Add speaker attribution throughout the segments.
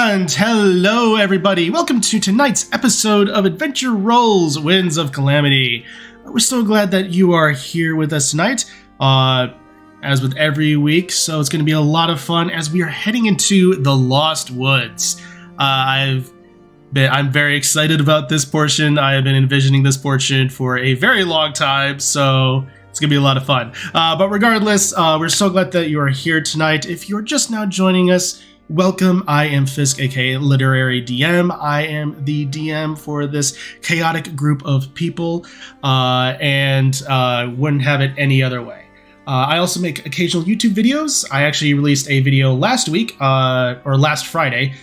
Speaker 1: And hello everybody, welcome to tonight's episode of Adventure Rolls Winds of Calamity. We're so glad that you are here with us tonight, as with every week, so it's going to be a lot of fun as we are heading into the Lost Woods. I'm very excited about this portion. I have been envisioning this portion for a very long time, so it's going to be a lot of fun. But regardless, we're so glad that you are here tonight. If you're just now joining us, welcome. I am Fisk, aka Literary DM. I am the DM for this chaotic group of people, and wouldn't have it any other way. I also make occasional YouTube videos. I actually released a video last week, or last Friday,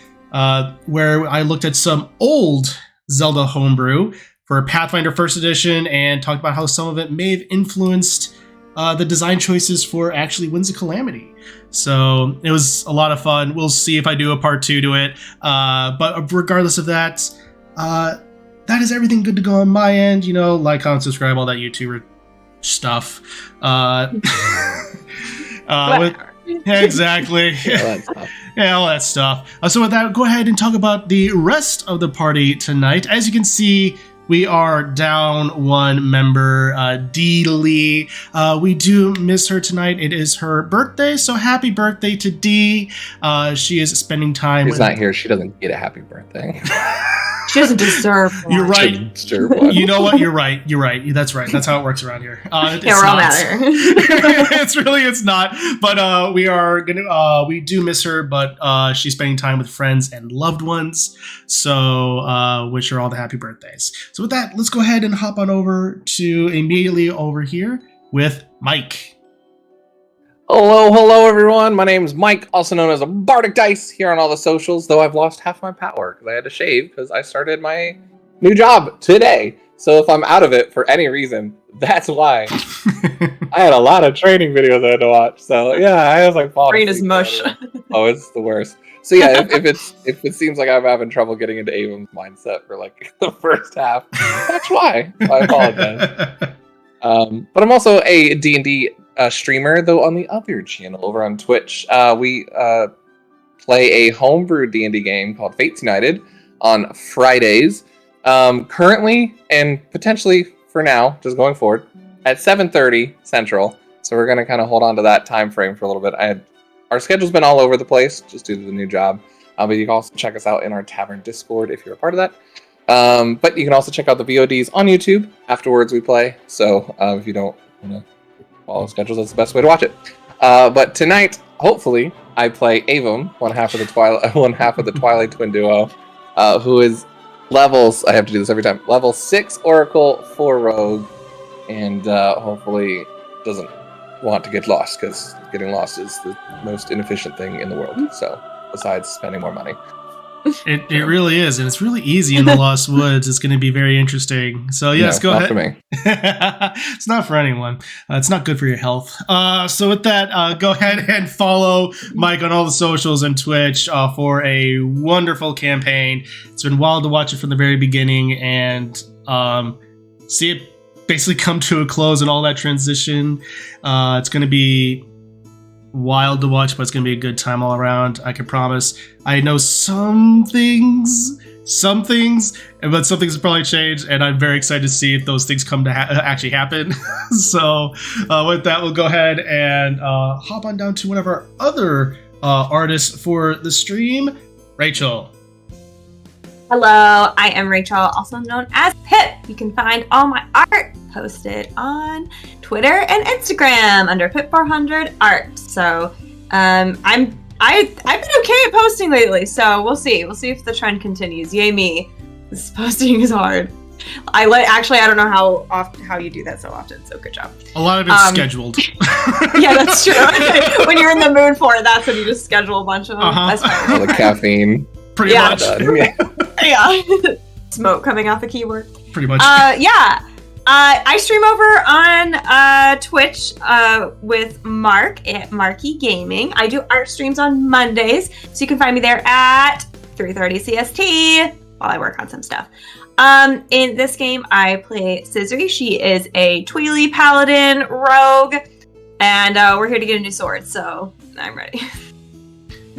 Speaker 1: where I looked at some old Zelda homebrew for Pathfinder 1st Edition and talked about how some of it may have influenced the design choices for actually Winds of Calamity. So it was a lot of fun. We'll see if I do a part 2 to it. But regardless of that, that is everything good to go on my end. You know, like, comment, subscribe, all that YouTuber stuff. Exactly. Yeah, all that stuff. So with that, go ahead and talk about the rest of the party tonight. As you can see, we are down one member, Dee Lee. We do miss her tonight. It is her birthday, so happy birthday to Dee. She is spending time.
Speaker 2: She's not here. She doesn't get a happy birthday.
Speaker 3: She doesn't deserve one.
Speaker 1: You're right. You know what? You're right. You're right. That's right. That's how it works around here.
Speaker 3: We're all matter.
Speaker 1: It's not. But we do miss her, but she's spending time with friends and loved ones. So wish her all the happy birthdays. So with that, let's go ahead and hop on over to immediately over here with Mike.
Speaker 2: Hello everyone. My name is Mike, also known as a Bardic Dice here on all the socials, though I've lost half my power because I had to shave because I started my new job today. So if I'm out of it for any reason, that's why. I had a lot of training videos I had to watch. So yeah, I was like,
Speaker 3: brain is mush.
Speaker 2: Oh, it's the worst. So yeah, if it seems like I'm having trouble getting into Avon's mindset for like the first half, that's why. I apologize. But I'm also a D&D streamer, though on the other channel over on Twitch. We play a homebrew D&D game called Fates United on Fridays. Currently, and potentially for now, just going forward, at 7:30 Central. So we're going to kind of hold on to that time frame for a little bit. Our schedule's been all over the place, just due to the new job. But you can also check us out in our Tavern Discord if you're a part of that. But you can also check out the VODs on YouTube. Afterwards, we play. So if you don't want to follow schedules, that's the best way to watch it. But tonight, hopefully, I play Avon, one half of the Twilight Twin duo, who is levels. I have to do this every time. Level 6 Oracle, 4 Rogue, and hopefully doesn't want to get lost, because getting lost is the most inefficient thing in the world. So besides spending more money.
Speaker 1: It really is, and it's really easy in the Lost Woods. It's going to be very interesting. So yes, go ahead.
Speaker 2: Not for me.
Speaker 1: It's not for anyone. It's not good for your health. So with that, go ahead and follow Mike on all the socials and Twitch for a wonderful campaign. It's been wild to watch it from the very beginning and see it basically come to a close and all that transition. It's going to be wild to watch, but it's going to be a good time all around. I can promise. I know some things, but some things have probably changed, and I'm very excited to see if those things come to actually happen. So with that, we'll go ahead and hop on down to one of our other artists for the stream, Rachel.
Speaker 3: Hello, I am Rachel, also known as Pip. You can find all my art posted on Twitter and Instagram under Pip400art. So I've been okay at posting lately, so we'll see. We'll see if the trend continues. Yay me. This posting is hard. I don't know how you do that so often, so good job.
Speaker 1: A lot of it's scheduled.
Speaker 3: Yeah, that's true. When you're in the mood for it, that's when you just schedule a bunch of them. That's fine.
Speaker 2: All the caffeine.
Speaker 1: Pretty much.
Speaker 3: Yeah. Smoke coming out the keyboard.
Speaker 1: Pretty much.
Speaker 3: I stream over on Twitch with Mark at Marky Gaming. I do art streams on Mondays, so you can find me there at 3:30 CST while I work on some stuff. In this game, I play Scissory. She is a Tweely Paladin rogue, and we're here to get a new sword, so I'm ready.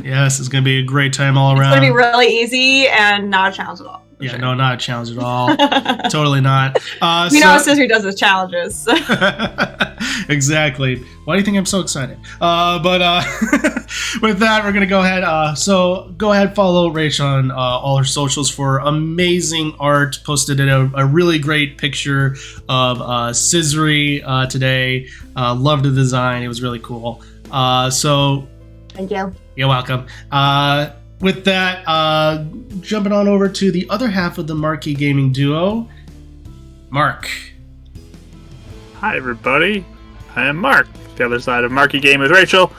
Speaker 1: Yes, it's going to be a great time all
Speaker 3: It's
Speaker 1: around.
Speaker 3: going to be really easy and not a challenge at all.
Speaker 1: Yeah, no, not a challenge at all. Totally not.
Speaker 3: We know what Scissory does with challenges.
Speaker 1: Exactly. Why do you think I'm so excited? But with that, we're going to go ahead. So go ahead, follow Rachel on all her socials for amazing art. Posted a really great picture of Scissory today. Loved the design. It was really cool. So
Speaker 3: Thank you.
Speaker 1: you're welcome. With that, jumping on over to the other half of the Marquee Gaming duo, Mark.
Speaker 4: Hi, everybody. I am Mark, the other side of Marky Game with Rachel,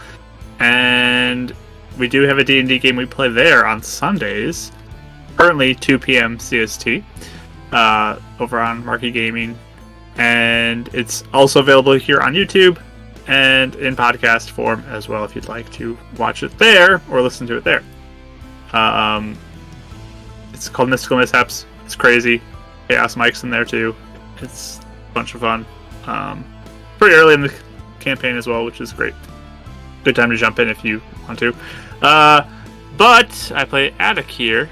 Speaker 4: and we do have a D&D game we play there on Sundays, currently 2 p.m. CST, over on Marky Gaming, and it's also available here on YouTube and in podcast form as well if you'd like to watch it there or listen to it there. It's called Mystical Mishaps. It's crazy. Chaos Mike's in there too. It's a bunch of fun. Pretty early in the campaign as well, which is great. Good time to jump in if you want to. But I play Attic here.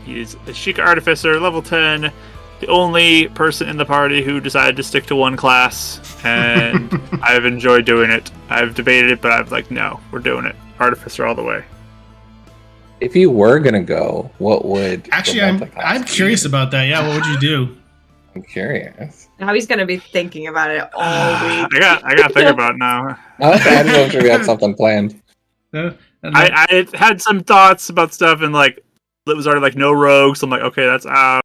Speaker 4: He's a Sheikah Artificer, level 10. The only person in the party who decided to stick to one class, and I've enjoyed doing it. I've debated it, but I'm like, no, we're doing it. Artificer all the way.
Speaker 2: If you were gonna go, what would
Speaker 1: Actually, I'm curious about that. Yeah, what would you do?
Speaker 2: I'm curious.
Speaker 3: Now he's going to be thinking about it all week.
Speaker 4: I got to think about it now.
Speaker 2: Okay, I didn't know if we had something planned.
Speaker 4: I had some thoughts about stuff, and like it was already like no rogues. So I'm like, okay, that's out.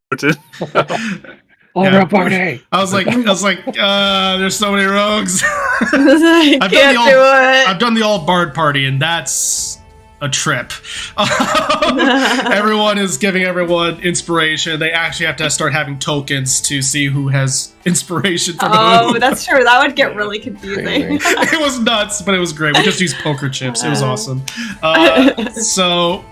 Speaker 2: Rogue party.
Speaker 1: I was like, there's so many rogues.
Speaker 3: I
Speaker 1: I've
Speaker 3: can't do it.
Speaker 1: I've done the old bard party, and that's a trip. Everyone is giving everyone inspiration. They actually have to start having tokens to see who has inspiration from who.
Speaker 3: That's true. That would get really confusing.
Speaker 1: It was nuts, but it was great. We just used poker chips. It was awesome. So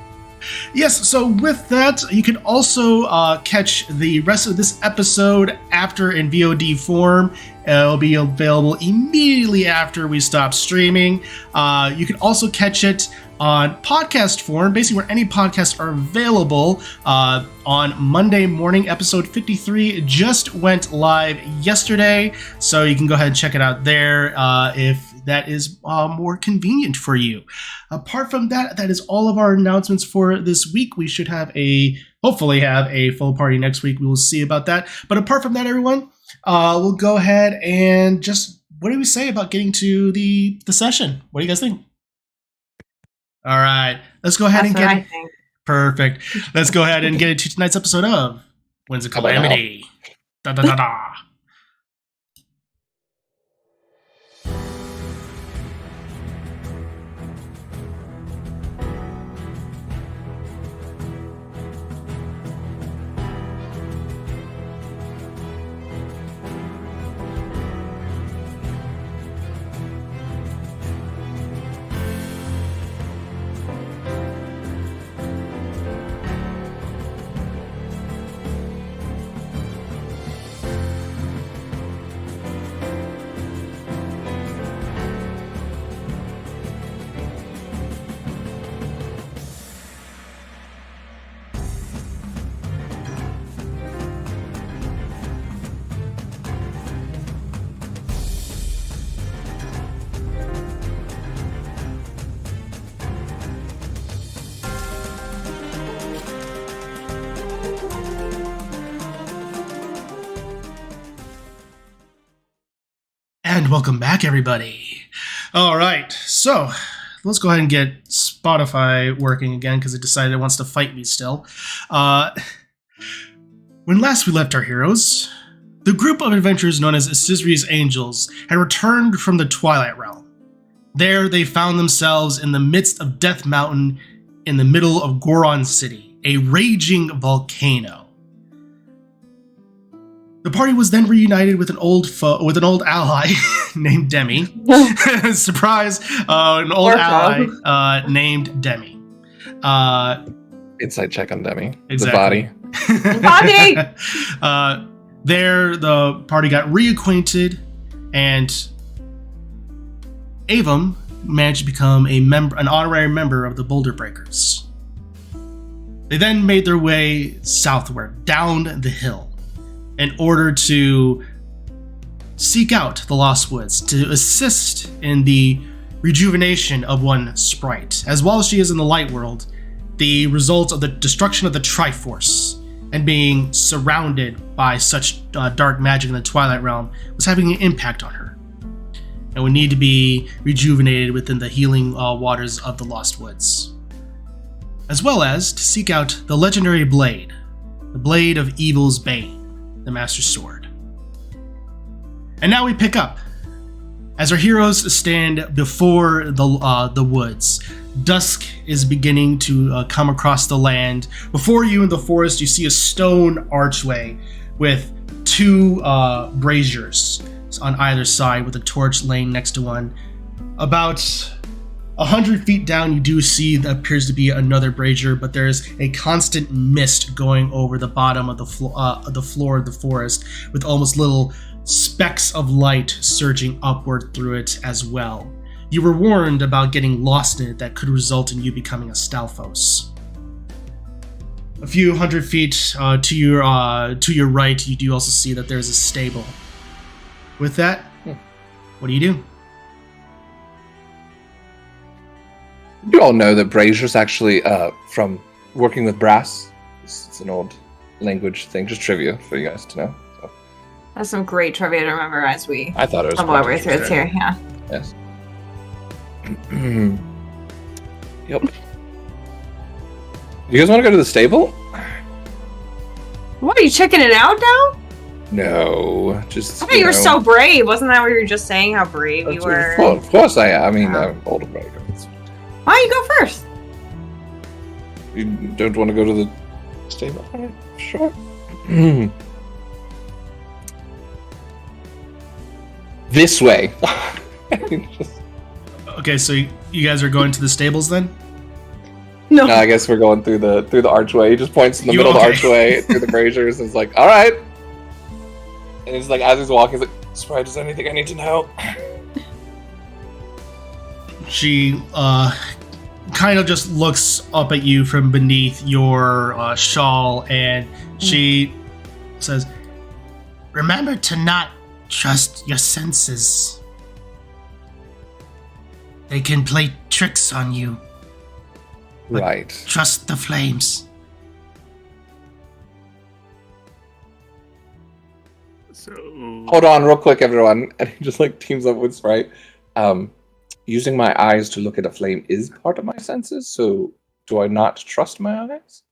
Speaker 1: yes, so with that, you can also catch the rest of this episode after in VOD form. It'll be available immediately after we stop streaming. You can also catch it on podcast form, basically where any podcasts are available. On Monday morning, episode 53 just went live yesterday, so you can go ahead and check it out there if that is more convenient for you. Apart from that, that is all of our announcements for this week. We should hopefully have a full party next week. We will see about that. But apart from that, everyone, we'll go ahead and just, what do we say about getting to the session? What do you guys think? All right, let's go ahead and get it. Perfect. Let's go ahead and get into tonight's episode of Winds of Calamity. Da da da da. And welcome back, everybody. All right, so let's go ahead and get Spotify working again because it decided it wants to fight me still. When last we left our heroes, the group of adventurers known as Scissory's Angels had returned from the Twilight Realm. There, they found themselves in the midst of Death Mountain in the middle of Goron City, a raging volcano. The party was then reunited with an old ally named Demi. Surprise! An old ally named Demi.
Speaker 2: Inside check on Demi.
Speaker 1: Exactly.
Speaker 2: The body.
Speaker 3: Body!
Speaker 1: There, the party got reacquainted, and Avum managed to become an honorary member of the Boulder Breakers. They then made their way southward, down the hill, in order to seek out the Lost Woods, to assist in the rejuvenation of one Sprite. As well as she is in the Light World, the result of the destruction of the Triforce and being surrounded by such dark magic in the Twilight Realm was having an impact on her, and would need to be rejuvenated within the healing waters of the Lost Woods. As well as to seek out the legendary blade, the Blade of Evil's Bane, the Master Sword. And now we pick up. As our heroes stand before the woods, dusk is beginning to come across the land. Before you in the forest, you see a stone archway with two braziers on either side with a torch laying next to one. About 100 feet down, you do see that appears to be another brazier, but there's a constant mist going over the bottom of the floor of the forest, with almost little specks of light surging upward through it as well. You were warned about getting lost in it that could result in you becoming a Stalfos. A few hundred feet to your right, you do also see that there's a stable. With that, what do you do?
Speaker 2: You all know that braziers actually from working with brass. It's an old language thing, just trivia for you guys to know. So.
Speaker 3: That's some great trivia to remember as we
Speaker 2: I thought it was
Speaker 3: stumble over through it here. Yeah.
Speaker 2: Yes. Yep. You guys want to go to the stable?
Speaker 3: What, are you checking it out now?
Speaker 2: No, just.
Speaker 3: I thought you were so brave. Wasn't that what you were just saying? How brave you were?
Speaker 2: Of course I am. I mean, I'm older breaker.
Speaker 3: Why don't you go first?
Speaker 2: You don't want to go to the stable? Alright, sure. This way.
Speaker 1: Okay, so you guys are going to the stables then?
Speaker 3: No.
Speaker 2: No, I guess we're going through the archway. He just points in the middle of the archway through the braziers and is like, all right. And he's like, as he's walking, he's like, Sprite, is there anything I need to know?
Speaker 1: She kind of just looks up at you from beneath your shawl, and she says, "Remember to not trust your senses. They can play tricks on you. But
Speaker 2: Right.
Speaker 1: trust the flames."
Speaker 4: So
Speaker 2: Hold on real quick, everyone. And he just like teams up with Sprite. Using my eyes to look at a flame is part of my senses, so do I not trust my eyes?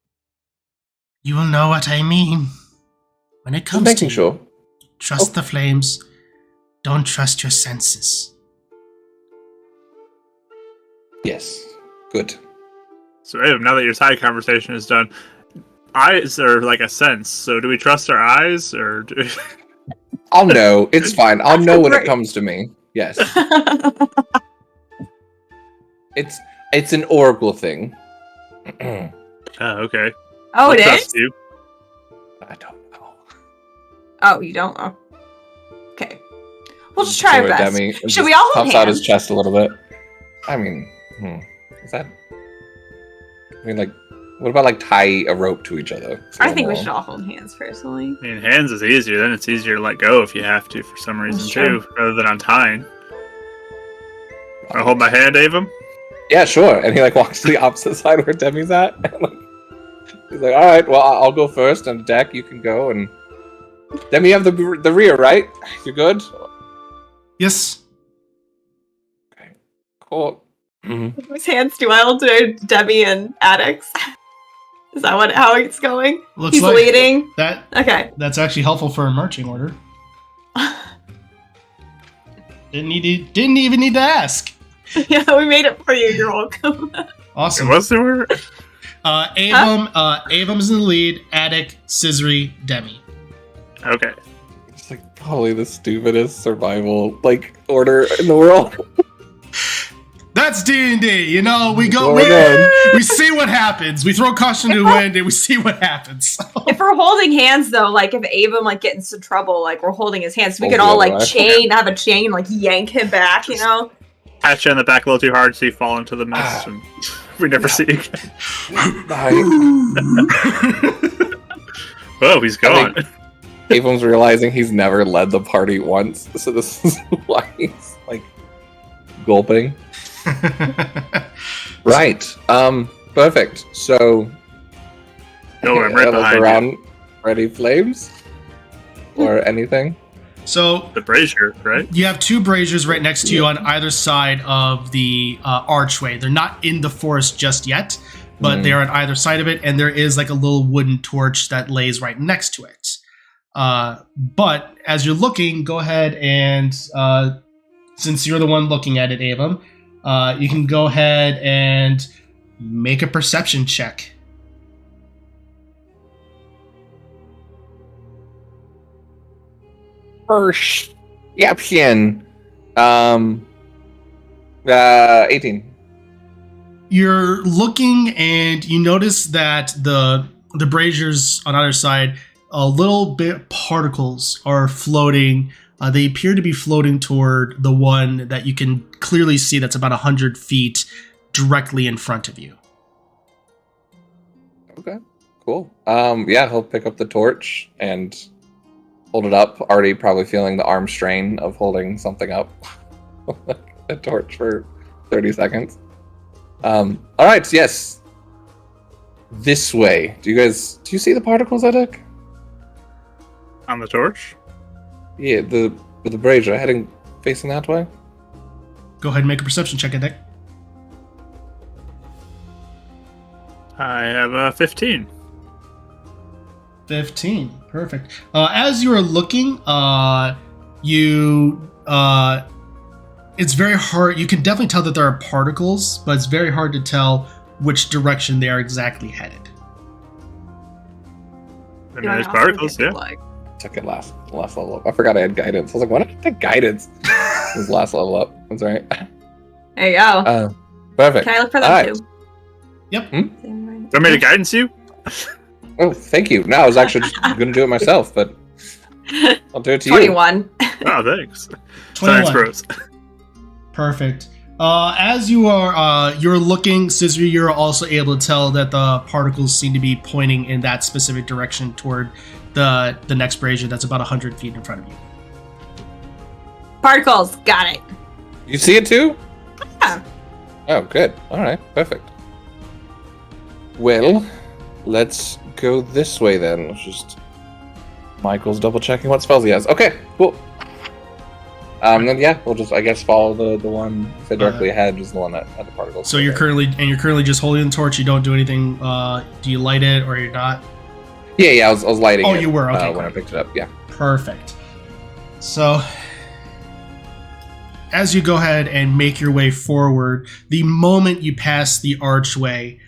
Speaker 1: You will know what I mean. When it
Speaker 2: Just
Speaker 1: comes
Speaker 2: making
Speaker 1: to
Speaker 2: sure.
Speaker 1: trust the flames, don't trust your senses.
Speaker 2: Yes. Good.
Speaker 4: So, Adam, now that your side conversation is done, eyes are like a sense. So, do we trust our eyes, or do...
Speaker 2: I'll know. It's fine. I'll know when it comes to me. Yes. It's an oracle thing.
Speaker 4: Oh, okay.
Speaker 3: Oh,
Speaker 4: I'll
Speaker 3: it
Speaker 4: trust
Speaker 3: is?
Speaker 4: you.
Speaker 2: I don't know.
Speaker 3: Oh, you don't? Oh. Okay. We'll just try our
Speaker 2: Sorry,
Speaker 3: best.
Speaker 2: Demi,
Speaker 3: Should we all hold
Speaker 2: puffs out his
Speaker 3: hands?
Speaker 2: chest a little bit. I mean, is that? I mean, like, what about like tie a rope to each other?
Speaker 3: I think we should all hold hands personally.
Speaker 4: I mean, hands is easier. Then it's easier to let go if you have to for some reason,
Speaker 3: That's true.
Speaker 4: too, rather than untying. I hold my hand, Avum?
Speaker 2: Yeah, sure. And he like walks to the opposite side where Demi's at. He's like, all right, well, I'll go first, and Deck, you can go, and Demi, you have the rear, right? You're good.
Speaker 1: Yes.
Speaker 2: Okay, cool. Mm-hmm.
Speaker 3: Whose hands do I hold to? Debbie and Addicts? Is that how it's going?
Speaker 1: Looks
Speaker 3: He's
Speaker 1: like
Speaker 3: leading.
Speaker 1: that.
Speaker 3: Okay.
Speaker 1: That's actually helpful for a marching order. Didn't even need to ask.
Speaker 3: Yeah, we made it for you. You're welcome.
Speaker 1: Awesome.
Speaker 4: What's the word?
Speaker 1: Avum's in the lead. Attic, Scissory, Demi.
Speaker 4: Okay.
Speaker 2: It's like probably the stupidest survival like order in the world.
Speaker 1: That's D&D. You know, we see what happens. We throw caution to the wind and we see what happens.
Speaker 3: If we're holding hands, though, like if Avum like get into trouble, like we're holding his hands, so we
Speaker 2: Hold
Speaker 3: could
Speaker 2: the
Speaker 3: all
Speaker 2: other
Speaker 3: like
Speaker 2: eye.
Speaker 3: have a chain, like yank him back, you know?
Speaker 4: pat you on the back a little too hard, so you fall into the mist, and we never see you again. Oh, he's gone.
Speaker 2: Avon's realizing he's never led the party once, so this is why he's like gulping. Right. Perfect. So
Speaker 4: No, I'm right
Speaker 2: look
Speaker 4: behind
Speaker 2: around,
Speaker 4: you.
Speaker 2: ready flames? Or anything?
Speaker 1: So
Speaker 4: The brazier, right?
Speaker 1: you have two braziers right next to you on either side of the archway. They're not in the forest just yet, but they're on either side of it, and there is like a little wooden torch that lays right next to it. But as you're looking, go ahead and since you're the one looking at it, Avon, you can go ahead and make a perception check.
Speaker 2: Perception. 18.
Speaker 1: You're looking and you notice that the braziers on either side, a little bit particles are floating. They appear to be floating toward the one that you can clearly see that's about 100 feet directly in front of you.
Speaker 2: Okay, cool. Yeah, he'll pick up the torch and hold it up, already probably feeling the arm strain of holding something up. A torch for 30 seconds. Alright, yes. This way. Do you see the particles, Edek?
Speaker 4: On the torch?
Speaker 2: Yeah, the brazier heading facing that way.
Speaker 1: Go ahead and make a perception check, Nick.
Speaker 4: I have 15.
Speaker 1: 15. Perfect. As you are looking, it's very hard. You can definitely tell that there are particles, but it's very hard to tell which direction they are exactly headed.
Speaker 4: I mean, there's particles, yeah.
Speaker 2: Took it last level up. I forgot I had guidance. I was like, why did I take guidance? It was last level up. That's right.
Speaker 3: There you go.
Speaker 2: Perfect.
Speaker 3: Can I look for them
Speaker 2: Alright.
Speaker 3: too?
Speaker 1: Yep.
Speaker 4: Do you want me to guidance you?
Speaker 2: Oh, thank you. No, I was actually just going to do it myself, but I'll do it to
Speaker 3: 21.
Speaker 4: Oh, thanks.
Speaker 1: 21.
Speaker 4: Science bros.
Speaker 1: Perfect. As you are you're looking, Scissor, you're also able to tell that the particles seem to be pointing in that specific direction toward the next brazier that's about 100 feet in front of you.
Speaker 3: Particles. Got it.
Speaker 2: you. You see it too?
Speaker 3: Yeah.
Speaker 2: Oh, good. All right, perfect. Well, let's go this way then. Let's just... Michael's double checking what spells he has. Okay, cool. Then yeah, we'll just, I guess, follow the one directly ahead, is the one that had the particles.
Speaker 1: So you're currently just holding the torch. You don't do anything. Do you light it or you're not?
Speaker 2: Yeah, I was lighting it.
Speaker 1: Oh, you were, okay,
Speaker 2: when I
Speaker 1: great.
Speaker 2: picked it up. Yeah.
Speaker 1: Perfect. So, as you go ahead and make your way forward, the moment you pass the archway,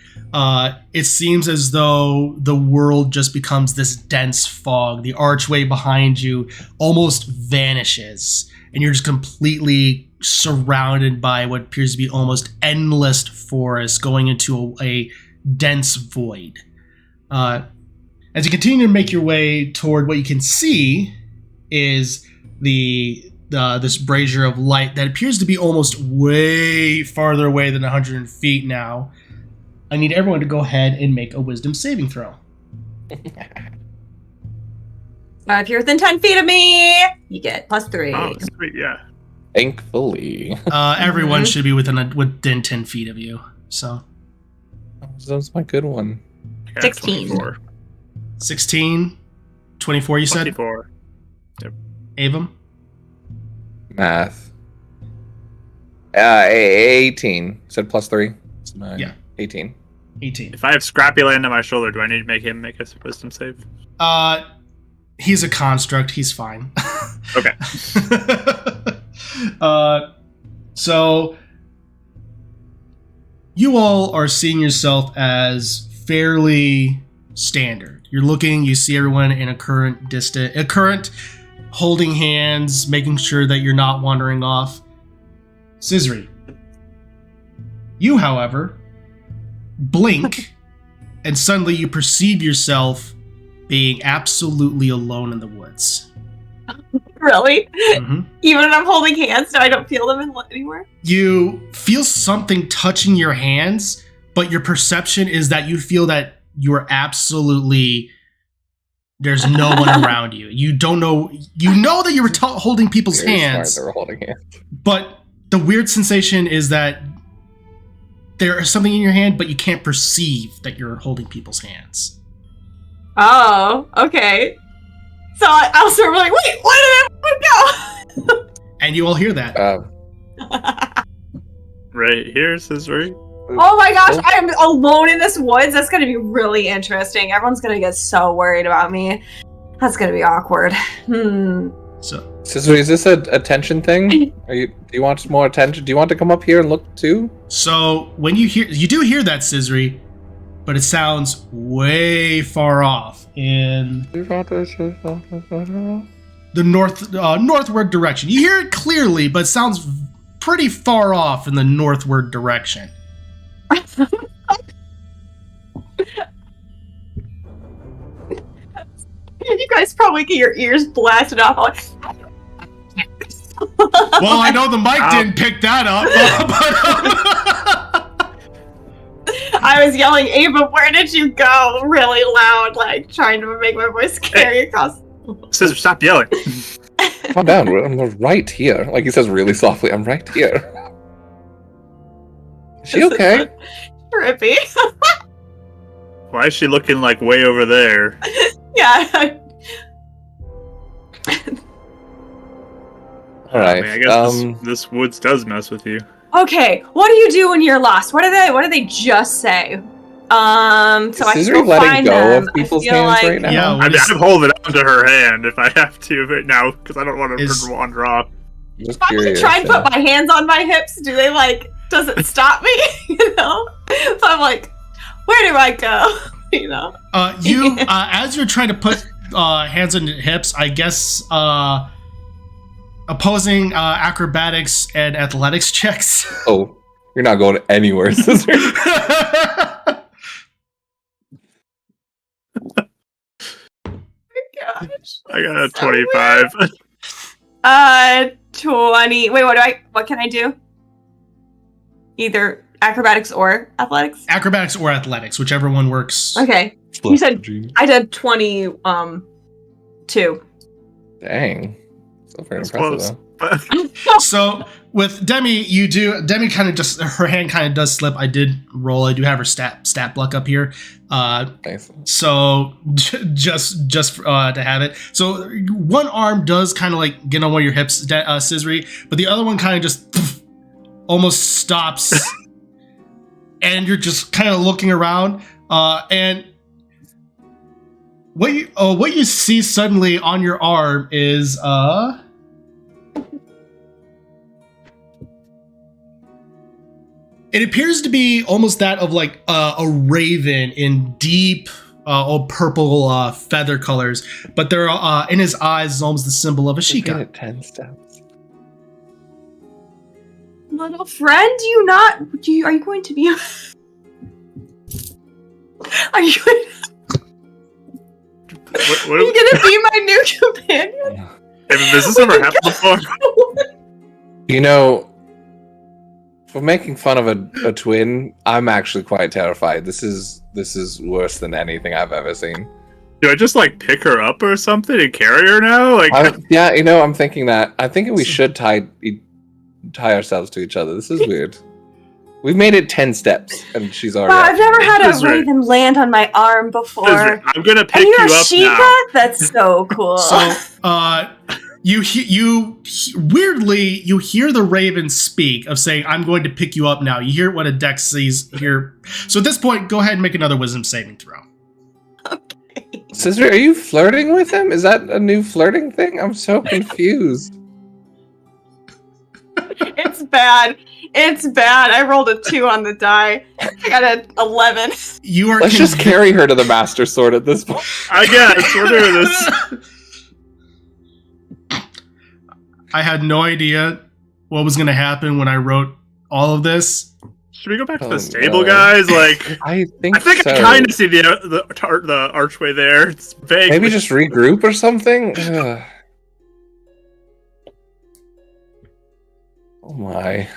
Speaker 1: it seems as though the world just becomes this dense fog. The archway behind you almost vanishes, and you're just completely surrounded by what appears to be almost endless forest going into a dense void. As you continue to make your way toward what you can see is this brazier of light that appears to be almost way farther away than 100 feet now. I need everyone to go ahead and make a wisdom saving throw.
Speaker 3: If you're within 10 feet of me, you get +3.
Speaker 4: Oh, sweet, yeah.
Speaker 2: Thankfully.
Speaker 1: Everyone should be within 10 feet of you. So
Speaker 2: That's my good one.
Speaker 4: Yeah,
Speaker 3: 16.
Speaker 4: 24.
Speaker 1: 16, 24 you said?
Speaker 4: 24.
Speaker 1: Avum?
Speaker 2: Math. 18. Said +3. It's 9.
Speaker 1: Yeah.
Speaker 2: 18.
Speaker 1: 18.
Speaker 4: If I have Scrappy land on my shoulder, do I need to make him make a wisdom save?
Speaker 1: He's a construct. He's fine.
Speaker 4: Okay.
Speaker 1: So you all are seeing yourself as fairly standard. You're looking, you see everyone in a current holding hands, making sure that you're not wandering off. Scissory. You, however, blink, and suddenly you perceive yourself being absolutely alone in the woods.
Speaker 3: Really?
Speaker 1: Mm-hmm.
Speaker 3: Even when I'm holding hands, so I don't feel them anymore?
Speaker 1: You feel something touching your hands, but your perception is that you feel that you are absolutely... There's no one around you. You don't know... You know that you were holding people's
Speaker 2: Very
Speaker 1: hands.
Speaker 2: smart they were holding hands.
Speaker 1: But the weird sensation is that there is something in your hand, but you can't perceive that you're holding people's hands.
Speaker 3: Oh, okay. So I'll sort of like, wait, where did everyone go?
Speaker 1: And you all hear that.
Speaker 4: Right here, Scissory.
Speaker 3: Oh my gosh, I am alone in this woods. That's going to be really interesting. Everyone's going to get so worried about me. That's going to be awkward.
Speaker 1: So,
Speaker 2: Scissory, is this a attention thing? Do you want more attention? Do you want to come up here and look too?
Speaker 1: So when you do hear that, Scissory, but it sounds way far off in the northward direction. You hear it clearly, but it sounds pretty far off in the northward direction.
Speaker 3: You guys probably get your ears blasted off.
Speaker 1: Well, I know the mic didn't pick that up, but
Speaker 3: I was yelling, Ava, where did you go? Really loud, like trying to make my voice carry across.
Speaker 4: Scissor, stop yelling.
Speaker 2: Calm down, I'm right here. Like he says really softly, I'm right here. Is she okay?
Speaker 3: Trippy.
Speaker 4: Why is she looking like way over there?
Speaker 3: Yeah.
Speaker 2: Alright.
Speaker 4: I guess this woods does mess with you.
Speaker 3: Okay, what do you do when you're lost? What do they just say? So I can
Speaker 2: Is
Speaker 3: go
Speaker 2: letting
Speaker 3: find
Speaker 2: go
Speaker 3: them.
Speaker 2: of people's
Speaker 3: I feel
Speaker 2: hands
Speaker 3: like
Speaker 2: right now?
Speaker 1: Yeah,
Speaker 4: I'm holding onto her hand if I have to right now because I don't want her to wander off.
Speaker 2: Just
Speaker 3: if I
Speaker 2: curious,
Speaker 3: try and put my hands on my hips, do they does it stop me? You know? So I'm like, where do I go? You know?
Speaker 1: As you're trying to put hands on your hips, I guess opposing acrobatics and athletics checks.
Speaker 2: Oh, you're not going anywhere, Scissor.
Speaker 3: Gosh.
Speaker 4: I got a 25.
Speaker 3: 20. Wait, what can I do? Either acrobatics or athletics?
Speaker 1: Acrobatics or athletics, whichever one works.
Speaker 3: Okay. You said I did 22.
Speaker 2: Dang. So very
Speaker 4: That's
Speaker 2: impressive,
Speaker 4: close.
Speaker 2: though.
Speaker 1: So with Demi, Demi kind of just, her hand kind of does slip. I did roll. I do have her stat block up here.
Speaker 2: Thanks.
Speaker 1: So just to have it. So one arm does kind of like get on one of your hips, Scissory, but the other one kind of just almost stops. And you're just kind of looking around. And what you see suddenly on your arm is it appears to be almost that of like a raven in deep purple feather colors, but there in his eyes is almost the symbol of a Sheikah.
Speaker 2: At 10 steps.
Speaker 3: Little friend, are you going to be? Are you gonna be my new companion?
Speaker 4: Has this ever happened before?
Speaker 2: You know, for making fun of a twin, I'm actually quite terrified. This is worse than anything I've ever seen.
Speaker 4: Do I just pick her up or something and carry her now?
Speaker 2: Yeah, I'm thinking that. I think we should tie ourselves to each other. This is weird. We've made it 10 steps, and she's already.
Speaker 3: Wow, I've never had a
Speaker 4: Scissory.
Speaker 3: raven land on my arm before.
Speaker 4: Scissory, I'm gonna pick
Speaker 3: Are you
Speaker 4: you
Speaker 3: a
Speaker 4: up
Speaker 3: Sheikah?
Speaker 4: now.
Speaker 3: That's so cool.
Speaker 1: So you weirdly hear the raven speak of saying, "I'm going to pick you up now." You hear what a Dex sees here. So at this point, go ahead and make another wisdom saving throw.
Speaker 2: Sister, are you flirting with him? Is that a new flirting thing? I'm so confused.
Speaker 3: It's bad. It's bad. I rolled a 2 on the die. I got an 11.
Speaker 1: You are.
Speaker 2: Let's just carry her to the Master Sword at this point.
Speaker 4: I guess we're doing this.
Speaker 1: I had no idea what was going to happen when I wrote all of this.
Speaker 4: Should we go back to the stable, guys?
Speaker 2: I think
Speaker 4: I
Speaker 2: so.
Speaker 4: kind of see the archway there. It's vague.
Speaker 2: Maybe just regroup or something. Oh my.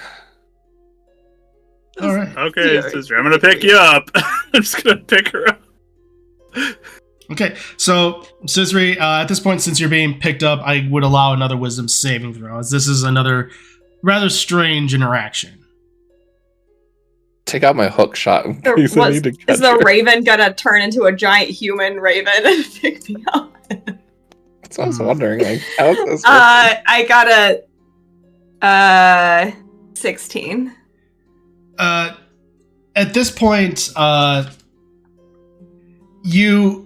Speaker 1: All right.
Speaker 4: Okay, sister, I'm gonna pick you up. I'm just gonna pick her up.
Speaker 1: Okay, so Sisri, at this point, since you're being picked up, I would allow another wisdom saving throw, as this is another rather strange interaction.
Speaker 2: Take out my hook shot in case I need to catch
Speaker 3: Is the
Speaker 2: her.
Speaker 3: raven gonna turn into a giant human raven and pick me up?
Speaker 2: That's what I was wondering. Like, how does this work?
Speaker 3: I got a 16.
Speaker 1: At this point, you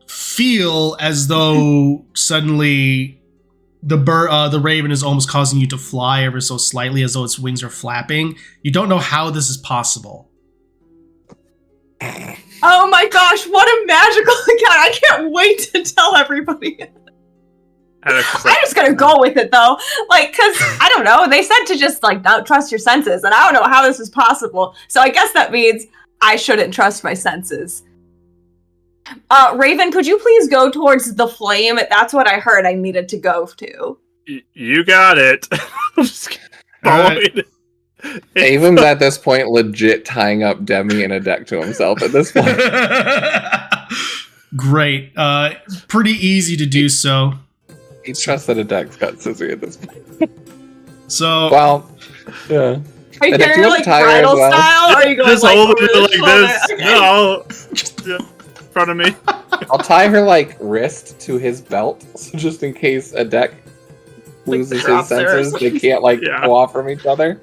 Speaker 1: feel as though suddenly the raven is almost causing you to fly ever so slightly, as though its wings are flapping. You don't know how this is possible.
Speaker 3: Oh my gosh, what a magical encounter! I can't wait to tell everybody. I'm just gonna go with it though, like, cause I don't know. They said to just like not trust your senses, and I don't know how this is possible. So I guess that means I shouldn't trust my senses. Raven, could you please go towards the flame? That's what I heard I needed to go to.
Speaker 4: You got it. I'm just following it.
Speaker 2: Avon's at this point legit tying up Demi in a deck to himself at this point.
Speaker 1: Great. Pretty easy to do so.
Speaker 2: He trusts that a deck's got Sissy at this point.
Speaker 1: So,
Speaker 2: Well, yeah.
Speaker 3: Are you
Speaker 2: And if
Speaker 3: carrying
Speaker 2: you
Speaker 3: like
Speaker 2: tie her
Speaker 3: bridal
Speaker 2: as well.
Speaker 3: style, or are you going
Speaker 4: Just
Speaker 3: like
Speaker 4: hold
Speaker 3: over
Speaker 4: it
Speaker 3: the
Speaker 4: like
Speaker 3: shoulder?
Speaker 4: this.
Speaker 3: Okay.
Speaker 4: No, just in front of me.
Speaker 2: I'll tie her like wrist to his belt, so just in case a deck loses his
Speaker 3: drops her or
Speaker 2: senses, they can't like
Speaker 4: Yeah.
Speaker 2: go off from each other.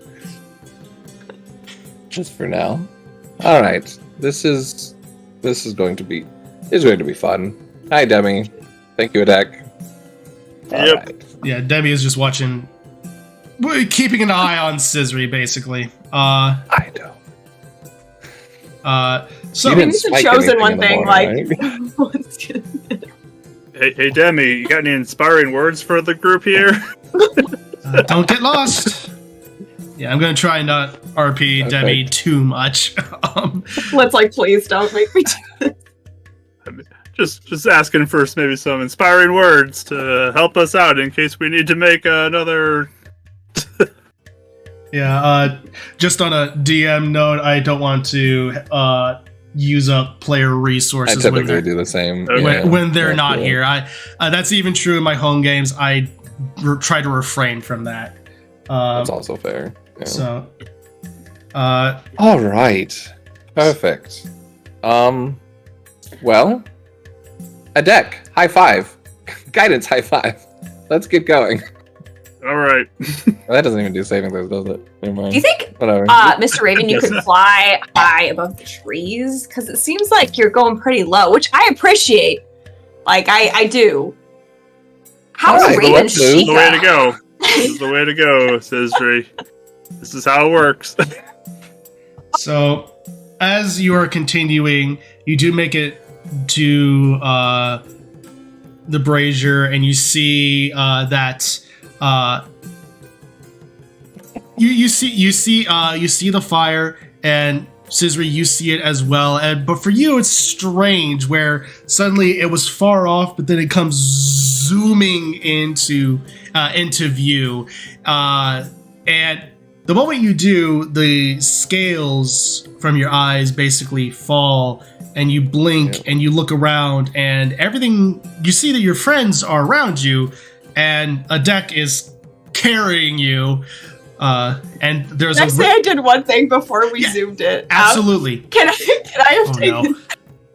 Speaker 2: Just for now. All right, this is going to be fun. Hi, Demi. Thank you, Adek.
Speaker 4: Yep.
Speaker 2: Right.
Speaker 1: yeah, Debbie is just watching, keeping an eye on Sisri, basically.
Speaker 2: I know.
Speaker 1: So,
Speaker 2: You
Speaker 3: Maybe
Speaker 2: didn't
Speaker 3: it's a
Speaker 2: spike
Speaker 3: chosen
Speaker 2: anything
Speaker 3: one
Speaker 2: in the
Speaker 3: thing,
Speaker 2: morning,
Speaker 3: like.
Speaker 2: right?
Speaker 4: Hey, Demi, you got any inspiring words for the group here?
Speaker 1: don't get lost. Yeah, I'm gonna try not RP
Speaker 2: Okay.
Speaker 1: Debbie too much.
Speaker 3: Let's like, please don't make me do
Speaker 4: Just asking for maybe some inspiring words to help us out in case we need to make another.
Speaker 1: Yeah, just on a DM note, I don't want to use up player
Speaker 2: I
Speaker 1: resources when
Speaker 2: typically
Speaker 1: they're,
Speaker 2: do the same.
Speaker 4: Okay.
Speaker 2: yeah.
Speaker 1: when they're
Speaker 2: Yeah,
Speaker 1: not
Speaker 2: cool.
Speaker 1: here. That's even true in my home games. I try to refrain from that.
Speaker 2: That's also fair. Yeah.
Speaker 1: So,
Speaker 2: All right. Perfect. Well, a deck. High five. Guidance high five. Let's get going.
Speaker 4: All right.
Speaker 2: That doesn't even do saving throws, does it? Never mind.
Speaker 3: Do you think,
Speaker 2: Whatever.
Speaker 3: Mr. Raven, you could fly high above the trees? Because it seems like you're going pretty low, which I appreciate. Like, I do. How's
Speaker 2: Alright,
Speaker 3: Raven
Speaker 2: let's move.
Speaker 4: This is the way to
Speaker 3: Sheikah?
Speaker 4: go. This is the way to go, Sisri. This is how it works.
Speaker 1: so as you are continuing, you do make it to the brazier, and you see that you see the fire, and Sisri, you see it as well. But for you, it's strange where suddenly it was far off, but then it comes zooming into view, and the moment you do, the scales from your eyes basically fall, and you blink and you look around, and everything, you see that your friends are around you, and a deck is carrying you, and there's
Speaker 3: Did I say I did one thing before we
Speaker 1: Yeah,
Speaker 3: zoomed it?
Speaker 1: absolutely.
Speaker 3: Can I have
Speaker 1: Oh,
Speaker 3: taken?
Speaker 1: no.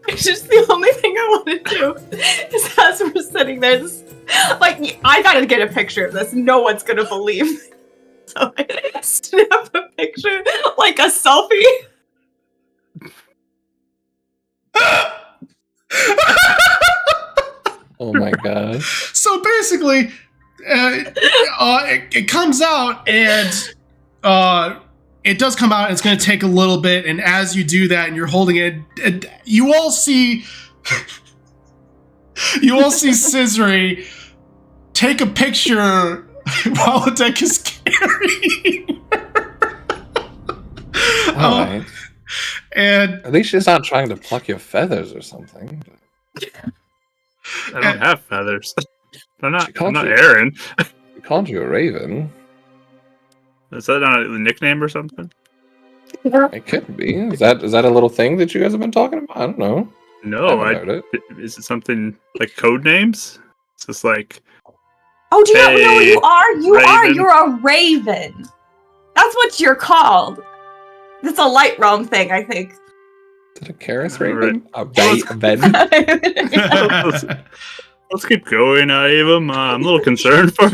Speaker 3: It's just the only thing I want to do is as we're sitting there, like, I gotta get a picture of this. No one's gonna believe me. So I snap a picture, like a selfie.
Speaker 2: Oh my god.
Speaker 1: So basically, it comes out, and it does come out, and it's going to take a little bit. And as you do that, and you're holding it, you all see, Sisri take a picture while the deck is carrying her.
Speaker 2: Alright.
Speaker 1: And
Speaker 2: At least she's not trying to pluck your feathers or something.
Speaker 4: I don't have feathers. I'm
Speaker 2: She
Speaker 4: not
Speaker 2: called you-
Speaker 4: Aaron.
Speaker 2: We called you a raven.
Speaker 4: Is that not a nickname or something?
Speaker 2: It could be. Is that a little thing that you guys have been talking about? I don't know.
Speaker 4: No,
Speaker 2: I haven't heard it.
Speaker 4: is it something like code names? It's just like,
Speaker 3: Oh, do you not know what
Speaker 4: Hey,
Speaker 3: you are? You are.
Speaker 4: Raven.
Speaker 3: You're a raven. That's what you're called. It's a light realm thing, I think.
Speaker 2: Is it a Karis
Speaker 4: All
Speaker 2: Raven? A Ben?
Speaker 4: let's keep going, Avum. I'm a little concerned for.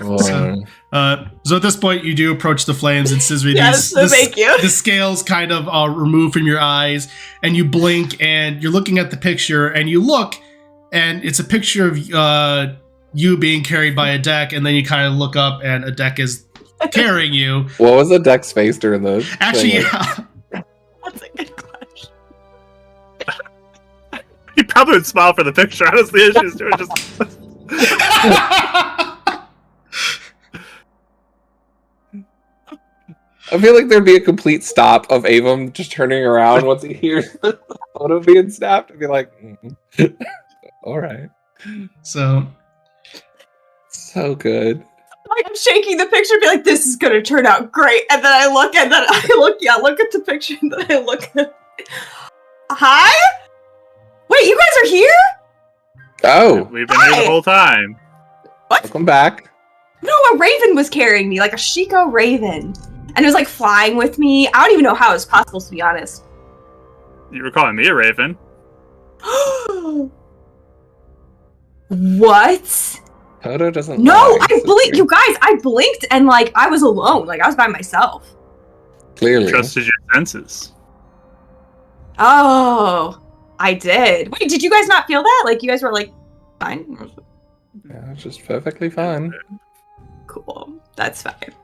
Speaker 1: So at this point, you do approach the flames, and Scissory,
Speaker 3: Yes, thank you.
Speaker 1: the scales kind of remove from your eyes, and you blink, and you're looking at the picture, and you look, and it's a picture of you being carried by a deck, and then you kind of look up, and a deck is carrying you.
Speaker 2: What was the deck's face during the
Speaker 1: Actually,
Speaker 2: thing?
Speaker 1: yeah.
Speaker 3: That's a good question.
Speaker 4: He probably would smile for the picture. Honestly, it's just
Speaker 2: I feel like there'd be a complete stop of Avum just turning around once he hears the photo being snapped and be like, all right.
Speaker 1: So
Speaker 2: good.
Speaker 3: Like I'm shaking the picture, and be like, "This is gonna turn out great." And then I look, look at the picture, and then I look at. Hi? Wait, you guys are here?
Speaker 2: Oh,
Speaker 4: we've been here the whole time.
Speaker 2: welcome back.
Speaker 3: No, a raven was carrying me, like a Shiko raven, and it was like flying with me. I don't even know how it was possible, to be honest.
Speaker 4: You were calling me a raven.
Speaker 3: What?
Speaker 2: Toto doesn't
Speaker 3: No,
Speaker 2: lie,
Speaker 3: I
Speaker 2: so
Speaker 3: blinked. You guys, I blinked, and like I was alone, like I was by myself.
Speaker 2: Clearly.
Speaker 4: Trusted your senses.
Speaker 3: Oh, I did. Wait, did you guys not feel that? Like you guys were like, fine.
Speaker 2: Yeah, it's just perfectly fine.
Speaker 3: Cool. That's fine.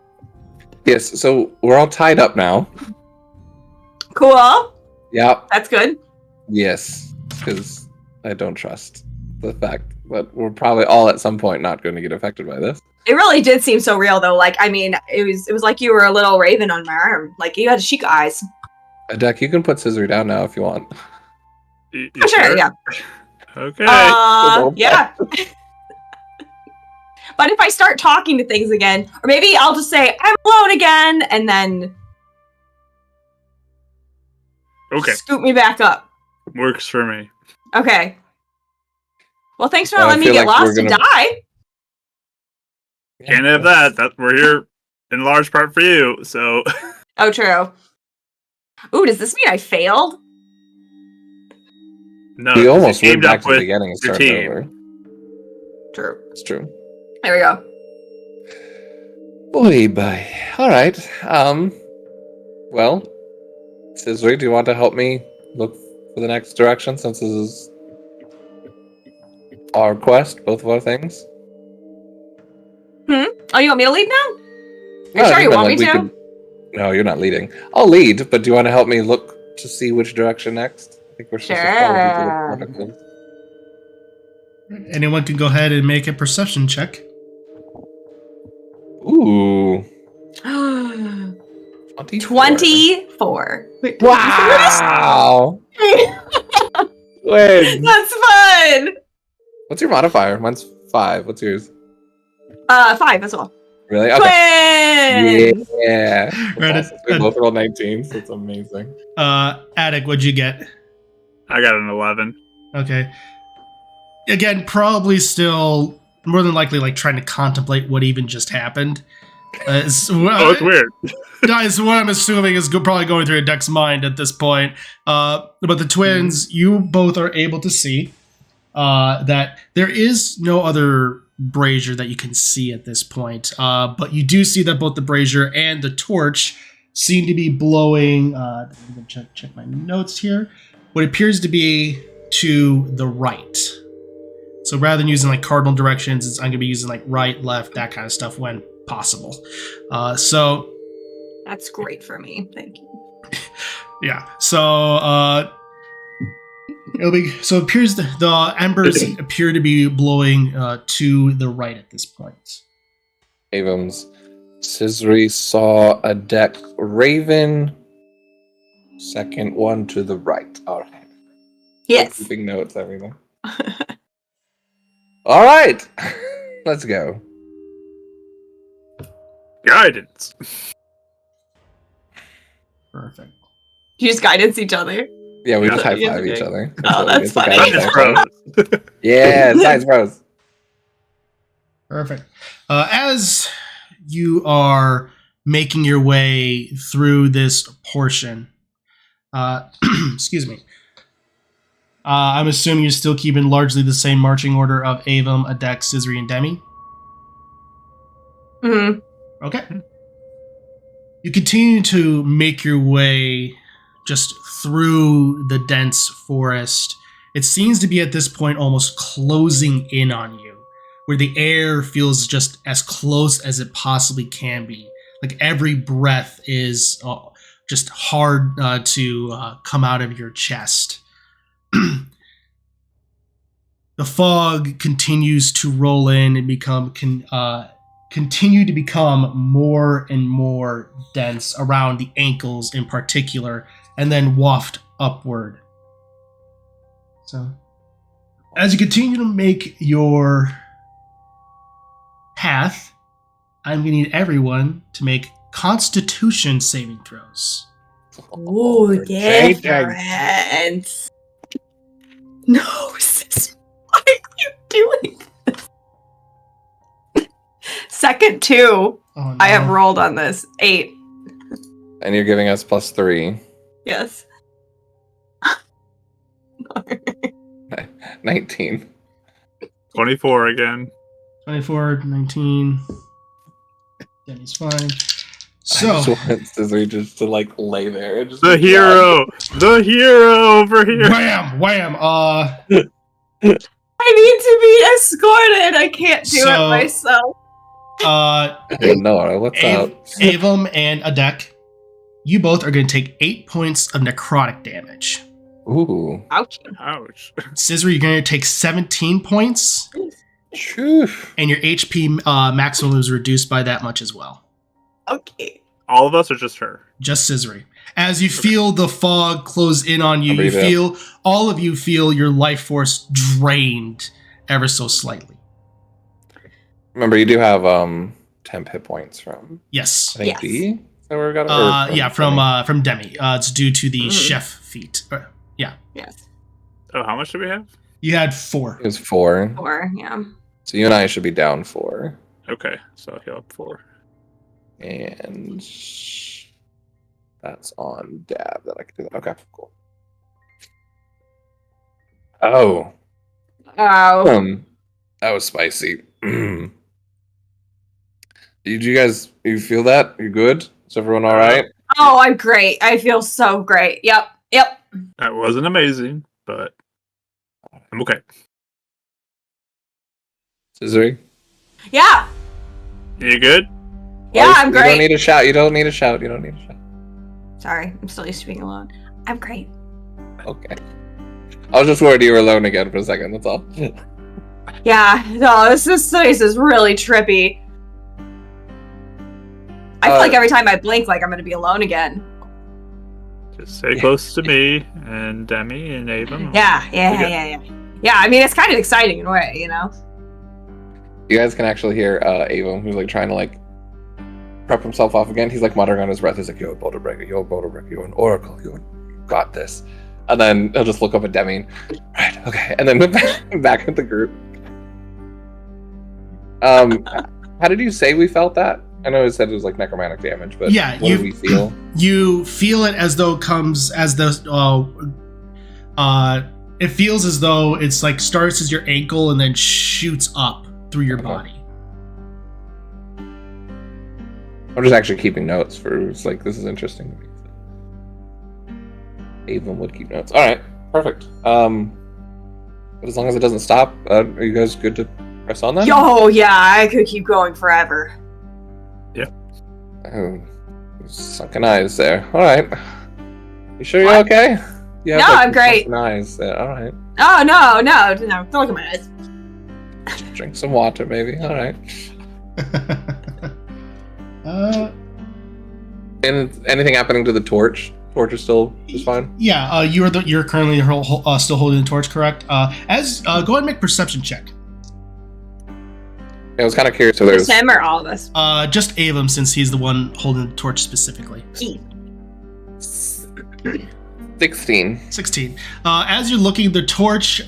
Speaker 2: Yes, so we're all tied up now.
Speaker 3: Cool.
Speaker 2: Yep.
Speaker 3: That's good.
Speaker 2: Yes, because I don't trust the fact that we're probably all at some point not going to get affected by this.
Speaker 3: It really did seem so real, though. Like, I mean, it was like you were a little raven on my arm. Like you had Sheik eyes.
Speaker 2: Deck, you can put Scissory down now if you want.
Speaker 4: You
Speaker 3: Oh, sure, yeah.
Speaker 4: Okay.
Speaker 3: Yeah. But if I start talking to things again, or maybe I'll just say I'm alone again, and then
Speaker 4: Okay.
Speaker 3: scoop me back up.
Speaker 4: Works for me.
Speaker 3: Okay. Well, thanks for
Speaker 2: Well,
Speaker 3: not
Speaker 2: I
Speaker 3: letting me
Speaker 2: feel
Speaker 3: get
Speaker 2: like
Speaker 3: lost
Speaker 2: we're
Speaker 3: and
Speaker 2: gonna-
Speaker 3: die.
Speaker 4: Can't have that. We're here in large part for you. So
Speaker 3: Oh, true. Ooh, does this mean I failed?
Speaker 4: no.
Speaker 2: We
Speaker 4: 'cause
Speaker 2: almost
Speaker 4: you
Speaker 2: went
Speaker 4: teamed
Speaker 2: back
Speaker 4: up
Speaker 2: to the
Speaker 4: with
Speaker 2: beginning and
Speaker 4: your
Speaker 2: started
Speaker 4: team.
Speaker 2: over.
Speaker 3: True.
Speaker 2: It's true.
Speaker 3: There we go.
Speaker 2: Boy, bye. All right. Well, Scissory, do you want to help me look for the next direction since this is our quest, both of our things?
Speaker 3: Oh, you want me to lead now? Are you
Speaker 2: No,
Speaker 3: sure
Speaker 2: I
Speaker 3: you
Speaker 2: meant
Speaker 3: want me
Speaker 2: we
Speaker 3: to?
Speaker 2: could- No, you're not leading. I'll lead, but do you want to help me look to see which direction next? I think we're supposed to follow these little particles.
Speaker 1: anyone can go ahead and make a perception check.
Speaker 2: Ooh. 24.
Speaker 3: 24. Wait,
Speaker 2: Wow! Wait,
Speaker 3: That's fun!
Speaker 2: what's your modifier? Mine's 5. What's yours?
Speaker 3: 5 as well.
Speaker 2: Really? Okay.
Speaker 3: Twins!
Speaker 2: Yeah.
Speaker 1: Right,
Speaker 2: That's awesome. We both rolled 19s. That's amazing.
Speaker 1: Attic, what'd you get?
Speaker 4: I got an 11.
Speaker 1: Okay. Again, probably still more than likely like trying to contemplate what even just happened.
Speaker 4: Oh, it's weird.
Speaker 1: Guys, what I'm assuming is probably going through a deck's mind at this point. But the twins, you both are able to see that there is no other brazier that you can see at this point. But you do see that both the brazier and the torch seem to be blowing. Let me check my notes here. What appears to be to the right. So rather than using like cardinal directions, I'm going to be using like right, left, that kind of stuff when possible. So
Speaker 3: That's great for me. Thank you.
Speaker 1: yeah. So it appears the embers appear to be blowing to the right at this point.
Speaker 2: Avums. Scissory saw a deck raven. Second one to the right. All right.
Speaker 3: Yes.
Speaker 2: Keeping notes, everything. All right. Let's go.
Speaker 4: Guidance.
Speaker 1: Perfect.
Speaker 3: You just guidance each other.
Speaker 2: Yeah, we
Speaker 4: Yeah,
Speaker 2: just high
Speaker 3: you guys
Speaker 2: five
Speaker 3: are
Speaker 2: each
Speaker 3: doing-
Speaker 2: other.
Speaker 3: Oh, that's
Speaker 2: It's a
Speaker 3: funny.
Speaker 2: guidance
Speaker 4: Science
Speaker 2: action.
Speaker 4: bros.
Speaker 2: Yeah, science bros.
Speaker 1: Perfect. As you are making your way through this portion, excuse me. I'm assuming you're still keeping largely the same marching order of Avum, Adek, Scissory, and Demi.
Speaker 3: Mhm.
Speaker 1: Okay. You continue to make your way just through the dense forest. It seems to be at this point almost closing in on you, where the air feels just as close as it possibly can be. Like every breath is just hard to come out of your chest. The fog continues to roll in and continue to become more and more dense around the ankles in particular, and then waft upward. So, as you continue to make your path, I'm going to need everyone to make Constitution saving throws.
Speaker 3: Ooh,
Speaker 2: for JJ.
Speaker 3: different. No, sis. Why are you doing this? Second 2.
Speaker 1: Oh, no.
Speaker 3: I have rolled on this. 8.
Speaker 2: And you're giving us +3.
Speaker 3: Yes.
Speaker 2: 19.
Speaker 4: 24 again.
Speaker 1: 24, 19. Danny's fine.
Speaker 2: I
Speaker 1: So,
Speaker 2: just want Scissor just to like lay there. And just
Speaker 4: The
Speaker 2: be
Speaker 4: hero! The hero over here!
Speaker 1: wham, wham.
Speaker 3: I need to be escorted. I can't do
Speaker 1: So-
Speaker 3: it myself.
Speaker 2: No, what's up?
Speaker 1: Avum and Adek, you both are going to take 8 points of necrotic damage.
Speaker 2: Ooh.
Speaker 3: Ouch.
Speaker 4: Ouch.
Speaker 1: Scissor, you're going to take 17 points,
Speaker 2: Phew.
Speaker 1: and your HP maximum is reduced by that much as well.
Speaker 3: Okay.
Speaker 4: All of us or just her?
Speaker 1: Just Scissory. As you feel the fog close in on you,
Speaker 2: I'll breathe
Speaker 1: all of you feel your life force drained ever so slightly.
Speaker 2: Remember, you do have 10 hit points from
Speaker 1: Yes.
Speaker 2: I think
Speaker 3: Yes.
Speaker 2: D. Is that where we got it? Or
Speaker 1: from Demi. It's due to the
Speaker 3: Mhm.
Speaker 1: chef feat.
Speaker 3: Yes.
Speaker 4: Oh, how much do we have?
Speaker 1: You had 4.
Speaker 2: It was 4.
Speaker 3: 4, yeah.
Speaker 2: So you and I should be down 4.
Speaker 4: Okay, so I'll heal up 4.
Speaker 2: And that's on Dab that I can do that. Okay, cool. Oh,
Speaker 3: Oh.
Speaker 2: that was spicy. Did you feel that? You good? Is everyone all right?
Speaker 3: Oh, I'm great. I feel so great. Yep.
Speaker 4: That wasn't amazing, but I'm okay.
Speaker 2: Scissory?
Speaker 3: Yeah.
Speaker 4: You good?
Speaker 3: Yeah, I'm
Speaker 2: You don't
Speaker 3: great.
Speaker 2: need a shout. You don't need a shout.
Speaker 3: Sorry, I'm still used to being alone. I'm great.
Speaker 2: Okay. I was just worried you were alone again for a second. That's all.
Speaker 3: Yeah, no, this place is really trippy. I feel like every time I blink, like I'm gonna be alone again.
Speaker 4: Just stay close to me and Demi and Avon.
Speaker 3: Yeah.
Speaker 4: Okay.
Speaker 3: Yeah, I mean, it's kind of exciting in a way, you know?
Speaker 2: You guys can actually hear Avon, who's like trying to like prep himself off again. He's like muttering on his breath. He's like, "You're a Boulder Breaker. You're a Boulder Breaker. You're an Oracle. You got this." And then he'll just look up at Demi. Right. Okay. And then back at the group. How did you say we felt that? I know it said it was like necromantic damage, but
Speaker 1: Yeah,
Speaker 2: what did we feel?
Speaker 1: You feel it as though it comes as the it feels as though it's like starts as your ankle and then shoots up through your
Speaker 2: Okay.
Speaker 1: body.
Speaker 2: I'm just actually keeping notes for it's like this is interesting to me. Avon would keep notes. All right, perfect. But as long as it doesn't stop, are you guys good to press on that?
Speaker 3: Yo, yeah, I could keep going forever.
Speaker 2: Oh, sunken eyes there. All right. You sure you're
Speaker 3: What?
Speaker 2: okay? Yeah.
Speaker 3: No, I'm great.
Speaker 2: Sunken eyes there. All right.
Speaker 3: Oh, no, don't look at my eyes.
Speaker 2: Drink some water, maybe. All right. And anything happening to the torch? Torch is still just fine.
Speaker 1: Yeah, you're currently still holding the torch, correct? Go ahead and make perception check.
Speaker 2: I was kind of curious. So there's
Speaker 3: Just him or all of us?
Speaker 1: Just Avum, since he's the one holding the torch specifically.
Speaker 2: 16.
Speaker 1: 16. As you're looking, the torch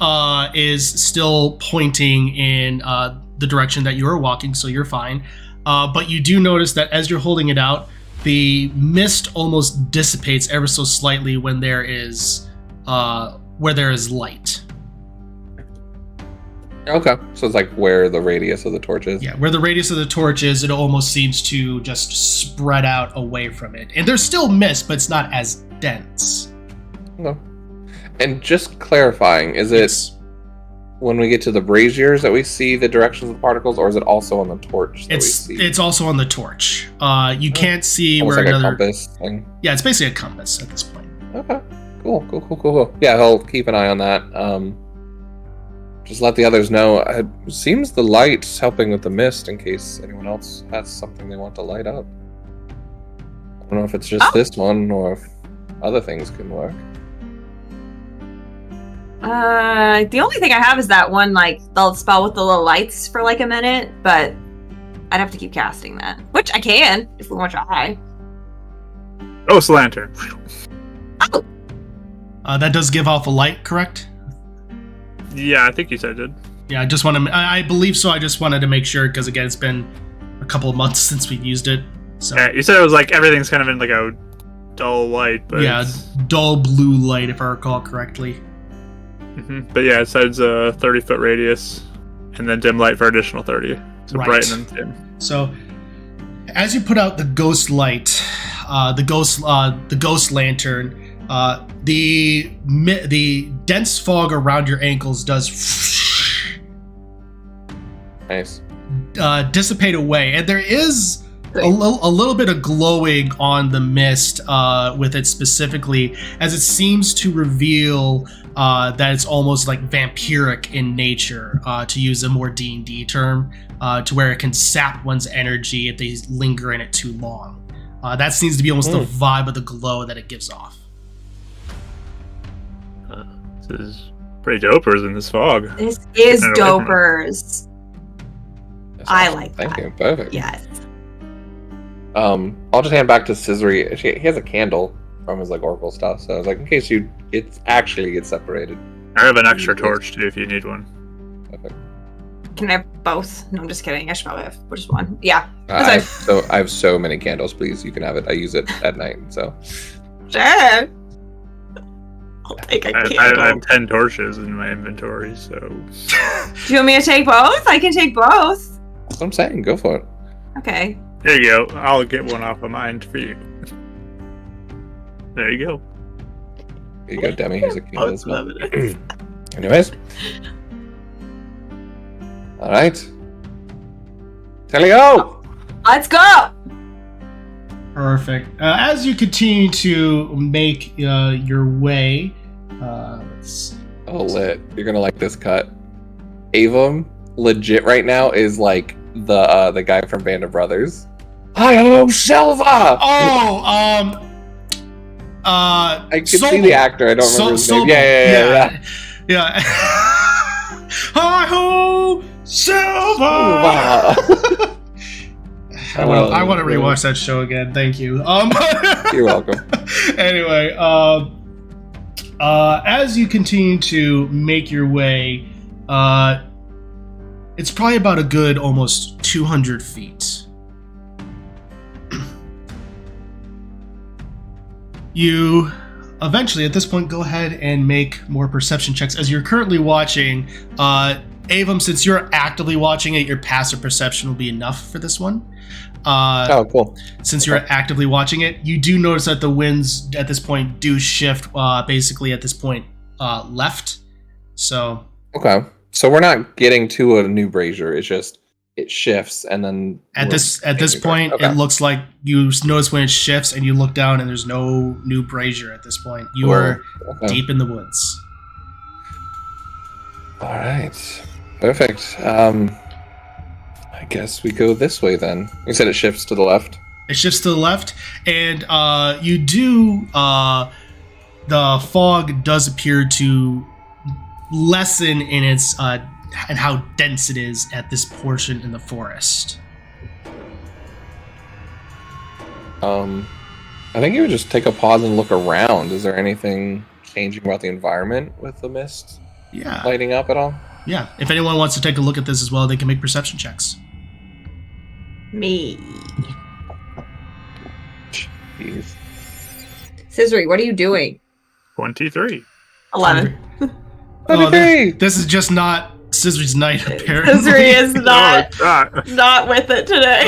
Speaker 1: is still pointing in the direction that you are walking, so you're fine. But you do notice that as you're holding it out, the mist almost dissipates ever so slightly when there is light.
Speaker 2: Okay, so it's like where the radius of the torch is.
Speaker 1: Yeah, where the radius of the torch is, it almost seems to just spread out away from it. And there's still mist, but it's not as dense.
Speaker 2: Okay. And just clarifying, is it when we get to the braziers that we see the directions of the particles, or is it also on the torch that we see?
Speaker 1: It's also on the torch. You can't see
Speaker 2: almost
Speaker 1: where
Speaker 2: like
Speaker 1: another...
Speaker 2: a compass thing.
Speaker 1: Yeah, it's basically a compass at this point.
Speaker 2: Okay, cool. Yeah, I'll keep an eye on that. Just let the others know. It seems the light's helping with the mist in case anyone else has something they want to light up. I don't know if it's just this one or if other things can work.
Speaker 3: The only thing I have is that one, like, the spell with the little lights for like a minute, but I'd have to keep casting that. Which I can, if we want to try.
Speaker 4: Ghost lantern.
Speaker 3: Oh!
Speaker 1: That does give off a light, correct?
Speaker 4: Yeah, I think you said it did.
Speaker 1: Yeah, I just want to... I believe so. I just wanted to make sure, because again, it's been a couple of months since we used it. So
Speaker 4: Yeah, you said it was like everything's kind of in like a dull light, but
Speaker 1: yeah, dull blue light, if I recall correctly.
Speaker 4: But yeah, it says 30-foot radius, and then dim light for additional 30. So
Speaker 1: Right.
Speaker 4: bright and then dim.
Speaker 1: So as you put out the ghost light, the ghost lantern, the dense fog around your ankles does
Speaker 2: Nice.
Speaker 1: Dissipate away, and there is a little bit of glowing on the mist with it specifically, as it seems to reveal that it's almost like vampiric in nature, to use a more D&D term, to where it can sap one's energy if they linger in it too long. That seems to be almost the vibe of the glow that it gives off.
Speaker 4: This is pretty dopers in this fog.
Speaker 3: This is
Speaker 4: Kinda away from
Speaker 3: dopers.
Speaker 2: That's
Speaker 3: I
Speaker 2: awesome.
Speaker 3: like
Speaker 2: Thank
Speaker 3: that.
Speaker 2: you. Perfect.
Speaker 3: Yes.
Speaker 2: I'll just hand back to Scissory. He has a candle from his like oracle stuff, so I was like, in case it actually gets separated.
Speaker 4: I have an extra torch too if you need one.
Speaker 2: Perfect.
Speaker 3: Can I have both? No, I'm just kidding. I should probably have just one. Yeah.
Speaker 2: I have so many candles. Please, you can have it. I use it at night, so.
Speaker 3: Sure. I'll take a candle.
Speaker 4: I have 10 torches in my inventory, so.
Speaker 3: Do you want me to take both? I can take both.
Speaker 2: That's what I'm saying. Go for it.
Speaker 3: Okay.
Speaker 4: There you go. I'll get one off of mine for you. There you go.
Speaker 2: There you go, Demi. Here's a candle as well.
Speaker 3: Evidence.
Speaker 2: Anyways. All right. Telio!
Speaker 3: Let's go.
Speaker 1: Perfect. As you continue to make your way, let's see.
Speaker 2: Oh, lit. You're gonna like this cut. Avum, legit right now, is like the guy from Band of Brothers. Hi-ho, Silva!
Speaker 1: Oh,
Speaker 2: I can see
Speaker 1: Sobel.
Speaker 2: the actor. I don't remember his name.
Speaker 1: Sobel. Yeah. Hi-ho, Silva! I want to rewatch that show again. Thank you.
Speaker 2: You're welcome.
Speaker 1: Anyway, as you continue to make your way, it's probably about a good almost 200 feet. You eventually, at this point, go ahead and make more perception checks. As you're currently watching, Avum, since you're actively watching it, your passive perception will be enough for this one.
Speaker 2: Oh, cool.
Speaker 1: Since you're actively watching it, you do notice that the winds at this point do shift, basically at this point, left. So.
Speaker 2: Okay. So we're not getting to a new brazier. It's just it shifts, and then
Speaker 1: At this point,
Speaker 2: okay.
Speaker 1: it looks like you notice when it shifts, and you look down, and there's no new brazier at this point. You are deep in the woods.
Speaker 2: All right. Perfect. I guess we go this way then. You said it shifts to the left.
Speaker 1: It shifts to the left, and you do. The fog does appear to lessen in its and how dense it is at this portion in the forest.
Speaker 2: I I think you would just take a pause and look around. Is there anything changing about the environment with the mist lighting up at all?
Speaker 1: Yeah. If anyone wants to take a look at this as well, they can make perception checks.
Speaker 3: Me.
Speaker 2: Jeez.
Speaker 3: Scissory, what are you doing?
Speaker 4: 23.
Speaker 3: 11.
Speaker 1: This is just not Scissory's night, apparently.
Speaker 3: Scissory is not,
Speaker 4: it's not.
Speaker 3: not with it today.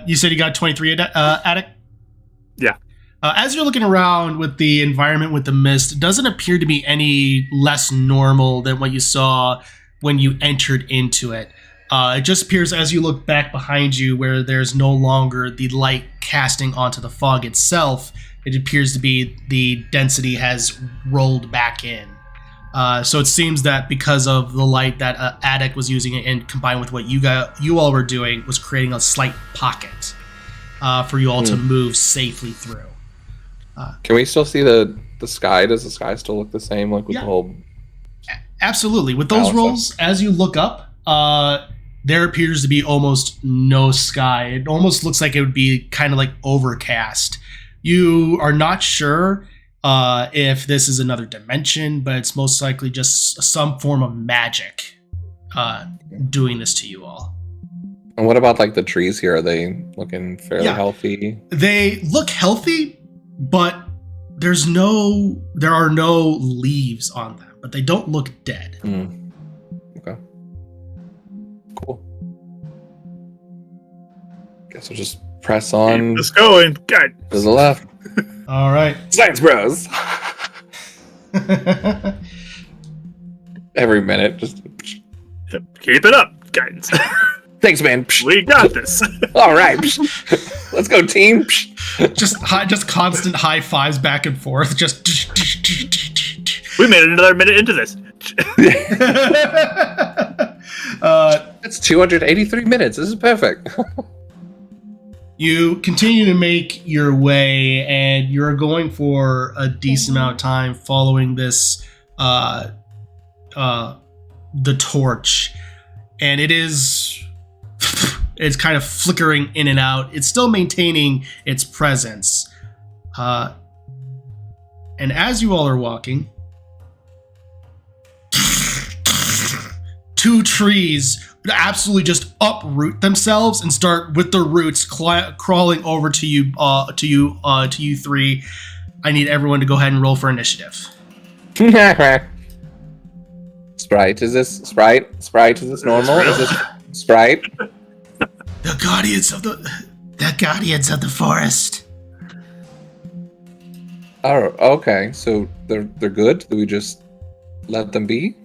Speaker 1: You said you got 23, Attic?
Speaker 4: Yeah.
Speaker 1: As you're looking around with the environment with the mist, it doesn't appear to be any less normal than what you saw when you entered into it. It just appears as you look back behind you where there's no longer the light casting onto the fog itself. It appears to be the density has rolled back in. So it seems that because of the light that Attic was using and combined with what you all were doing was creating a slight pocket for you all to move safely through.
Speaker 2: Can we still see the sky? Does the sky still look the same, like with the whole...
Speaker 1: Absolutely. With those rolls, as you look up, there appears to be almost no sky. It almost looks like it would be kind of like overcast. You are not sure if this is another dimension, but it's most likely just some form of magic doing this to you all.
Speaker 2: And what about like the trees here? Are they looking fairly healthy?
Speaker 1: They look healthy, but there are no leaves on them, but they don't look dead.
Speaker 2: Okay. Cool. Guess we'll just press on.
Speaker 4: Let's go and guide.
Speaker 2: To the left.
Speaker 1: All right.
Speaker 2: Science bros. Every minute, just
Speaker 4: keep it up, guidance.
Speaker 2: Thanks, man.
Speaker 4: We got this.
Speaker 2: All right. Let's go, team.
Speaker 1: Just constant high fives back and forth. Just.
Speaker 4: We made it another minute into this.
Speaker 2: It's 283 minutes. This is perfect.
Speaker 1: You continue to make your way, and you're going for a decent amount of time following this, the torch, and it's kind of flickering in and out. It's still maintaining its presence, and as you all are walking, two trees absolutely just uproot themselves and start with their roots crawling over to you three. I need everyone to go ahead and roll for initiative.
Speaker 2: Sprite, is this Sprite? Sprite, is this normal? Is this Sprite?
Speaker 1: The guardians of the forest.
Speaker 2: Oh, okay. So they're good. Do we just let them be?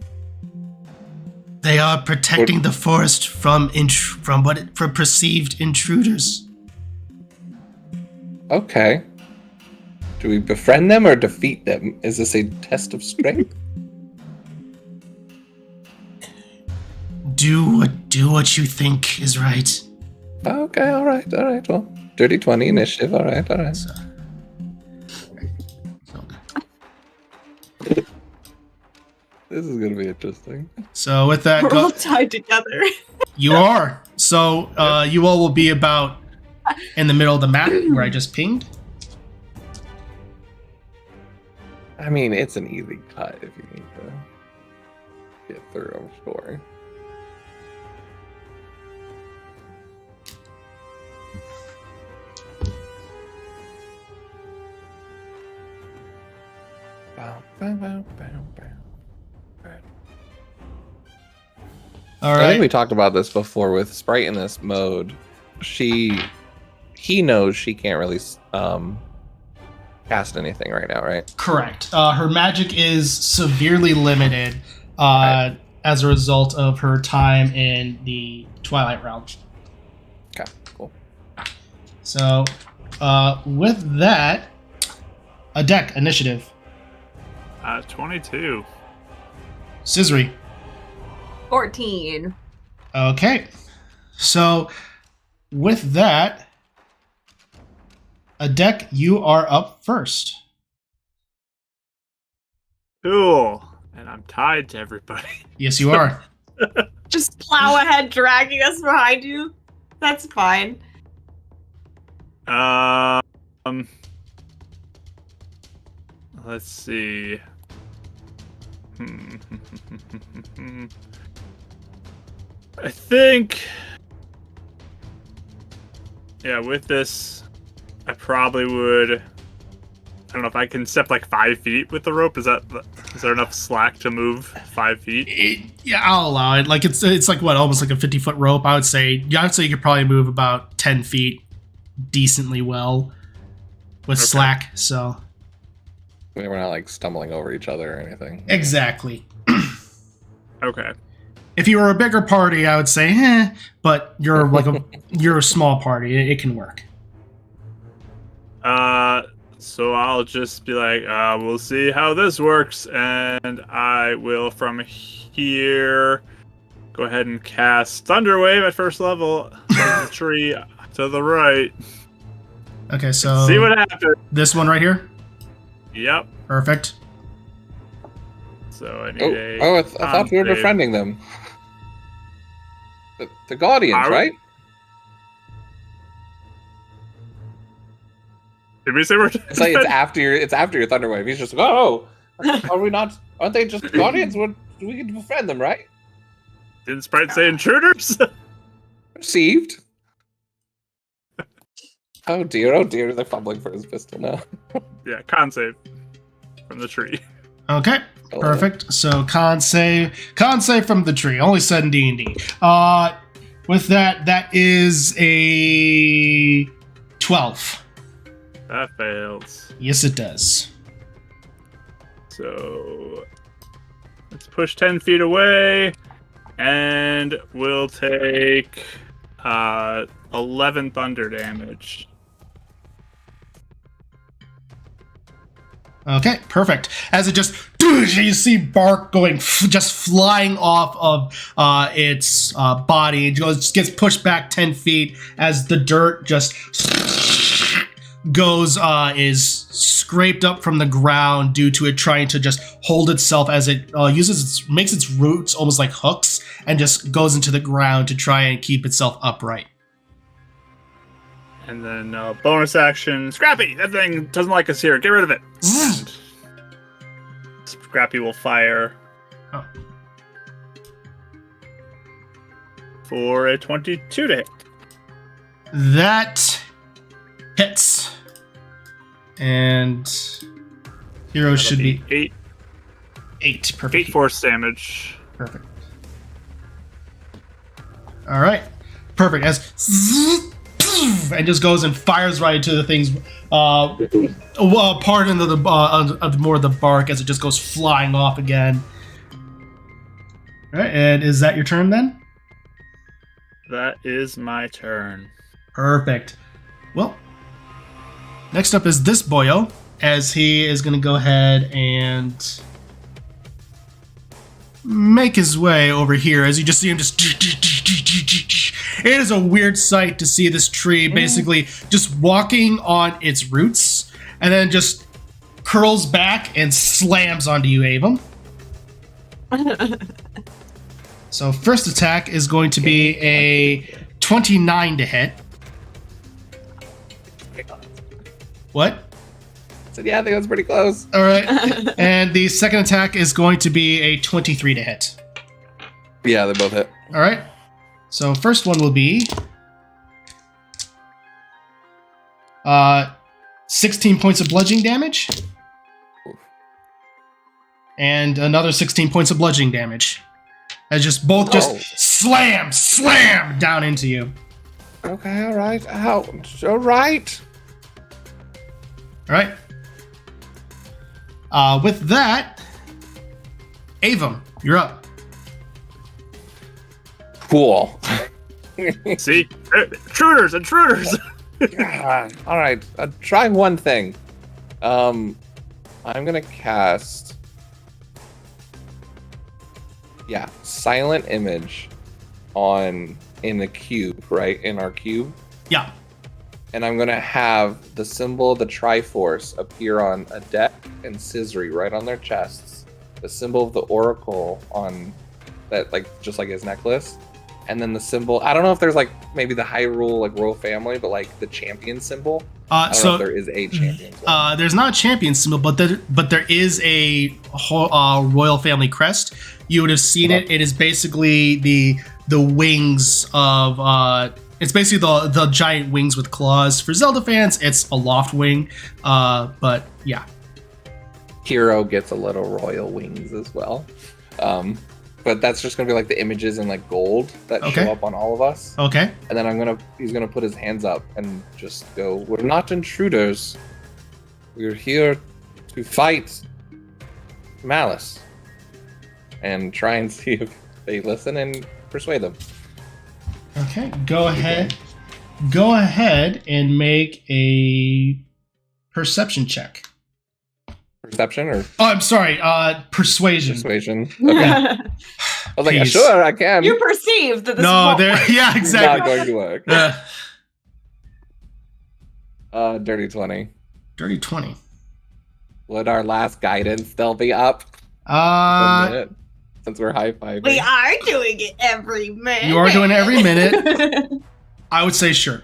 Speaker 1: They are protecting the forest from perceived intruders.
Speaker 2: Okay. Do we befriend them or defeat them? Is this a test of strength?
Speaker 1: Do what you think is right.
Speaker 2: Okay, all right. Well, dirty 20 initiative. All right. This is gonna be interesting.
Speaker 1: So with that,
Speaker 3: We're all tied together.
Speaker 1: you are. So you all will be about in the middle of the map where I just pinged.
Speaker 2: I mean, it's an easy cut if you need to get through, I'm sure.
Speaker 1: All
Speaker 2: I
Speaker 1: right.
Speaker 2: think we talked about this before with Sprite in this mode. He knows she can't really cast anything right now, right?
Speaker 1: Correct. Her magic is severely limited as a result of her time in the Twilight Realm.
Speaker 2: Okay, cool.
Speaker 1: So with that, a deck initiative.
Speaker 4: 22.
Speaker 1: Scissory.
Speaker 3: 14.
Speaker 1: Okay. So with that, a deck, you are up first.
Speaker 4: Cool. And I'm tied to everybody.
Speaker 1: Yes, you are.
Speaker 3: Just plow ahead, dragging us behind you. That's fine.
Speaker 4: Let's see. I think. Yeah, with this, I probably would. I don't know if I can step like 5 feet with the rope. Is there enough slack to move 5 feet?
Speaker 1: Yeah, I'll allow it. Like it's like what, almost like a 50-foot rope. I would say you could probably move about 10 feet decently well with slack. So
Speaker 2: we're not like stumbling over each other or anything.
Speaker 1: Exactly.
Speaker 4: Okay.
Speaker 1: If you were a bigger party, I would say, but you're you're a small party. It can work.
Speaker 4: So I'll just be like, we'll see how this works, and I will from here go ahead and cast Thunder Wave at first level on the tree to the right.
Speaker 1: Okay, so
Speaker 4: see what happens.
Speaker 1: This one right here.
Speaker 4: Yep.
Speaker 1: Perfect.
Speaker 4: So I need
Speaker 2: I thought we were befriending them. The Guardians, right?
Speaker 4: Did we say we're?
Speaker 2: It's like it's after your Thunder Wave. He's just like, oh, are we not? Aren't they just Guardians? We can befriend them, right?
Speaker 4: Didn't Sprite say intruders?
Speaker 2: Received. Oh dear, they're fumbling for his pistol now.
Speaker 4: Yeah, con save from the tree.
Speaker 1: Okay, perfect. So con save from the tree. Only said in D&D. With that is a 12.
Speaker 4: That fails.
Speaker 1: Yes, it does.
Speaker 4: So let's push 10 feet away, and we'll take 11 thunder damage.
Speaker 1: Okay, perfect. As it just, you see bark going, just flying off of its body. It just gets pushed back 10 feet as the dirt just is scraped up from the ground due to it trying to just hold itself as it makes its roots almost like hooks and just goes into the ground to try and keep itself upright.
Speaker 4: And then bonus action, Scrappy! That thing doesn't like us here. Get rid of it. And Scrappy will fire for a 22 to hit.
Speaker 1: That hits. And heroes should be 8. Perfect.
Speaker 4: 8 force damage.
Speaker 1: Perfect. All right. Perfect. And just goes and fires right into the thing's part into the more of the bark as it just goes flying off again. All right. And is that your turn then?
Speaker 4: That is my turn.
Speaker 1: Perfect. Well, next up is this boyo, as he is going to go ahead and make his way over here. As you just see him just... It is a weird sight to see this tree basically just walking on its roots and then just curls back and slams onto you, Avum. So first attack is going to be a 29 to hit. What?
Speaker 2: I said, yeah, I think that's pretty close.
Speaker 1: All right. And the second attack is going to be a 23 to hit.
Speaker 2: Yeah, they both hit.
Speaker 1: All right. So first one will be 16 points of bludgeoning damage. And another 16 points of bludgeoning damage. As just both slam down into you.
Speaker 2: Okay, all right. Ouch. All right.
Speaker 1: All right. With that, Avum, you're up.
Speaker 2: Cool.
Speaker 4: See? Intruders!
Speaker 2: All right. Try one thing. I'm gonna cast. Yeah, silent image in the cube, right? In our cube.
Speaker 1: Yeah.
Speaker 2: And I'm gonna have the symbol of the Triforce appear on a deck and Scissory right on their chests. The symbol of the Oracle on that, like just like his necklace. and then the symbol. I don't know if there's like maybe the Hyrule like royal family, but like the champion symbol. I don't know if there is a champion symbol.
Speaker 1: There's not a champion symbol, but there is a royal family crest. You would have seen it. It is basically the wings of. It's basically the giant wings with claws. For Zelda fans, it's a loft wing. But yeah.
Speaker 2: Hero gets a little royal wings as well. But that's just gonna be like the images in like gold that show up on all of us.
Speaker 1: Okay.
Speaker 2: And then he's gonna put his hands up and just go, "We're not intruders. We're here to fight malice." And try and see if they listen and persuade them.
Speaker 1: Okay. Go ahead and make a perception check.
Speaker 2: Perception or?
Speaker 1: Oh, I'm sorry. Persuasion.
Speaker 2: Persuasion. Okay. I was like,
Speaker 1: Peace.
Speaker 2: sure, I can.
Speaker 3: You perceive that this
Speaker 1: No,
Speaker 3: won't
Speaker 1: there.
Speaker 3: work.
Speaker 1: Yeah,
Speaker 2: It's
Speaker 1: exactly.
Speaker 2: not going to work. Dirty 20.
Speaker 1: Dirty 20.
Speaker 2: Would our last guidance still be up? 1 minute, since we're high-fiving.
Speaker 3: We are doing it every minute.
Speaker 1: You are doing it every minute. I would say sure.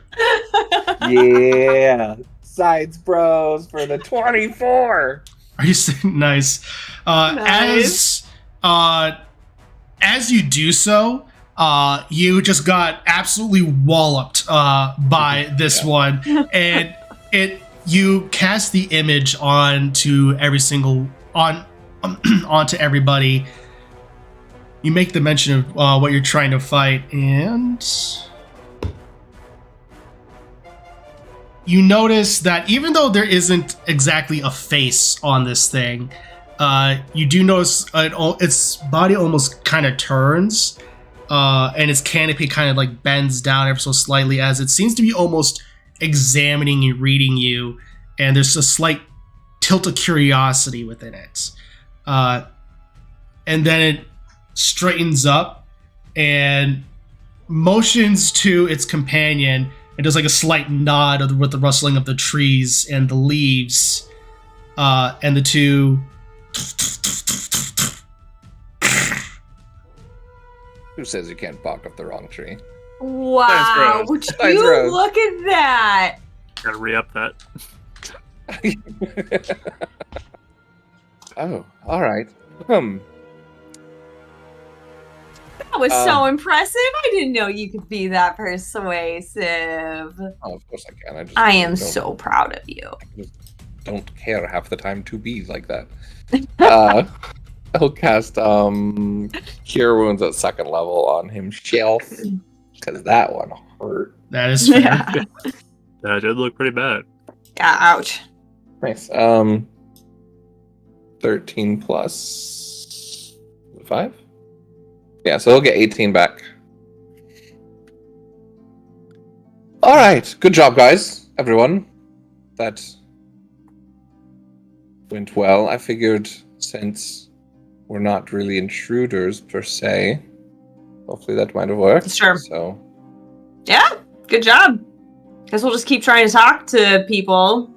Speaker 2: Yeah. Sides bros for the 24.
Speaker 1: Are you saying nice?
Speaker 3: Nice.
Speaker 1: As you do so, you just got absolutely walloped by this one, and you cast the image onto onto everybody. You make the mention of what you're trying to fight, and you notice that even though there isn't exactly a face on this thing, you do notice its body almost kind of turns, and its canopy kind of like bends down ever so slightly as it seems to be almost examining and reading you, and there's a slight tilt of curiosity within it. And then it straightens up and motions to its companion. It does like a slight nod with the rustling of the trees and the leaves, and the two.
Speaker 2: Who says you can't bark up the wrong tree?
Speaker 3: Wow,
Speaker 4: Rose.
Speaker 3: would
Speaker 2: Thanks,
Speaker 3: you
Speaker 2: Rose.
Speaker 3: look at that?
Speaker 4: Gotta re-up that.
Speaker 2: Oh, all right.
Speaker 3: That was so impressive. I didn't know you could be that persuasive.
Speaker 2: Oh, of course I can.
Speaker 3: I am
Speaker 2: don't-
Speaker 3: so proud of you.
Speaker 2: don't care half the time to be like that. I'll cast Cure Wounds at 2nd level on himself, because that one hurt.
Speaker 1: That is fair.
Speaker 3: Yeah.
Speaker 4: That did look pretty bad.
Speaker 3: Yeah, ouch.
Speaker 2: Nice. 13 plus 5? Yeah, so he'll get 18 back. All right. Good job, guys. Everyone. That went well. I figured since we're not really intruders per se, hopefully that might have worked.
Speaker 3: Sure.
Speaker 2: So,
Speaker 3: Yeah, good job. Guess we'll just keep trying to talk to people.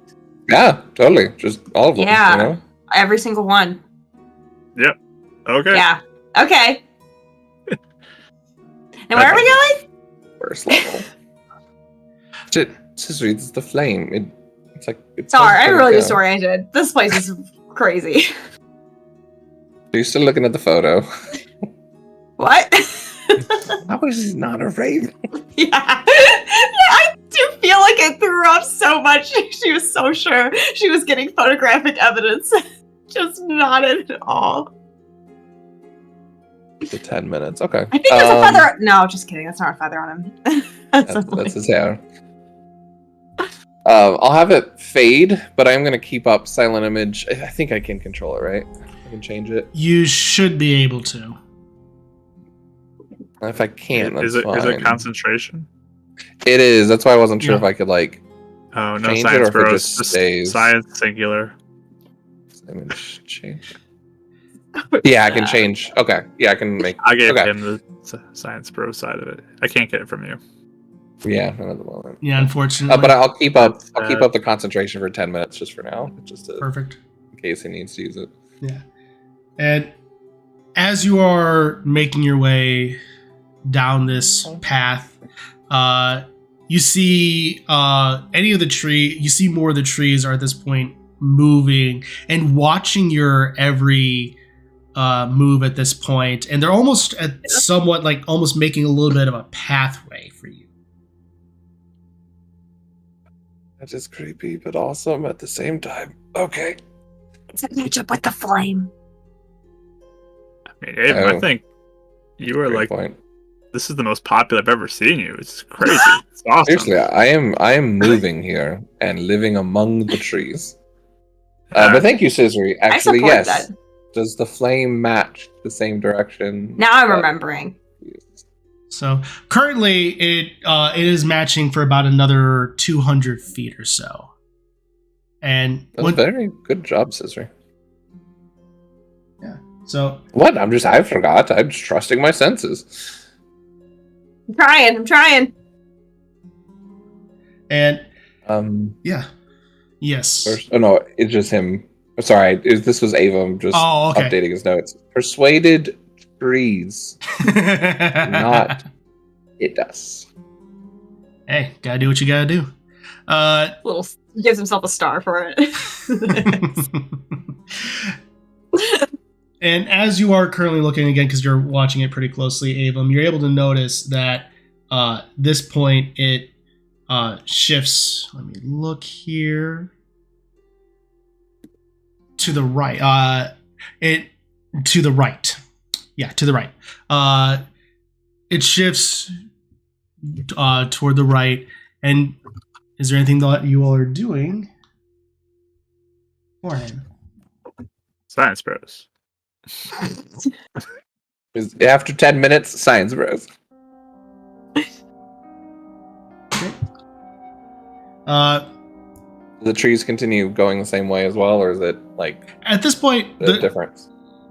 Speaker 2: yeah, totally. Just all of them.
Speaker 3: Yeah.
Speaker 2: You know?
Speaker 3: Every single one.
Speaker 4: Okay.
Speaker 3: Yeah. Okay. Now where are we going?
Speaker 2: First level. Shit, just reads the flame. It's like. It's
Speaker 3: Sorry, I'm really
Speaker 2: yeah.
Speaker 3: disoriented. This place is crazy.
Speaker 2: Are you still looking at the photo?
Speaker 3: What?
Speaker 2: How is he not a raven?
Speaker 3: Yeah. I do feel like it threw off so much. She was so sure she was getting photographic evidence. Just not at all.
Speaker 2: For 10 minutes. Okay.
Speaker 3: I think there's a feather. No, just kidding. That's not a feather on him.
Speaker 2: That's his hair. I'll have it fade, but I'm gonna keep up silent image. I think I can control it, right? I can change it.
Speaker 1: You should be able to.
Speaker 2: If I can't, that's
Speaker 4: Is it
Speaker 2: fine.
Speaker 4: concentration?
Speaker 2: It is. That's why I wasn't sure
Speaker 1: Yeah.
Speaker 2: if I could like
Speaker 4: Oh no,
Speaker 2: change it or
Speaker 4: science
Speaker 2: if it
Speaker 4: bros.
Speaker 2: just
Speaker 4: Just
Speaker 2: stays.
Speaker 4: science singular.
Speaker 2: image change. Yeah, I can change. Okay. Yeah, I can make.
Speaker 4: I gave
Speaker 2: Okay.
Speaker 4: him the science bro side of it. I can't get it from you.
Speaker 2: Yeah, not at the moment.
Speaker 1: Yeah, unfortunately.
Speaker 2: But I'll keep up.
Speaker 4: That's
Speaker 2: I'll keep
Speaker 4: bad.
Speaker 2: up the concentration for 10 minutes just for now, just to,
Speaker 1: Perfect.
Speaker 2: in case he needs to use it.
Speaker 1: Yeah. And as you are making your way down this path. You see any of the tree. You see more of the trees are at this point moving and watching your every move at this point, and they're almost somewhat like almost making a little bit of a pathway for you.
Speaker 2: That is creepy, but awesome at the same time. Okay.
Speaker 3: It's a matchup with the flame.
Speaker 4: I mean, Aiden, I think you are like,
Speaker 2: point.
Speaker 4: This is the most popular I've ever seen you. It's crazy. It's awesome.
Speaker 2: Seriously, I am moving here and living among the trees. But thank you, Scissory. Actually, yes.
Speaker 3: That.
Speaker 2: Does the flame match the same direction?
Speaker 3: Now I'm remembering.
Speaker 1: So currently, it is matching for about another 200 feet or so. And
Speaker 2: very good job, Scissory.
Speaker 1: Yeah. So
Speaker 2: what? I forgot. I'm just trusting my senses.
Speaker 3: I'm trying.
Speaker 1: And
Speaker 2: yeah.
Speaker 1: Yes.
Speaker 2: First, no, it's just him. Sorry, this was Ava. I'm just updating his notes. Persuaded trees. Not it does.
Speaker 1: Hey, gotta do what you gotta do.
Speaker 3: Gives himself a star for it.
Speaker 1: And as you are currently looking again, because you're watching it pretty closely, Avum, you're able to notice that this point it shifts. Let me look here. To the right. To the right. Yeah, to the right. It shifts toward the right. And is there anything that you all are doing for him?
Speaker 4: Science bros.
Speaker 2: After 10 minutes, science bros.
Speaker 1: Okay.
Speaker 2: The trees continue going the same way as well, or is it like
Speaker 1: at this point
Speaker 2: the difference?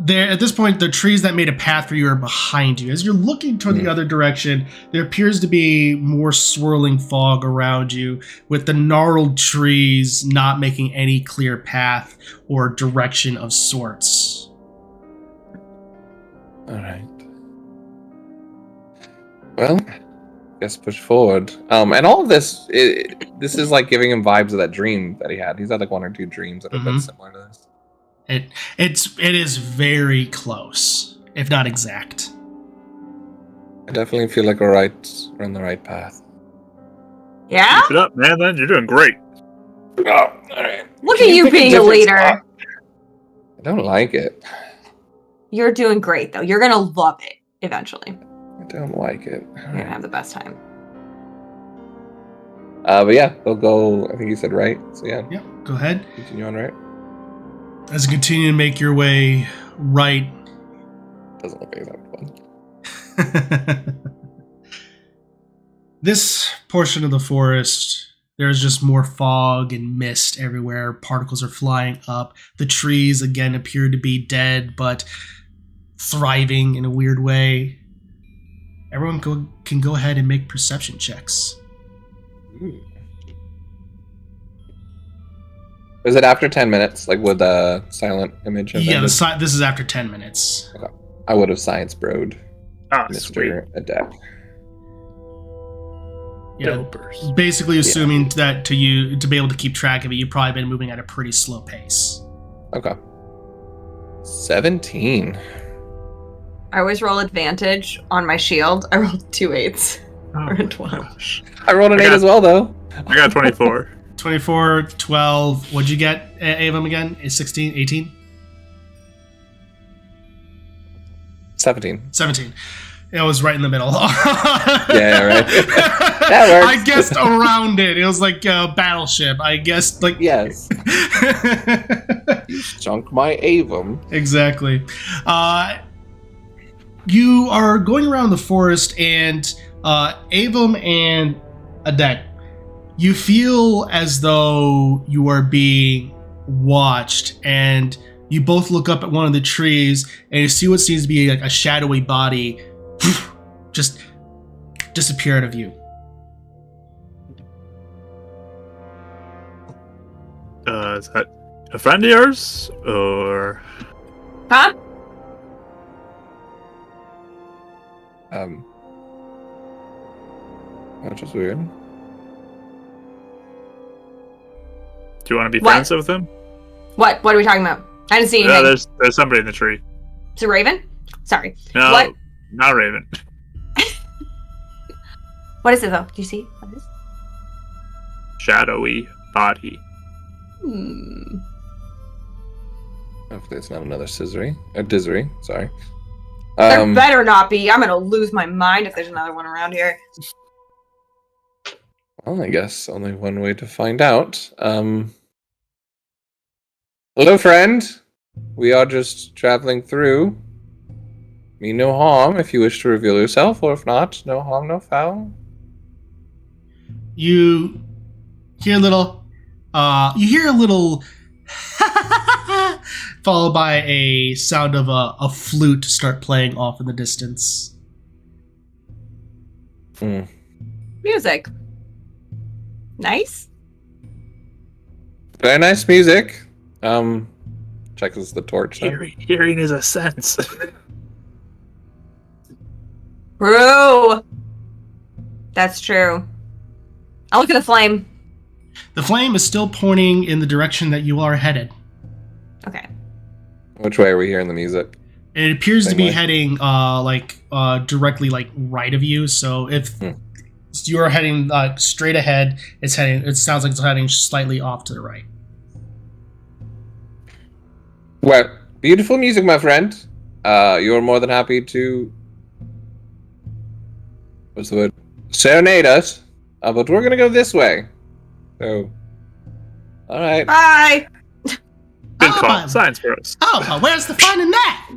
Speaker 1: At this point, the trees that made a path for you are behind you. As you're looking toward the other direction, there appears to be more swirling fog around you, with the gnarled trees not making any clear path or direction of sorts.
Speaker 2: All right. Well, guess push forward. And all of this, this is like giving him vibes of that dream that he had. He's had like one or two dreams that have been similar to this.
Speaker 1: It is very close, if not exact.
Speaker 2: I definitely feel like we're on the right path.
Speaker 3: Yeah?
Speaker 4: Keep it up, man. Then you're doing great.
Speaker 2: Oh, all right.
Speaker 3: Look at you being a leader.
Speaker 2: Spot? I don't like it.
Speaker 3: You're doing great, though. You're gonna love it eventually.
Speaker 2: I don't like it.
Speaker 3: You're gonna have the best time.
Speaker 2: But yeah, they'll go. I think you said right. So yeah.
Speaker 1: Yep. Go ahead.
Speaker 2: Continue on right.
Speaker 1: As you continue to make your way right.
Speaker 2: Doesn't look like that fun.
Speaker 1: This portion of the forest, there's just more fog and mist everywhere. Particles are flying up. The trees, again, appear to be dead, but thriving in a weird way. Everyone can go ahead and make perception checks.
Speaker 2: Ooh. Is it after 10 minutes, like with the silent image?
Speaker 1: Yeah, this is after 10 minutes.
Speaker 2: Okay. I would have science broed
Speaker 4: Mr.
Speaker 2: Sweet. Adept.
Speaker 1: Yeah, basically assuming that to be able to keep track of it, you've probably been moving at a pretty slow pace.
Speaker 2: Okay. 17.
Speaker 3: I always roll advantage on my shield. I rolled 2 8s. Or a 12.
Speaker 4: Gosh.
Speaker 2: I rolled an 8 as well, though.
Speaker 4: I got 24.
Speaker 1: 24, 12. What'd you get, Avum, again? 16, 18?
Speaker 2: 17.
Speaker 1: 17. It was right in the middle.
Speaker 2: Yeah, right. That works.
Speaker 1: I guessed around it. It was like a battleship. I guessed like...
Speaker 2: Yes. You sunk my Avum.
Speaker 1: Exactly. You are going around the forest, and Avum and Adet, you feel as though you are being watched, and you both look up at one of the trees, and you see what seems to be like a shadowy body just disappear out of view.
Speaker 4: Is that a friend of yours, or?
Speaker 3: Huh?
Speaker 2: Which is weird.
Speaker 4: Do you want to be
Speaker 3: What?
Speaker 4: friends with him?
Speaker 3: What? What are we talking about? I didn't see anything.
Speaker 4: No, there's somebody in the tree.
Speaker 3: It's a raven? Sorry.
Speaker 4: No,
Speaker 3: What?
Speaker 4: not Raven.
Speaker 3: What is it though? Do you see what it is?
Speaker 4: Shadowy body.
Speaker 2: Hopefully it's not another Dizzery, sorry.
Speaker 3: There better not be. I'm gonna lose my mind if there's another one around here.
Speaker 2: Well, I guess only one way to find out. Hello, friend. We are just traveling through. Mean no harm if you wish to reveal yourself, or if not, no harm, no foul.
Speaker 1: You hear a little, followed by a sound of a flute start playing off in the distance.
Speaker 3: Music. Nice.
Speaker 2: Very nice music. Checks the torch. Then.
Speaker 4: Hearing is a sense.
Speaker 3: True. That's true. I'll look at the flame.
Speaker 1: The flame is still pointing in the direction that you are headed.
Speaker 3: Okay.
Speaker 2: Which way are we hearing the music?
Speaker 1: It appears to
Speaker 2: Same
Speaker 1: be
Speaker 2: way?
Speaker 1: heading directly right of you. So if you're heading straight ahead, it sounds like it's heading slightly off to the right.
Speaker 2: Well, beautiful music, my friend. You're more than happy to... What's the word? Serenade us. But we're gonna go this way. So... Alright.
Speaker 3: Bye.
Speaker 4: Good call. Science bros.
Speaker 1: Oh, but where's the fun in that?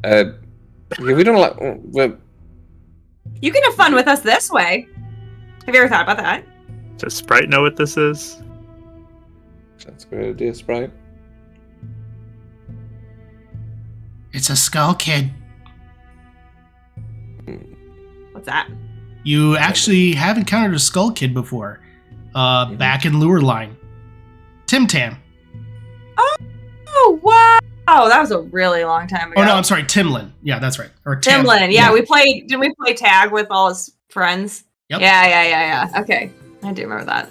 Speaker 2: Yeah, we don't like... Well,
Speaker 3: You can have fun with us this way. Have you ever thought about that?
Speaker 4: Does Sprite know what this is?
Speaker 2: that's a great idea, Sprite.
Speaker 1: It's a skull kid.
Speaker 3: What's that?
Speaker 1: You actually have encountered a skull kid before. Back in Lure Line. Tim Tam.
Speaker 3: Oh, wow. Oh, that was a really long time ago.
Speaker 1: Oh no, I'm sorry, Timlin. Yeah, that's right. Or Tim.
Speaker 3: Timlin. Yeah, we played. Didn't we play tag with all his friends?
Speaker 1: Yep.
Speaker 3: Yeah. Okay, I do remember that.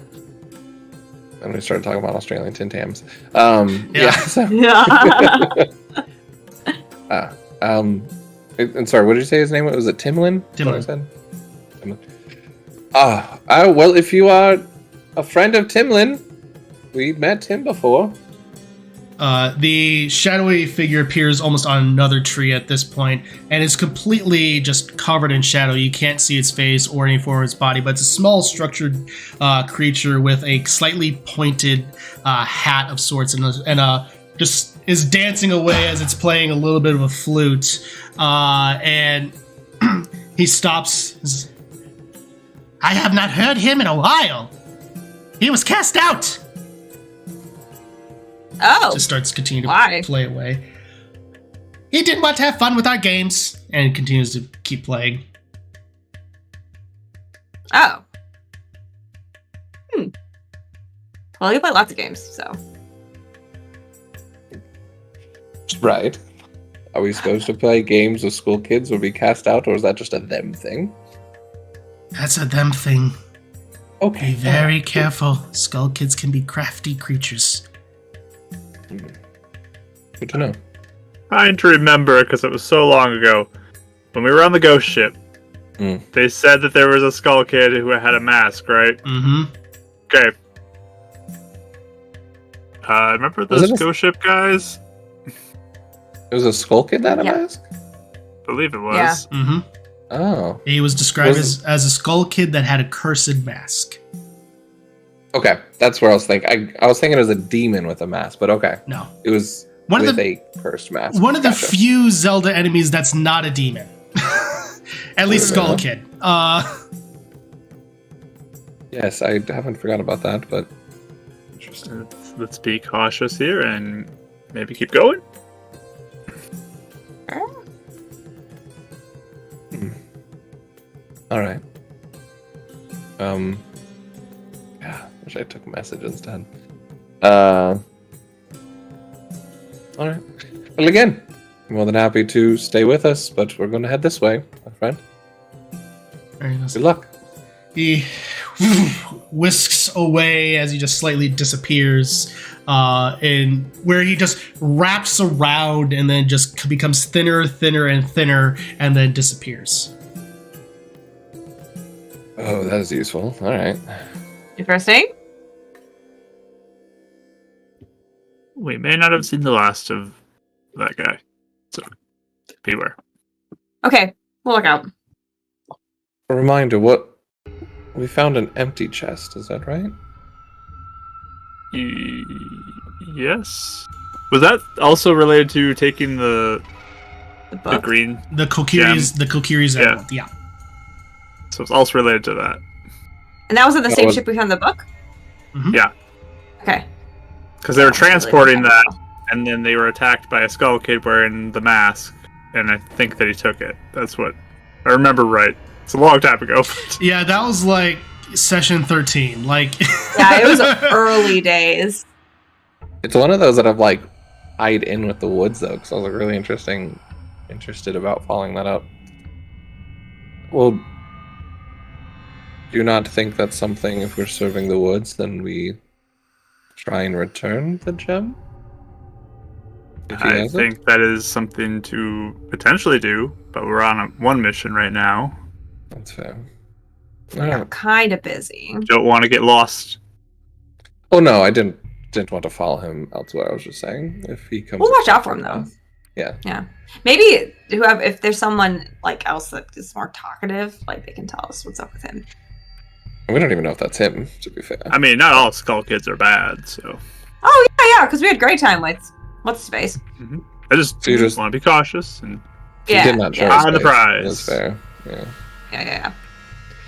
Speaker 2: And we started talking about Australian Tin Tams. Yeah. So,
Speaker 3: Yeah.
Speaker 2: and sorry, what did you say his name was? Was it Timlin?
Speaker 1: Timlin.
Speaker 2: Is that what I said? Timlin. Well, if you are a friend of Timlin, we met him before.
Speaker 1: The shadowy figure appears almost on another tree at this point, and is completely just covered in shadow. You can't see its face or any form of its body, but it's a small, structured creature with a slightly pointed hat of sorts, and just is dancing away as it's playing a little bit of a flute. And he stops. I have not heard him in a while. He was cast out.
Speaker 3: Oh.
Speaker 1: Just starts continuing to
Speaker 3: Why?
Speaker 1: play away. He didn't want to have fun with our games, and continues to keep playing.
Speaker 3: Oh. Well, you play lots of games, so.
Speaker 2: Right. Are we supposed to play games with school kids or be cast out, or is that just a them thing?
Speaker 1: That's a them thing.
Speaker 2: Okay.
Speaker 1: Be very careful. Skull kids can be crafty creatures.
Speaker 2: Good to know.
Speaker 4: Trying to remember because it was so long ago. When we were on the ghost ship, they said that there was a skull kid who had a mask, right?
Speaker 1: Mm-hmm.
Speaker 4: Okay. Remember those ghost ship guys?
Speaker 2: It was a skull kid that had a
Speaker 3: Yeah.
Speaker 2: mask?
Speaker 4: I believe it was.
Speaker 3: Yeah.
Speaker 1: Mm-hmm.
Speaker 2: Oh.
Speaker 1: He was described as a skull kid that had a cursed mask.
Speaker 2: Okay, that's where I was thinking. I was thinking it was a demon with a mask, but okay.
Speaker 1: No.
Speaker 2: It was with a cursed mask.
Speaker 1: One of the
Speaker 2: Gotcha.
Speaker 1: few Zelda enemies that's not a demon. At least Skull Kid.
Speaker 2: Yes, I haven't forgotten about that, but interesting.
Speaker 4: Let's be cautious here and maybe keep going.
Speaker 2: All right. Yeah, wish I took a message instead. All right. Well, again, I'm more than happy to stay with us, but we're going to head this way, my friend.
Speaker 1: There he goes.
Speaker 2: Good luck.
Speaker 1: He whisks away as he just slightly disappears, and where he just wraps around and then just becomes thinner, thinner, and thinner, and then disappears.
Speaker 2: Oh, that is useful. All right.
Speaker 3: Your first aid?
Speaker 4: We may not have seen the last of that guy, so beware.
Speaker 3: Okay, we'll look out.
Speaker 2: A reminder, we found an empty chest, is that right?
Speaker 4: Yes. Was that also related to taking the
Speaker 3: book?
Speaker 4: green?
Speaker 1: The Kokiri's
Speaker 4: Yeah.
Speaker 1: emerald, yeah.
Speaker 4: So it's also related to that.
Speaker 3: And that was in the
Speaker 2: That
Speaker 3: same
Speaker 2: was-
Speaker 3: ship we found the book?
Speaker 1: Mhm.
Speaker 4: Yeah.
Speaker 3: Okay.
Speaker 4: Because they were
Speaker 3: That was really
Speaker 4: transporting that,
Speaker 3: technical.
Speaker 4: and then they were attacked by a skull kid wearing the mask, and I think that he took it. That's what I remember right. It's a long time ago.
Speaker 1: Yeah, that was like session 13. Like,
Speaker 3: Yeah, it was early days.
Speaker 2: It's one of those that I've like eyed in with the woods though, because I was like really interested about following that up. Well, do you not think that's something, if we're serving the woods, then we try and return the gem? If he
Speaker 4: I
Speaker 2: has it?
Speaker 4: think that is something to potentially do, but we're on one mission right now.
Speaker 2: That's fair.
Speaker 3: I'm
Speaker 2: Alright.
Speaker 3: kind of busy.
Speaker 4: Don't want to get lost.
Speaker 2: Oh no, I didn't want to follow him elsewhere. I was just saying if he comes.
Speaker 3: We'll watch out for him, though.
Speaker 2: Yeah.
Speaker 3: Maybe if there's someone like else that is more talkative, like they can tell us what's up with him.
Speaker 2: We don't even know if that's him. To be fair.
Speaker 4: I mean, not all skull kids are bad, so
Speaker 3: Oh yeah, because we had a great time with what's his face.
Speaker 4: I just,
Speaker 2: So you just-
Speaker 4: want to be cautious and
Speaker 2: He
Speaker 3: Yeah,
Speaker 2: did not show
Speaker 3: yeah.
Speaker 2: his
Speaker 4: On the
Speaker 2: face.
Speaker 4: prize.
Speaker 2: That's fair. Yeah.
Speaker 3: Yeah.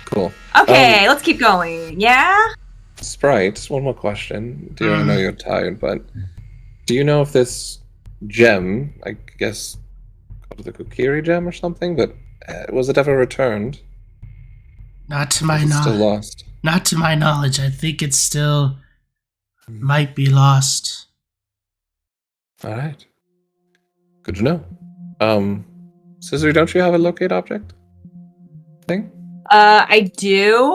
Speaker 2: Cool.
Speaker 3: Okay, let's keep going. Yeah.
Speaker 2: Sprite, one more question. Dear, I know you're tired, but do you know if this gem, I guess, called the Kokiri gem or something, but was it ever returned?
Speaker 1: not to my
Speaker 2: Is it still
Speaker 1: knowledge.
Speaker 2: lost?
Speaker 1: Not to my knowledge. I think it still might be lost.
Speaker 2: All right. Good to know. Scissor, don't you have a locate object thing?
Speaker 3: I do.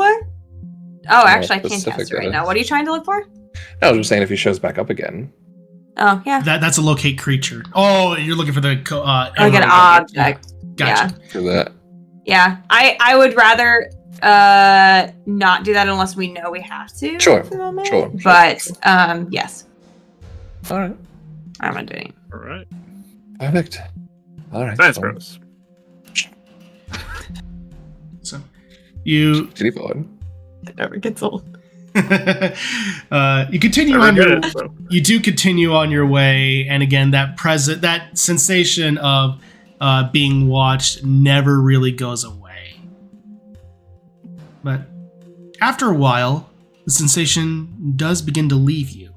Speaker 3: Oh, actually, I can't
Speaker 2: specific
Speaker 3: cast it right
Speaker 2: it
Speaker 3: now.
Speaker 2: is.
Speaker 3: What are you trying to look for?
Speaker 2: I was just saying if he shows back up again.
Speaker 3: Oh, yeah.
Speaker 1: That's a locate creature. Oh, you're looking for the
Speaker 3: Like an
Speaker 1: emerald
Speaker 3: object.
Speaker 1: Gotcha.
Speaker 2: For that.
Speaker 3: Yeah. I would rather not do that unless we know we have to.
Speaker 2: Sure,
Speaker 3: For the moment.
Speaker 2: sure.
Speaker 3: But yes,
Speaker 2: All right.
Speaker 3: I'm not doing.
Speaker 4: all right.
Speaker 2: Perfect. All right.
Speaker 4: Science
Speaker 2: well,
Speaker 4: bros.
Speaker 1: So you
Speaker 2: Shitty forward.
Speaker 3: It never gets old.
Speaker 1: you continue
Speaker 4: Never
Speaker 1: on your
Speaker 4: did it, so.
Speaker 1: you do continue on your way, and again that sensation of being watched never really goes away. But after a while, the sensation does begin to leave you,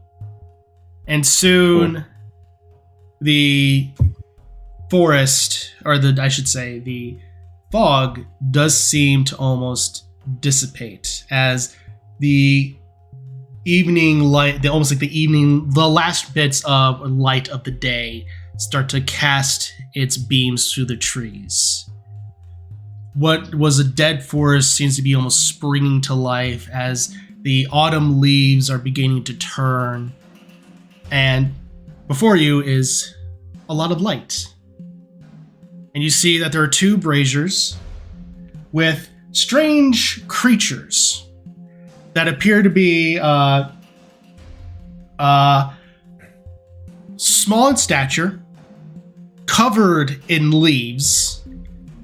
Speaker 1: and soon the forest, or I should say the fog, does seem to almost dissipate as the evening light, the last bits of light of the day start to cast its beams through the trees. What was a dead forest seems to be almost springing to life as the autumn leaves are beginning to turn, and before you is a lot of light. And you see that there are two braziers with strange creatures that appear to be small in stature, covered in leaves,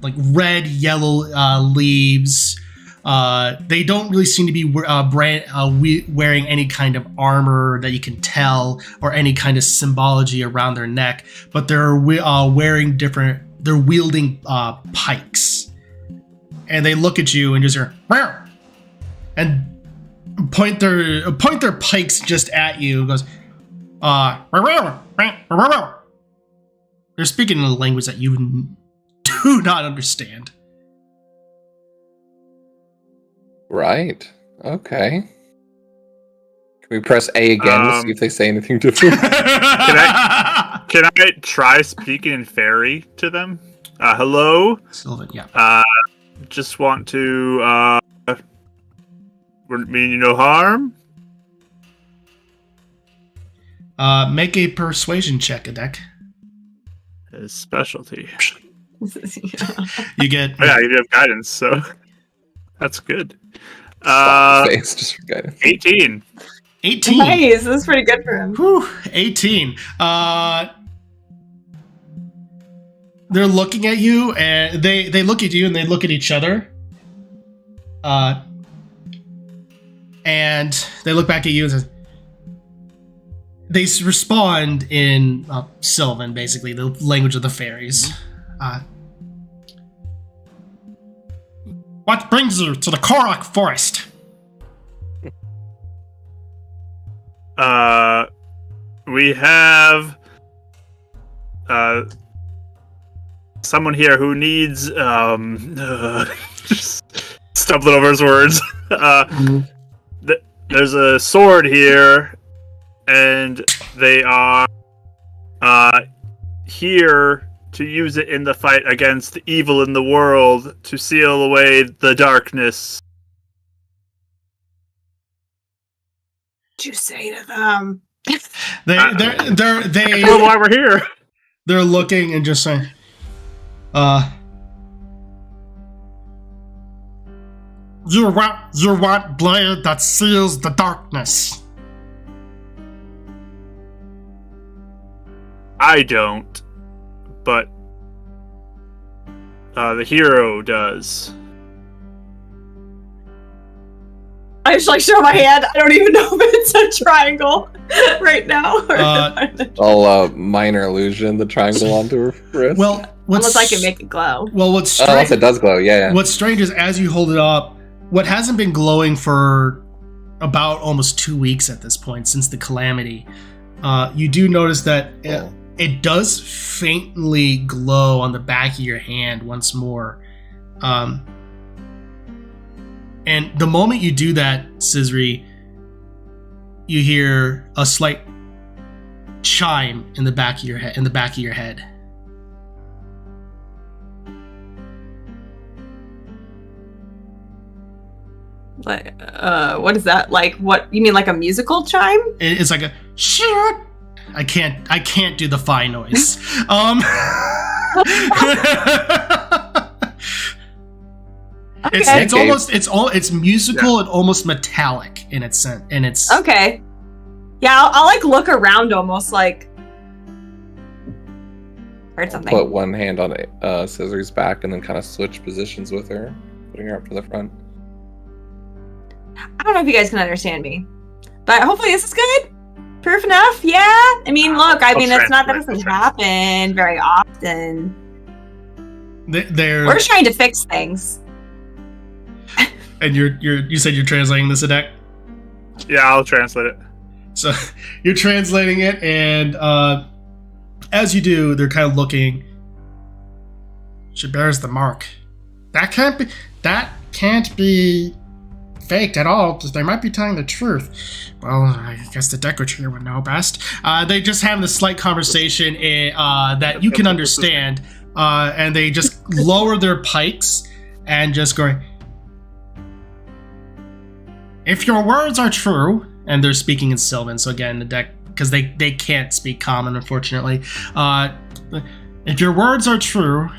Speaker 1: like red, yellow leaves. They don't really seem to be wearing any kind of armor that you can tell, or any kind of symbology around their neck, but they're wearing different. They're wielding pikes, and they look at you and just hear, "Meow," and point their pikes just at you. It goes, they're speaking in a language that you do not understand.
Speaker 2: Right. Okay. Can we press A again to see if they say anything different?
Speaker 4: Can I try speaking in fairy to them? Hello?
Speaker 1: Sylvan, yeah.
Speaker 4: just want to mean you no harm.
Speaker 1: Make a persuasion check, Adek.
Speaker 4: His specialty.
Speaker 1: You get.
Speaker 4: Oh, yeah, you do have guidance, so that's good.
Speaker 2: Face just for guidance.
Speaker 4: 18.
Speaker 1: 18.
Speaker 3: Nice, that's pretty good for him.
Speaker 1: Whew, 18. They're looking at you, and they look at you, and they look at each other. And they look back at you and say, they respond in Sylvan, basically, the language of the fairies. What brings you to the Korok Forest?
Speaker 4: We have someone here who needs just stumbling over his words. There's a sword here, and they are here to use it in the fight against the evil in the world to seal away the darkness.
Speaker 3: What'd you say to them?
Speaker 1: They
Speaker 4: Well, why we're here?
Speaker 1: they're looking and just saying, you want blade that seals the darkness.
Speaker 4: I don't, but the hero does.
Speaker 3: I just like show my hand. I don't even know if it's a triangle right now.
Speaker 2: I'll minor illusion the triangle onto her wrist.
Speaker 1: Well,
Speaker 3: unless I can make it glow.
Speaker 1: Well, what's strange?
Speaker 2: Unless it does glow, yeah.
Speaker 1: What's strange is as you hold it up, what hasn't been glowing for about almost 2 weeks at this point since the Calamity, you do notice that it does faintly glow on the back of your hand once more. And the moment you do that, Scisri, you hear a slight chime in the back of your head.
Speaker 3: What is that? Like, what you mean, like a musical chime?
Speaker 1: It's like a shit. I can't do the phi noise.
Speaker 3: Okay.
Speaker 1: It's musical and almost metallic in its sense.
Speaker 3: Okay. Yeah, I'll like look around almost like heard something.
Speaker 2: Put one hand on Scissor's back and then kind of switch positions with her, putting her up to the front.
Speaker 3: I don't know if you guys can understand me, but hopefully this is good. Proof enough? Yeah. I mean, look. I mean, it's not that it doesn't happen very often. We're just trying to fix things.
Speaker 1: And you said you're translating this, Adek?
Speaker 4: Yeah, I'll translate it.
Speaker 1: So you're translating it, and as you do, they're kind of looking. She bears the mark. That can't be faked at all, because they might be telling the truth. Well, I guess the Decorator would know best. They just have this slight conversation that you can understand, and they just lower their pikes and just go, if your words are true, and they're speaking in Sylvan, so again, the deck, because they can't speak common, unfortunately. If your words are true,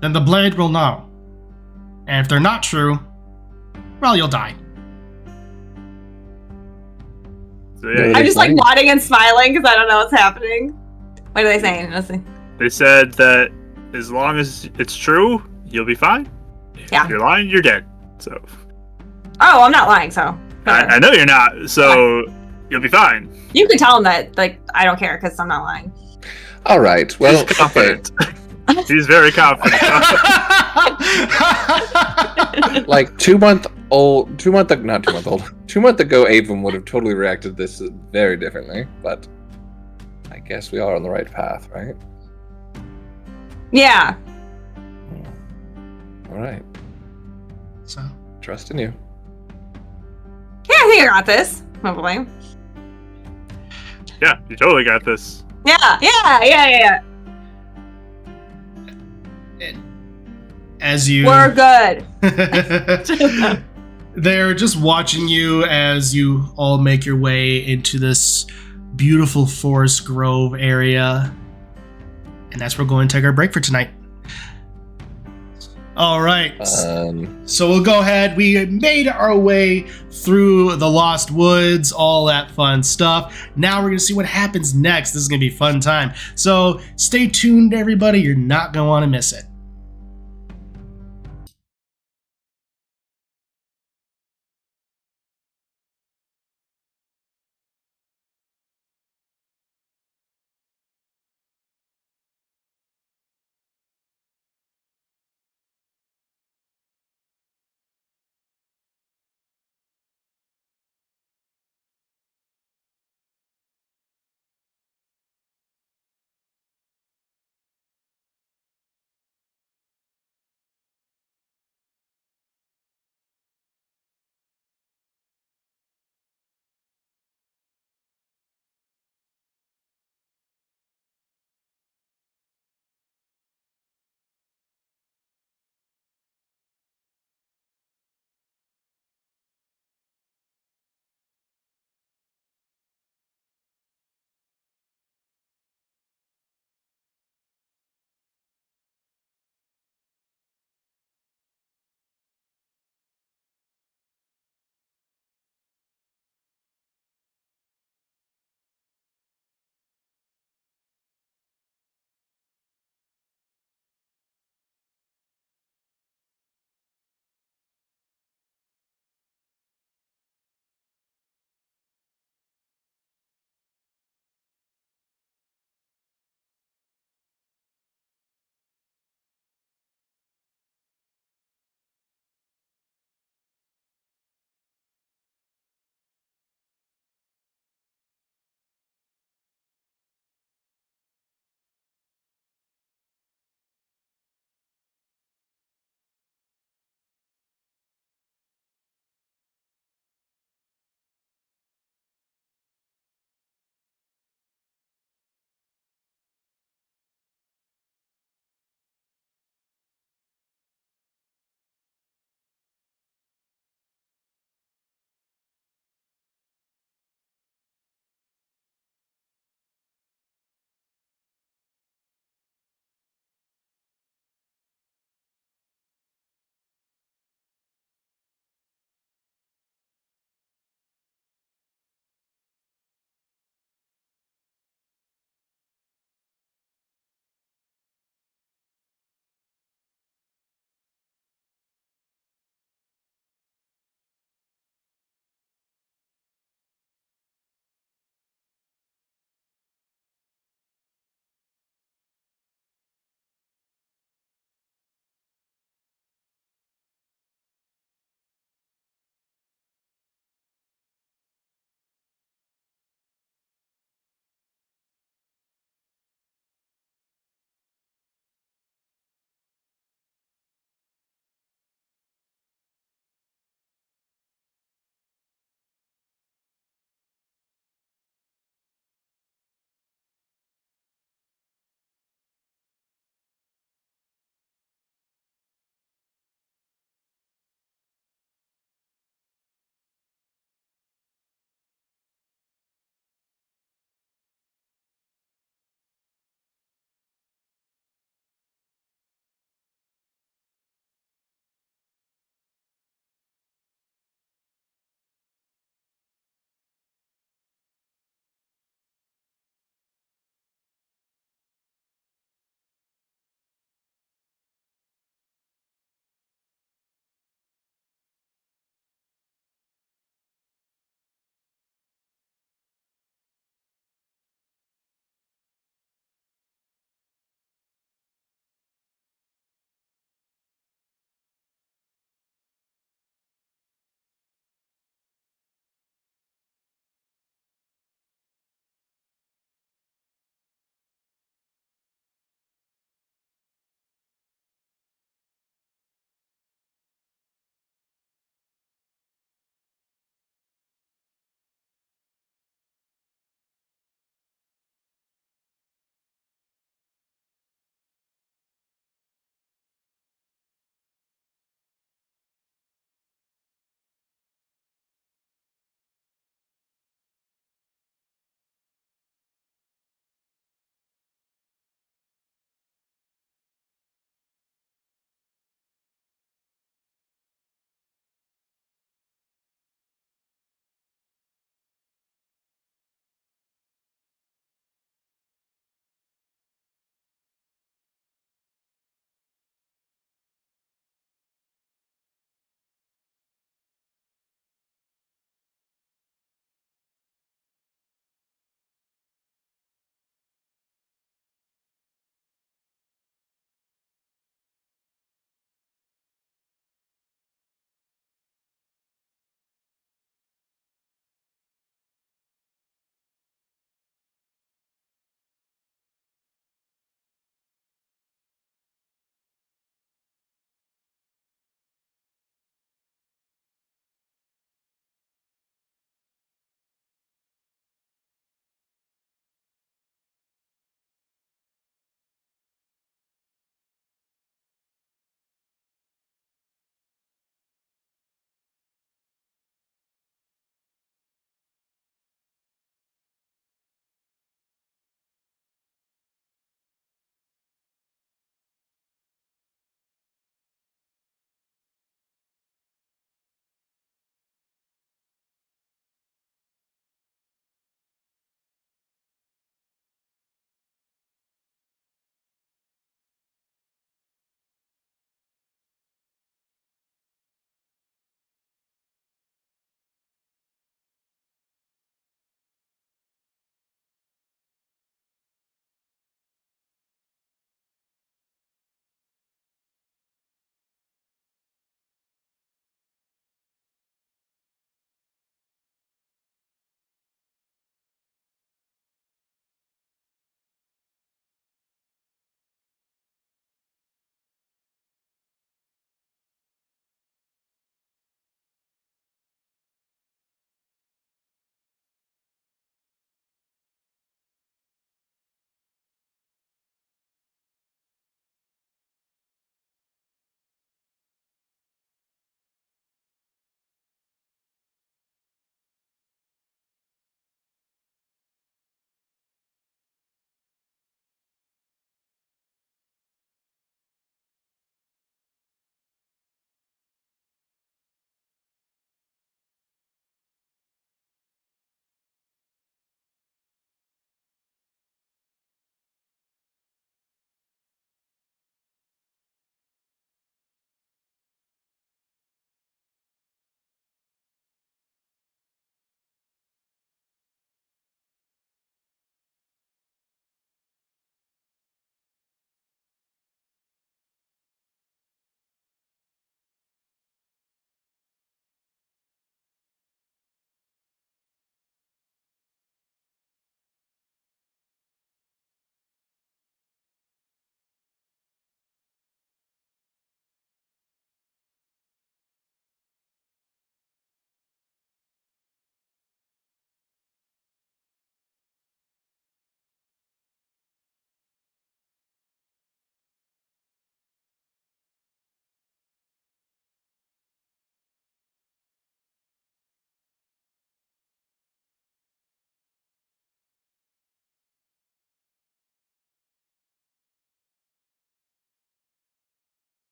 Speaker 1: then the blade will know. And if they're not true, well, you'll die.
Speaker 4: So, yeah,
Speaker 3: I'm just like nodding and smiling because I don't know what's happening. What are they saying?
Speaker 4: They said that as long as it's true, you'll be fine.
Speaker 3: Yeah.
Speaker 4: If you're lying, you're dead. So.
Speaker 3: Oh, I'm not lying, so.
Speaker 4: I know you're not, so you'll be fine.
Speaker 3: You can tell them that, like, I don't care because I'm not lying.
Speaker 2: All right. Well,
Speaker 4: he's confident. He's very confident.
Speaker 2: Like 2 month ago, Avon would have totally reacted to this very differently, but I guess we are on the right path, right?
Speaker 3: Yeah.
Speaker 2: All right.
Speaker 1: So.
Speaker 2: Trust in you.
Speaker 3: Yeah, I think I got this. Hopefully.
Speaker 4: Yeah, you totally got this.
Speaker 3: Yeah.
Speaker 1: as you
Speaker 3: We're good.
Speaker 1: they're just watching you as you all make your way into this beautiful forest grove area. And that's where we're going to take our break for tonight. All right. So we'll go ahead. We made our way through the Lost Woods, all that fun stuff. Now we're going to see what happens next. This is going to be a fun time. So stay tuned, everybody. You're not going to want to miss it.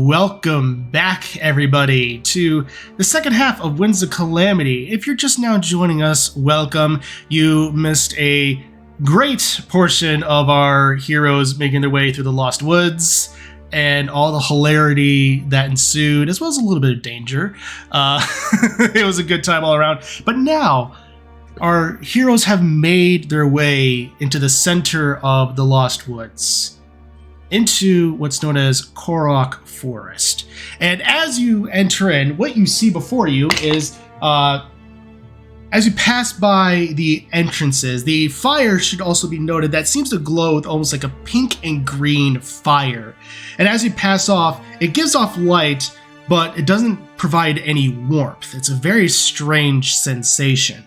Speaker 1: welcome back, everybody, to the second half of Winds of Calamity. If you're just now joining us, welcome. You missed a great portion of our heroes making their way through the Lost Woods and all the hilarity that ensued, as well as a little bit of danger. It was a good time all around. But now, our heroes have made their way into the center of the Lost Woods, into what's known as Korok Forest. And as you enter in, what you see before you is, as you pass by the entrances, the fire should also be noted that seems to glow with almost like a pink and green fire. And as you pass off, it gives off light, but it doesn't provide any warmth. It's a very strange sensation.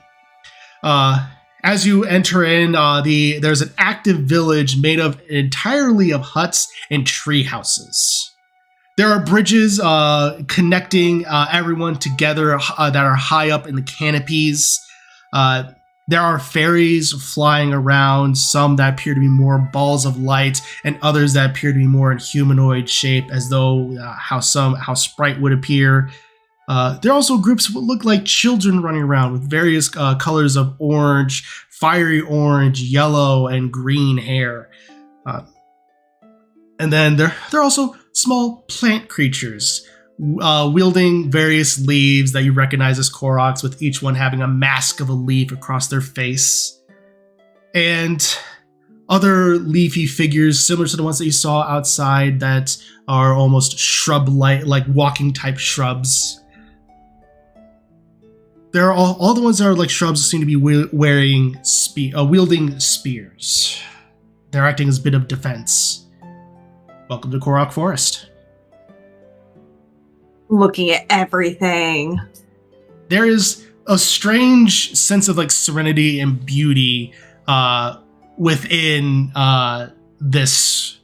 Speaker 1: As you enter in, there's an active village made of entirely of huts and tree houses. There are bridges connecting everyone together that are high up in the canopies. There are fairies flying around, some that appear to be more balls of light, and others that appear to be more in humanoid shape, as though how Sprite would appear. There are also groups that look like children running around with various colors of orange, fiery orange, yellow, and green hair. And then there are also small plant creatures wielding various leaves that you recognize as Koroks, with each one having a mask of a leaf across their face. And other leafy figures similar to the ones that you saw outside that are almost shrub-like, like walking type shrubs. There are all the ones that are like shrubs seem to be wielding spears. They're acting as a bit of defense. Welcome to Korok Forest.
Speaker 3: Looking at everything.
Speaker 1: There is a strange sense of like serenity and beauty within this.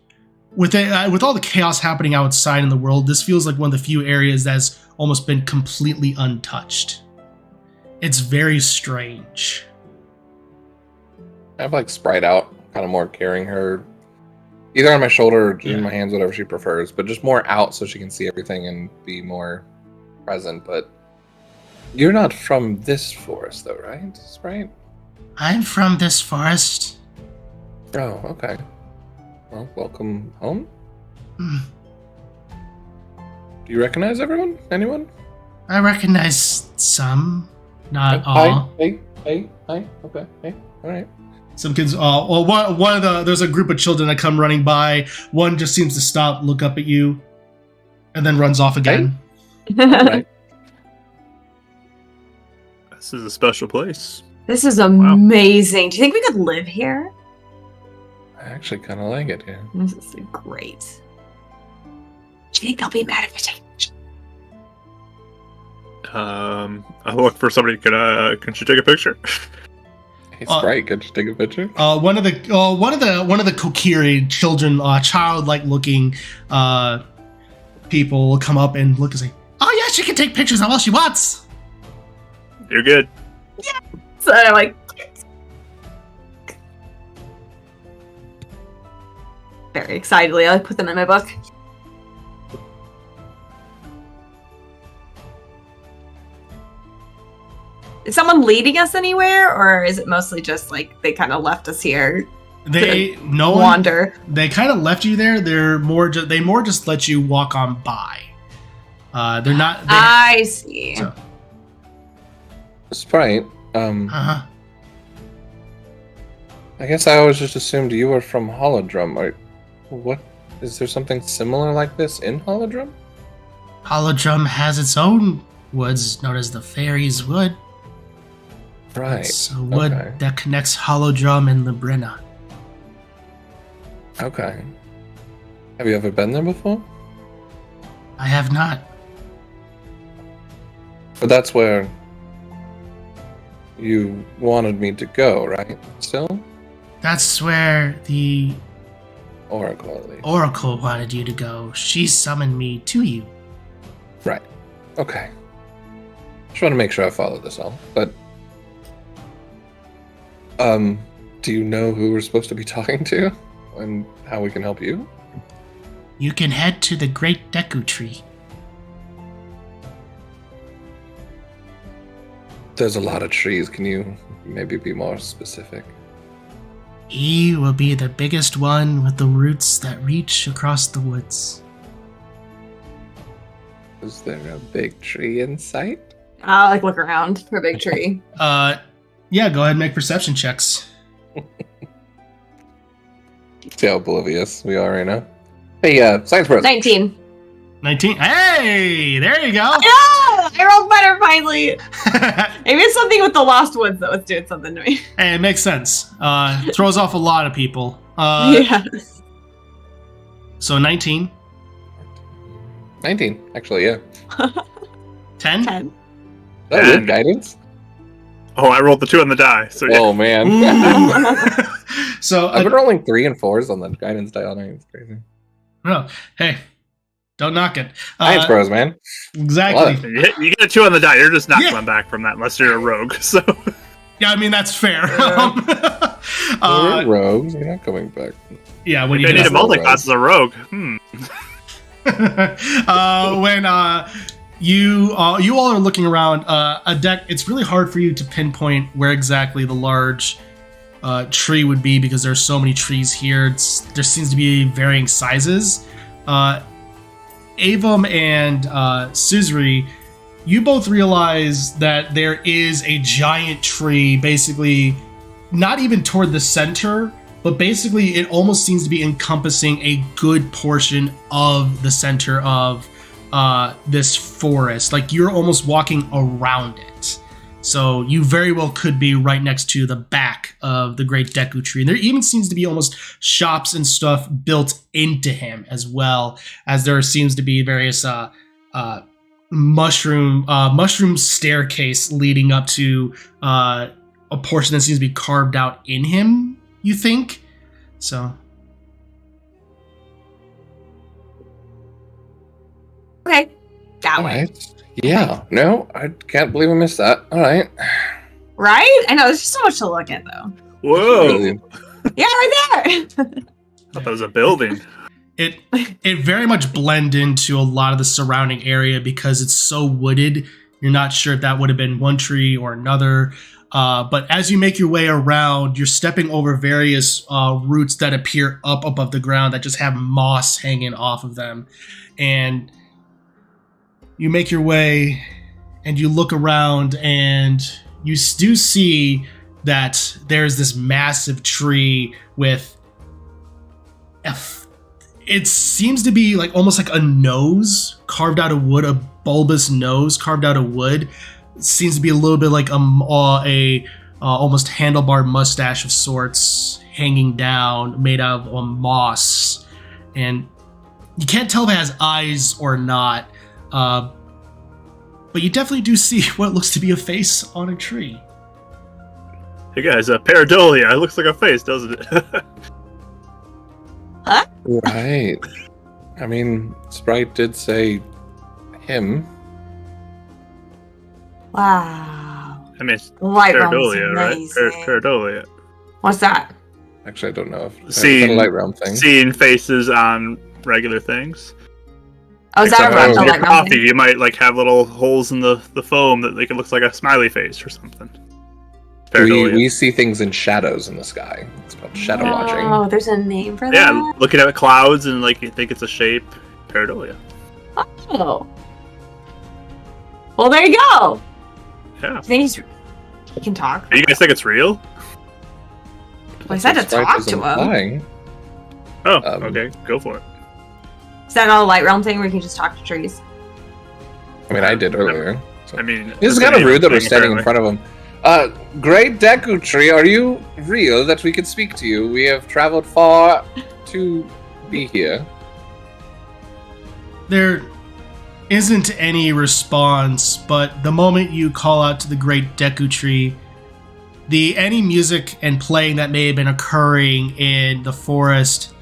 Speaker 1: With all the chaos happening outside in the world, this feels like one of the few areas that's almost been completely untouched. It's very strange.
Speaker 2: I have like Sprite out, kind of more carrying her, either on my shoulder or in my hands, whatever she prefers, but just more out so she can see everything and be more present. But you're not from this forest, though, right, Sprite?
Speaker 1: I'm from this forest.
Speaker 2: Oh, okay. Well, welcome home. Do you recognize everyone? Anyone?
Speaker 1: I recognize some. Not
Speaker 2: Hi.
Speaker 1: all.
Speaker 2: Hey. Okay. Hey. All right.
Speaker 1: Some kids. There's a group of children that come running by. One just seems to stop, look up at you, and then runs off again.
Speaker 2: Hey. All right.
Speaker 4: This is a special place.
Speaker 3: This is amazing. Do you think we could live here?
Speaker 2: I actually kind of like it here.
Speaker 3: This is great. Do you think they'll be mad if I take pictures?
Speaker 4: I'll look for somebody. Can she take a picture?
Speaker 2: Hey, Sprite, could you take a picture?
Speaker 1: One of the Kokiri children, childlike looking people will come up and look and say, "Oh yeah, she can take pictures of all she wants."
Speaker 4: You're good.
Speaker 3: Yeah. So I'm like, very excitedly, I put them in my book. Is someone leading us anywhere, or is it mostly just like they kind of left us here? Wander.
Speaker 1: They kind of left you there. They more just let you walk on by. They're not.
Speaker 3: I see.
Speaker 1: So.
Speaker 2: Sprite. I guess I always just assumed you were from Holodrum. What is there something similar like this in Holodrum?
Speaker 1: Holodrum has its own woods known as the Fairies Wood.
Speaker 2: Right.
Speaker 1: It's a wood that connects Holodrum and Labrina.
Speaker 2: Okay. Have you ever been there before?
Speaker 1: I have not.
Speaker 2: But that's where you wanted me to go, right? Still?
Speaker 1: That's where the
Speaker 2: Oracle, at least.
Speaker 1: Oracle wanted you to go. She summoned me to you.
Speaker 2: Right. Okay. Just want to make sure I follow this all. But do you know who we're supposed to be talking to and how we can help you?
Speaker 1: you can head to the Great Deku Tree.
Speaker 2: There's a lot of trees. Can you maybe be more specific?
Speaker 1: He will be the biggest one with the roots that reach across the woods.
Speaker 2: Is there a big tree in sight?
Speaker 3: I'll like look around for a big tree.
Speaker 1: Yeah, go ahead and make perception checks.
Speaker 2: See how oblivious we are right now. Hey, science bros.
Speaker 3: 19.
Speaker 1: 19. Hey, there you go.
Speaker 3: Yeah, I rolled better finally. Maybe it's something with the Lost Woods that was doing something to me.
Speaker 1: Hey, it makes sense. Throws off a lot of people.
Speaker 3: Yes.
Speaker 1: So 19.
Speaker 2: 19, actually, yeah.
Speaker 1: 10?
Speaker 3: 10.
Speaker 2: That
Speaker 4: And-
Speaker 2: with guidance?
Speaker 4: Oh, I rolled the 2 on the die. So yeah.
Speaker 2: Oh, man.
Speaker 1: So,
Speaker 2: I've been rolling 3 and 4s on the guidance die all night. It's crazy.
Speaker 1: no, hey, don't knock it.
Speaker 2: Science bros, man.
Speaker 1: Exactly.
Speaker 4: You get a 2 on the die. You're just not
Speaker 1: Yeah.
Speaker 4: coming back from that unless you're a rogue. So
Speaker 1: Yeah, I mean, that's fair.
Speaker 2: We're rogues. You're not coming back.
Speaker 1: Yeah, when
Speaker 4: you
Speaker 1: you
Speaker 4: need
Speaker 1: get
Speaker 4: a multi-class as a rogue.
Speaker 1: when you all are looking around a deck, it's really hard for you to pinpoint where exactly the large tree would be because there's so many trees here. There seems to be varying sizes. Avum and Suzuri, you both realize that there is a giant tree, basically not even toward the center, but basically it almost seems to be encompassing a good portion of the center of this forest. Like you're almost walking around it. So you very well could be right next to the back of the Great Deku Tree. And there even seems to be almost shops and stuff built into him, as well as there seems to be various mushroom staircase leading up to a portion that seems to be carved out in him, you think? So
Speaker 3: Okay. That
Speaker 2: All
Speaker 3: way.
Speaker 2: right. Yeah. No, I can't believe I missed that. All right.
Speaker 3: Right? I know, there's just so much to look at though.
Speaker 4: whoa!
Speaker 2: Really-
Speaker 3: Yeah, right there.
Speaker 4: I thought that was a building.
Speaker 1: it very much blend into a lot of the surrounding area because it's so wooded. You're not sure if that would have been one tree or another. But as you make your way around, you're stepping over various roots that appear up above the ground that just have moss hanging off of them. And you make your way and you look around and you do see that there's this massive tree with it seems to be like almost like a nose carved out of wood, a bulbous nose carved out of wood. It seems to be a little bit like a almost handlebar mustache of sorts hanging down, made out of moss, and you can't tell if it has eyes or not. But you definitely do see what looks to be a face on a tree.
Speaker 4: Hey guys, pareidolia. It looks like a face, doesn't it?
Speaker 2: Right. I mean, Sprite did say him.
Speaker 3: Wow.
Speaker 4: I mean, it's
Speaker 3: Light realm's
Speaker 4: pareidolia, right?
Speaker 3: amazing.
Speaker 4: Pareidolia.
Speaker 3: What's that?
Speaker 2: Actually, I don't know if
Speaker 4: Seeing-
Speaker 2: a light realm thing.
Speaker 4: Seeing faces on regular things.
Speaker 3: Oh, is that
Speaker 4: Except
Speaker 3: a
Speaker 4: for
Speaker 3: light
Speaker 4: in your
Speaker 3: realm
Speaker 4: coffee,
Speaker 3: thing?
Speaker 4: you might like have little holes in the foam that like it looks like a smiley face or something. Pareidolia.
Speaker 2: We see things in shadows in the sky. It's called shadow watching.
Speaker 3: Oh, there's a name for
Speaker 4: Yeah,
Speaker 3: that?
Speaker 4: looking at clouds and like you think it's a shape. Pareidolia.
Speaker 3: Oh. Well, there you go.
Speaker 4: Yeah.
Speaker 3: I think he can talk.
Speaker 4: You guys think it's real?
Speaker 3: Well, I said to
Speaker 2: Sprite
Speaker 3: talk
Speaker 2: is
Speaker 3: to him.
Speaker 2: implying.
Speaker 4: Oh,
Speaker 2: Um,
Speaker 4: okay. Go for it.
Speaker 3: Is that not a light realm thing where you can just talk to trees?
Speaker 2: I mean, I did earlier. So.
Speaker 4: I mean,
Speaker 2: This is
Speaker 4: that's
Speaker 2: kind of
Speaker 4: an
Speaker 2: rude that we're
Speaker 4: thing,
Speaker 2: standing in
Speaker 4: apparently.
Speaker 2: front of him. Great Deku Tree, are you real that we could speak to you? We have traveled far to be here.
Speaker 1: There isn't any response, but the moment you call out to the Great Deku Tree, any music and playing that may have been occurring in the forest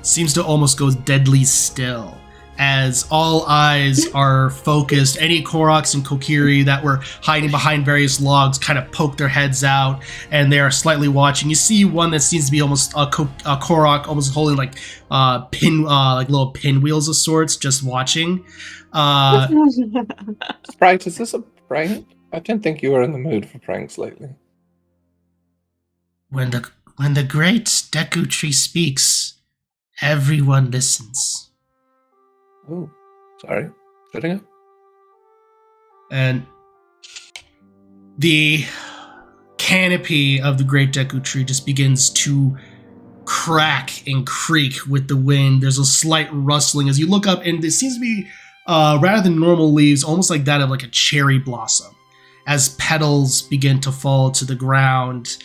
Speaker 1: seems to almost go deadly still. as all eyes are focused. Any Koroks and Kokiri that were hiding behind various logs kind of poke their heads out, and they are slightly watching. You see one that seems to be almost a Korok, almost holding like like little pinwheels of sorts, just watching.
Speaker 2: Sprite, is this a prank? I didn't think you were in the mood for pranks lately.
Speaker 1: When the great Deku Tree speaks, everyone listens.
Speaker 2: Oh, sorry. Shutting up.
Speaker 1: And the canopy of the great Deku Tree just begins to crack and creak with the wind. There's a slight rustling as you look up, and it seems to be, rather than normal leaves, almost like that of like a cherry blossom, as petals begin to fall to the ground.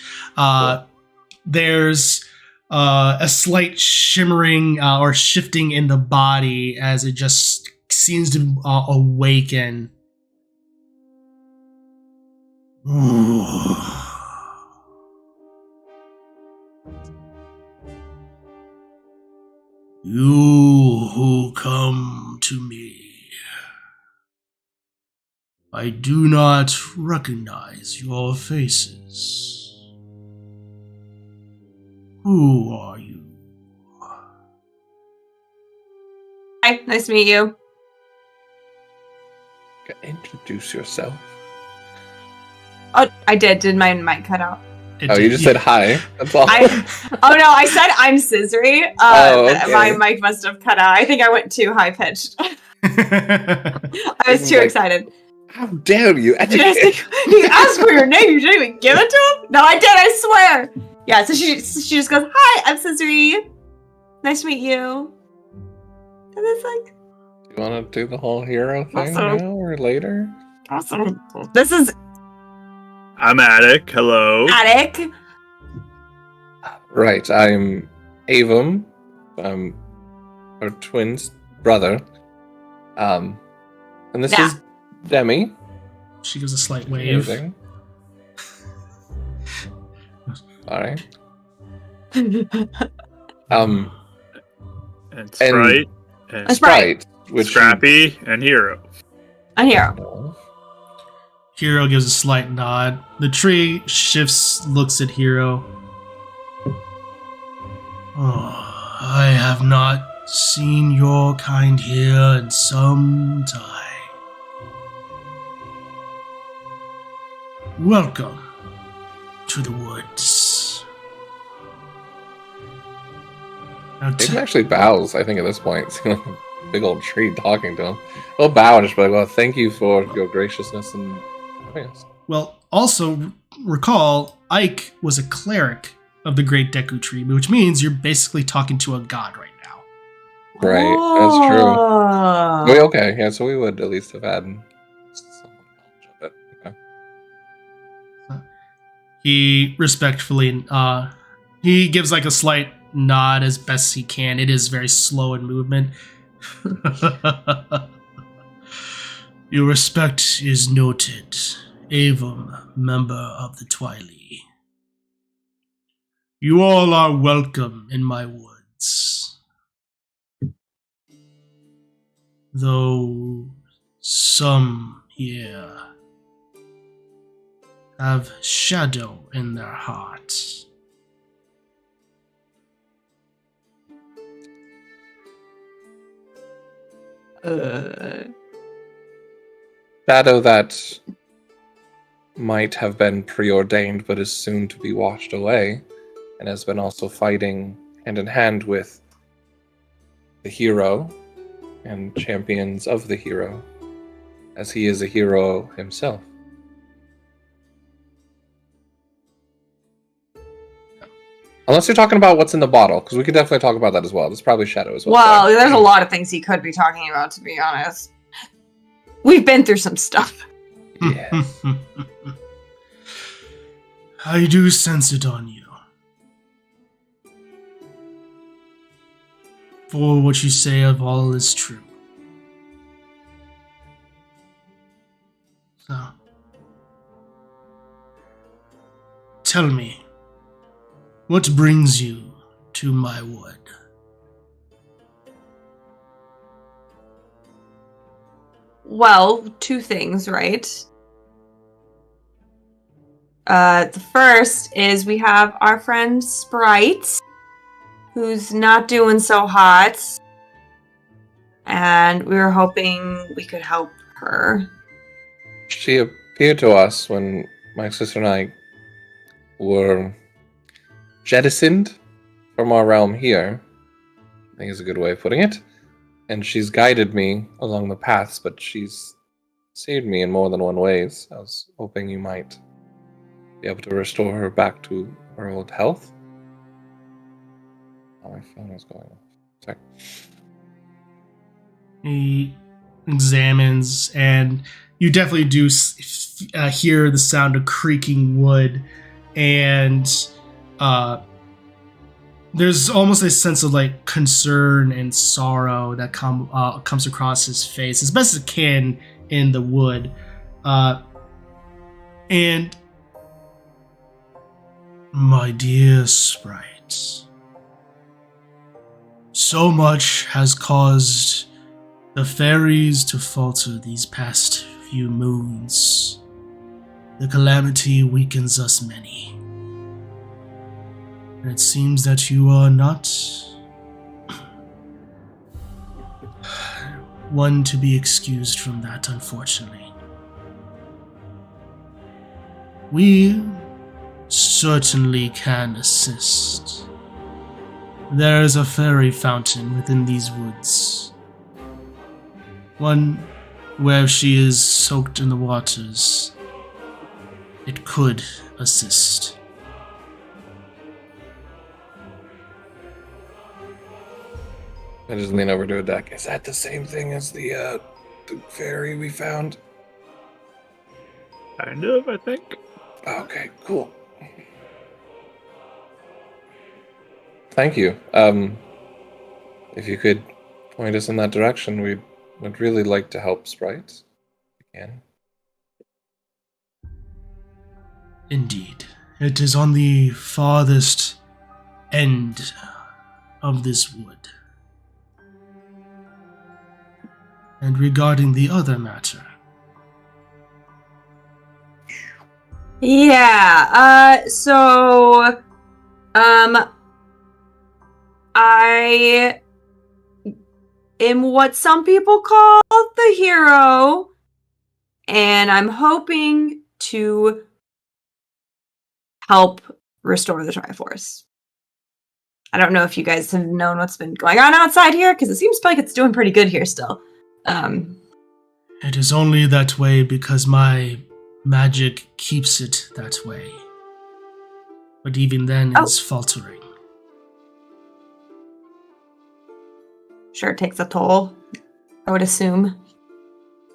Speaker 1: There's a slight shimmering or shifting in the body as it just seems to awaken. You who come to me, I do not recognize your faces. Who are you?
Speaker 3: Hi, nice to meet you.
Speaker 2: Introduce yourself.
Speaker 3: Oh, I did. Did my mic cut out?
Speaker 2: You just said hi. That's all.
Speaker 3: Oh no, I said I'm scissory.
Speaker 2: Okay.
Speaker 3: My mic must have cut out. I think I went too high pitched. I was too excited.
Speaker 2: How dare you?
Speaker 3: You asked for your name. You didn't even give it to him? No, I did. I swear. Yeah. So she just goes, "Hi, I'm Scissory. Nice to meet you." And it's like,
Speaker 2: do you want to do the whole hero thing
Speaker 3: Awesome.
Speaker 2: now or later?
Speaker 3: awesome. This is
Speaker 4: I'm Attic. Hello.
Speaker 3: Attic.
Speaker 2: Right. I'm Avum. I'm our twin's brother. And this
Speaker 3: Yeah.
Speaker 2: is Demi.
Speaker 1: She gives a slight wave.
Speaker 2: Amazing. Sorry.
Speaker 4: And Sprite. And
Speaker 2: Sprite, which
Speaker 4: Scrappy. And Hero.
Speaker 3: I'm here.
Speaker 1: Hero gives a slight nod. The tree shifts, looks at Hero. Oh, I have not seen your kind here in some time. Welcome to the woods. Now
Speaker 2: Aiden actually bows, I think, at this point. Seeing like a big old tree talking to him. He'll bow and just be like, well, thank you for your graciousness and happiness.
Speaker 1: Well, also recall, Ike was a cleric of the Great Deku Tree, which means you're basically talking to a god right now.
Speaker 2: Right, that's true.
Speaker 3: Oh.
Speaker 2: Okay, yeah, so we would at least have had some knowledge of it. Okay.
Speaker 1: He respectfully, he gives like a slight nod as best he can. It is very slow in movement. Your respect is noted. Avum, member of the Twily. You all are welcome in my woods. Though some here have shadow in their hearts.
Speaker 2: Shadow that might have been preordained but is soon to be washed away, and has been also fighting hand in hand with the hero and champions of the hero, as he is a hero himself. Unless you're talking about what's in the bottle, because we could definitely talk about that as well. That's probably Shadow as well.
Speaker 3: Well, there's a lot of things he could be talking about, to be honest. We've been through some stuff.
Speaker 2: Yeah.
Speaker 1: I do sense it on you. For what you say of all is true. So, tell me, what brings you to my wood?
Speaker 3: well, two things, right? The first is we have our friend Sprite, who's not doing so hot, and we were hoping we could help her.
Speaker 2: She appeared to us when my sister and I were jettisoned from our realm here. I think is a good way of putting it. And she's guided me along the paths, but she's saved me in more than one ways. I was hoping you might be able to restore her back to her old health. Oh, my phone is going off. Sorry.
Speaker 1: He examines, and you definitely do hear the sound of creaking wood, and there's almost a sense of like concern and sorrow that comes across his face as best as it can in the wood, and my dear Sprite, so much has caused the fairies to falter these past few moons. The calamity weakens us many. And it seems that you are not one to be excused from that, unfortunately. We certainly can assist. There is a fairy fountain within these woods. One where she is soaked in the waters. It could assist.
Speaker 2: I just lean over to a deck. Is that the same thing as the fairy we found?
Speaker 4: Kind of, I think.
Speaker 2: Okay, cool. Thank you. If you could point us in that direction, we would really like to help Sprite. Again.
Speaker 1: Indeed. It is on the farthest end of this wood. And regarding the other matter.
Speaker 3: Yeah, I am what some people call the hero, and I'm hoping to help restore the Triforce. I don't know if you guys have known what's been going on outside here, because it seems like it's doing pretty good here still.
Speaker 1: It is only that way because my magic keeps it that way. But even then, it's faltering.
Speaker 3: Sure, it takes a toll, I would assume.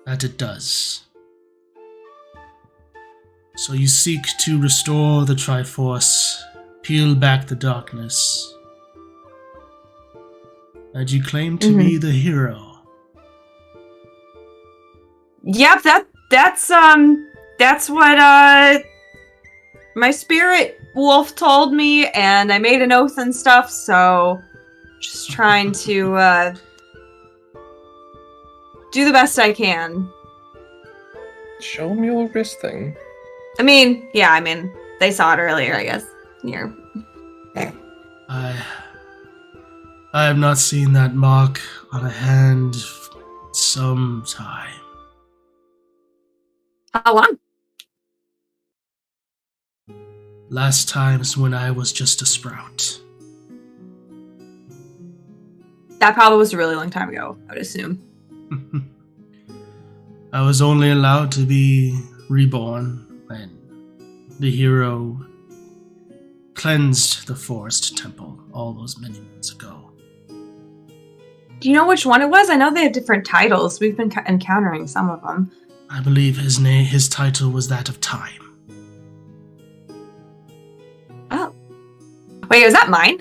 Speaker 1: That it does. So you seek to restore the Triforce, peel back the darkness, and you claim to be the hero.
Speaker 3: Yep, that's what my spirit wolf told me, and I made an oath and stuff, so just trying to do the best I can.
Speaker 2: Show me your wrist thing.
Speaker 3: I mean, they saw it earlier, I guess. Here.
Speaker 1: I have not seen that mark on a hand in some time.
Speaker 3: How long?
Speaker 1: Last times when I was just a sprout.
Speaker 3: That probably was a really long time ago, I would assume.
Speaker 1: I was only allowed to be reborn when the hero cleansed the forest temple all those many months ago.
Speaker 3: Do you know which one it was? I know they have different titles. We've been encountering some of them.
Speaker 1: I believe his title was that of Time.
Speaker 3: Oh. Wait, was that mine?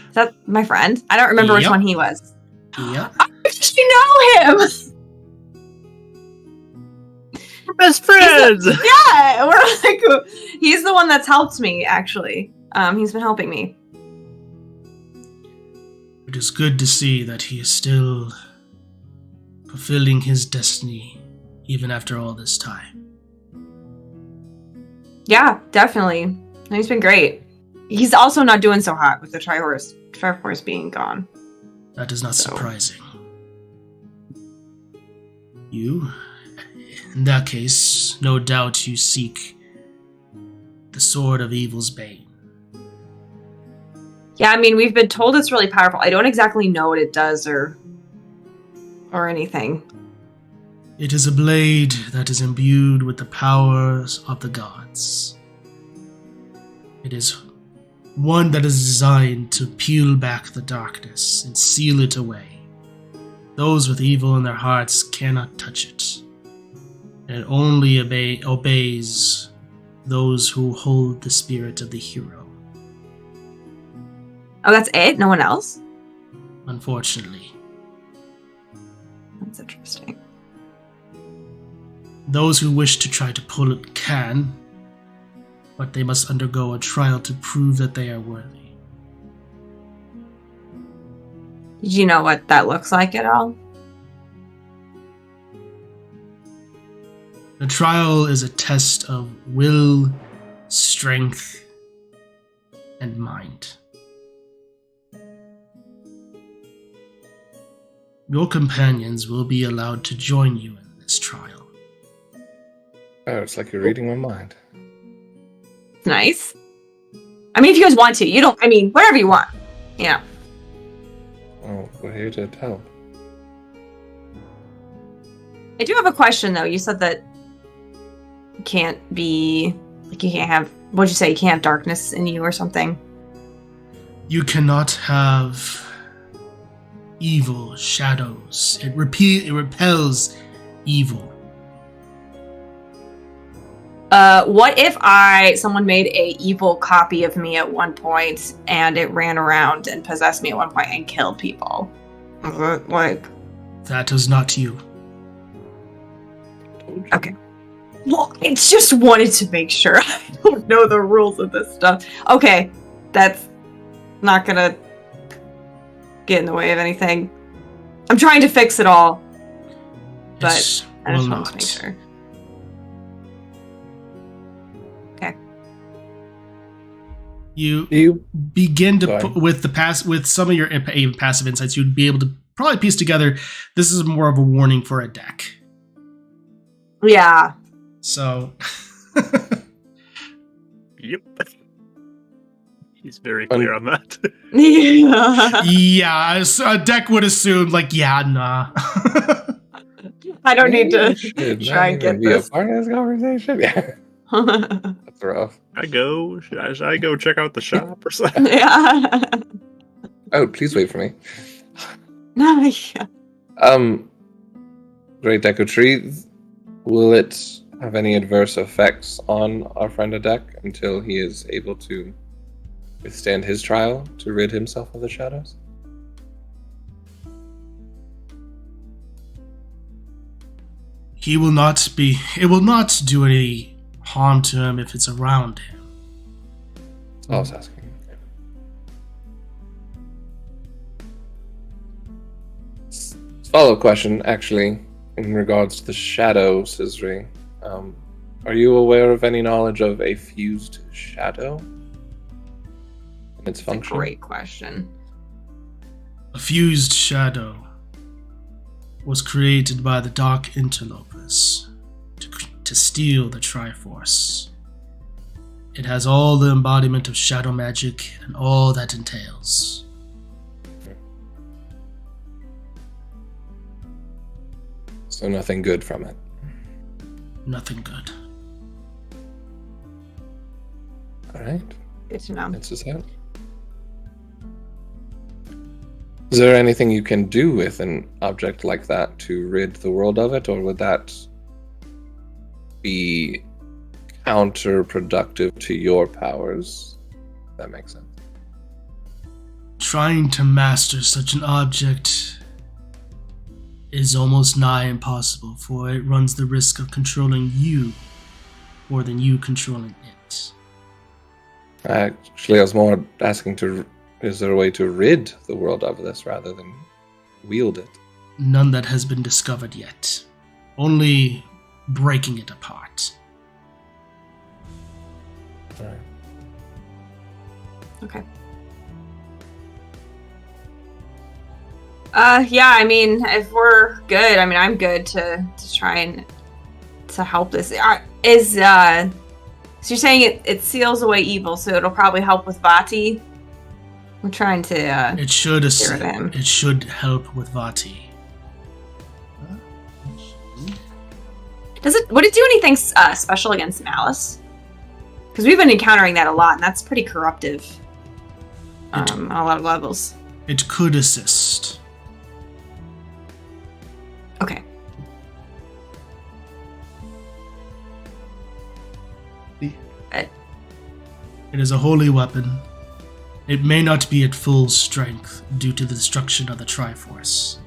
Speaker 3: Is that my friend? I don't remember which one he was.
Speaker 1: Yep.
Speaker 3: How did you know him?
Speaker 4: We're best friends!
Speaker 3: Yeah, we're like, he's the one that's helped me, actually. He's been helping me.
Speaker 1: It is good to see that he is still fulfilling his destiny even after all this time.
Speaker 3: Yeah, definitely. And he's been great. He's also not doing so hot with the Triforce being gone.
Speaker 1: That is not surprising. You, in that case, no doubt you seek the Sword of Evil's Bane.
Speaker 3: Yeah, I mean, we've been told it's really powerful. I don't exactly know what it does or anything.
Speaker 1: It is a blade that is imbued with the powers of the gods. It is one that is designed to peel back the darkness and seal it away. Those with evil in their hearts cannot touch it. And it only obeys those who hold the spirit of the hero.
Speaker 3: Oh, that's it? No one else?
Speaker 1: Unfortunately.
Speaker 3: That's interesting.
Speaker 1: Those who wish to try to pull it can, but they must undergo a trial to prove that they are worthy.
Speaker 3: Do you know what that looks like at all?
Speaker 1: The trial is a test of will, strength, and mind. Your companions will be allowed to join you in this trial.
Speaker 2: Oh, it's like you're reading my mind.
Speaker 3: Nice. I mean, if you guys want to. You don't, I mean, whatever you want. Yeah.
Speaker 2: Oh, we're here to help.
Speaker 3: I do have a question, though. You said that you can't be, like, you can't have, what'd you say, you can't have darkness in you or something?
Speaker 1: You cannot have evil, shadows. It repels evil.
Speaker 3: What if someone made a evil copy of me at one point and it ran around and possessed me at one point and killed people? Like,
Speaker 1: That is not you.
Speaker 3: okay. Well, I just wanted to make sure. I don't know the rules of this stuff. Okay, that's not gonna get in the way of anything. I'm trying to fix it all, but
Speaker 1: It
Speaker 3: I just
Speaker 1: will
Speaker 3: wanted to make
Speaker 1: not.
Speaker 3: sure. Okay.
Speaker 1: You begin to
Speaker 2: Sorry.
Speaker 1: put with some of your passive insights, you'd be able to probably piece together. This is more of a warning for a deck.
Speaker 3: Yeah.
Speaker 1: So,
Speaker 4: Yep. He's very clear on that.
Speaker 3: Yeah.
Speaker 1: yeah, so a deck would assume, like, yeah, nah.
Speaker 3: I don't need to
Speaker 2: Should
Speaker 3: try and
Speaker 2: not
Speaker 3: get
Speaker 2: even be
Speaker 3: this.
Speaker 2: a part of this conversation. Yeah, that's rough.
Speaker 4: Should I go check out the shop or something?
Speaker 3: Yeah.
Speaker 2: Oh, please wait for me.
Speaker 3: Yeah.
Speaker 2: Great Deco Tree, will it have any adverse effects on our friend Adek until he is able to withstand his trial to rid himself of the shadows?
Speaker 1: It will not do any harm to him if it's around him.
Speaker 2: That's all I was asking. Follow-up question, actually, in regards to the shadow, Sizri. Are you aware of any knowledge of a fused shadow and its
Speaker 3: That's a
Speaker 2: function?
Speaker 3: great question.
Speaker 1: A fused shadow was created by the Dark Interlopers to steal the Triforce. It has all the embodiment of shadow magic and all that entails.
Speaker 2: So nothing good from it.
Speaker 1: Nothing good.
Speaker 2: Alright,
Speaker 3: Good to know.
Speaker 2: that's just it. Is there anything you can do with an object like that to rid the world of it, or would that be counterproductive to your powers? If that makes sense.
Speaker 1: Trying to master such an object is almost nigh impossible, for it runs the risk of controlling you more than you controlling it.
Speaker 2: Actually, I was more asking is there a way to rid the world of this rather than wield it?
Speaker 1: none that has been discovered yet. Only breaking it apart.
Speaker 2: Alright.
Speaker 3: Okay. Yeah, I mean, if we're good, I mean, I'm good to try and to help this. So you're saying it seals away evil, so it'll probably help with Vati? We're trying to,
Speaker 1: It should
Speaker 3: get rid of him.
Speaker 1: it should help with Vati.
Speaker 3: Would it do anything special against malice? Because we've been encountering that a lot, and that's pretty corruptive on a lot of levels.
Speaker 1: It could assist.
Speaker 3: Okay.
Speaker 1: It is a holy weapon. It may not be at full strength due to the destruction of the Triforce,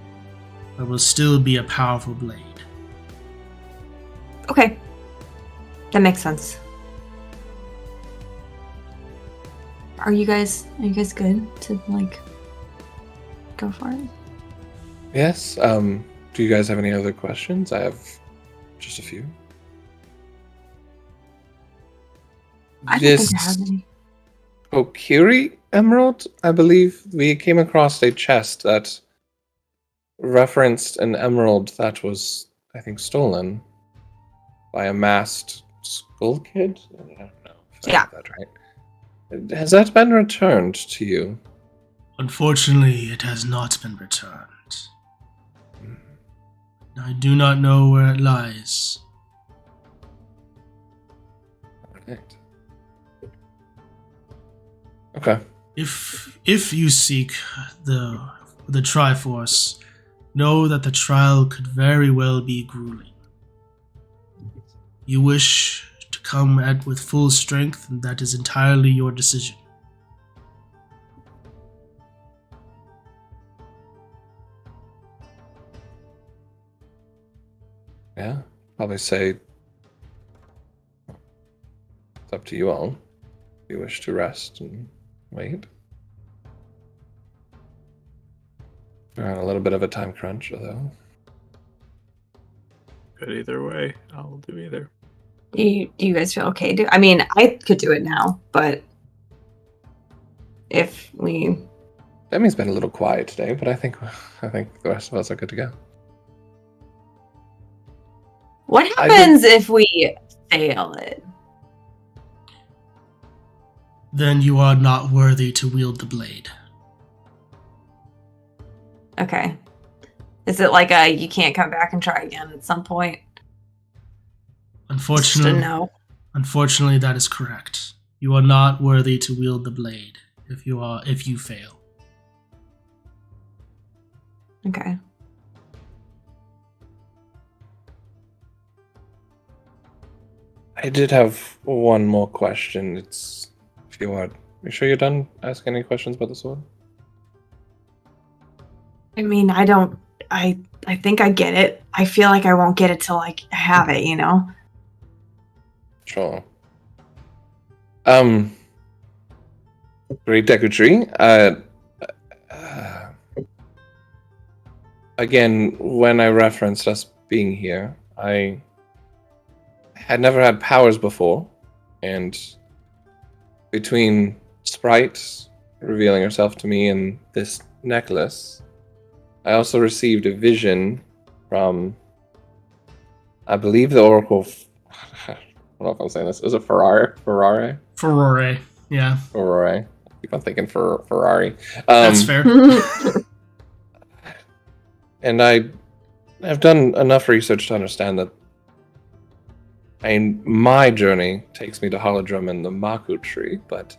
Speaker 1: but will still be a powerful blade.
Speaker 3: Okay. That makes sense. Are you guys good to, like, go for it?
Speaker 2: Yes. Do you guys have any other questions? I have just a few.
Speaker 3: I don't think I have any.
Speaker 2: Okiri Emerald, I believe we came across a chest that referenced an emerald that was, I think, stolen by a masked skull kid. I don't know if I
Speaker 3: Yeah.
Speaker 2: got that right. Has that been returned to you?
Speaker 1: Unfortunately, it has not been returned. I do not know where it lies.
Speaker 2: Right. Okay.
Speaker 1: If you seek the Triforce, know that the trial could very well be grueling. You wish to come at with full strength, and that is entirely your decision.
Speaker 2: Yeah. Probably say it's up to you all. If you wish to rest and wait. We're on a little bit of a time crunch, though.
Speaker 4: Good either way. I'll do either.
Speaker 3: Do you guys feel okay? I mean, I could do it now, but if we...
Speaker 2: Demi's been a little quiet today, but I think the rest of us are good to go.
Speaker 3: What happens if we fail it?
Speaker 1: Then you are not worthy to wield the blade.
Speaker 3: Okay. Is it like you can't come back and try again at some point?
Speaker 1: Unfortunately,
Speaker 3: Just a no.
Speaker 1: Unfortunately, that is correct. You are not worthy to wield the blade if you fail.
Speaker 3: Okay.
Speaker 2: I did have one more question. It's if you are sure you're done asking any questions about the sword?
Speaker 3: I mean, I think I get it. I feel like I won't get it till I have it, you know?
Speaker 2: Sure. Great Deku-Tree. Again, when I referenced us being here, I had never had powers before, and between Sprite revealing herself to me and this necklace, I also received a vision from, I believe, the Oracle. I don't know if I'm saying this. Is it Ferrari?
Speaker 1: Ferrari, yeah.
Speaker 2: Ferrari. I keep on thinking Ferrari.
Speaker 1: That's fair.
Speaker 2: And I have done enough research to understand that my journey takes me to Holodrum and the Maku tree, but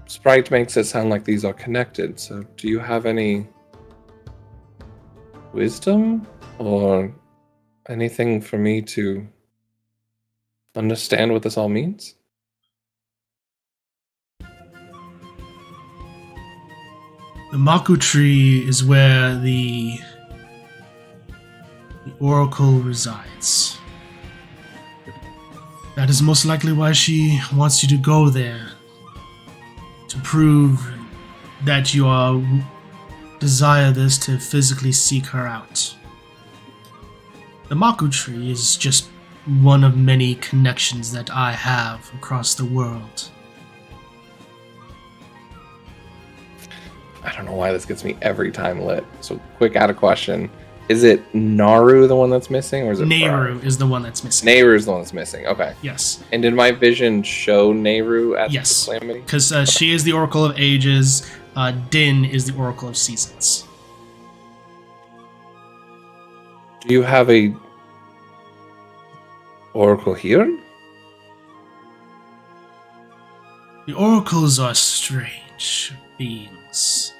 Speaker 2: Sprite makes it sound like these are connected. So do you have any wisdom or anything for me to understand what this all means?
Speaker 1: The Maku tree is where the Oracle resides. That is most likely why she wants you to go there, to prove that you are desire this to physically seek her out. The Maku tree is just one of many connections that I have across the world.
Speaker 2: I don't know why this gets me every time lit. So, quick out of question. Is it Naru the one that's missing, or is it
Speaker 1: Nehru is the one that's missing.
Speaker 2: Nehru is the one that's missing. Okay.
Speaker 1: Yes.
Speaker 2: And did my vision show Nehru at
Speaker 1: Yes.
Speaker 2: the Calamity?
Speaker 1: Because she is the Oracle of Ages. Din is the Oracle of Seasons.
Speaker 2: Do you have a Oracle here?
Speaker 1: The oracles are strange beings.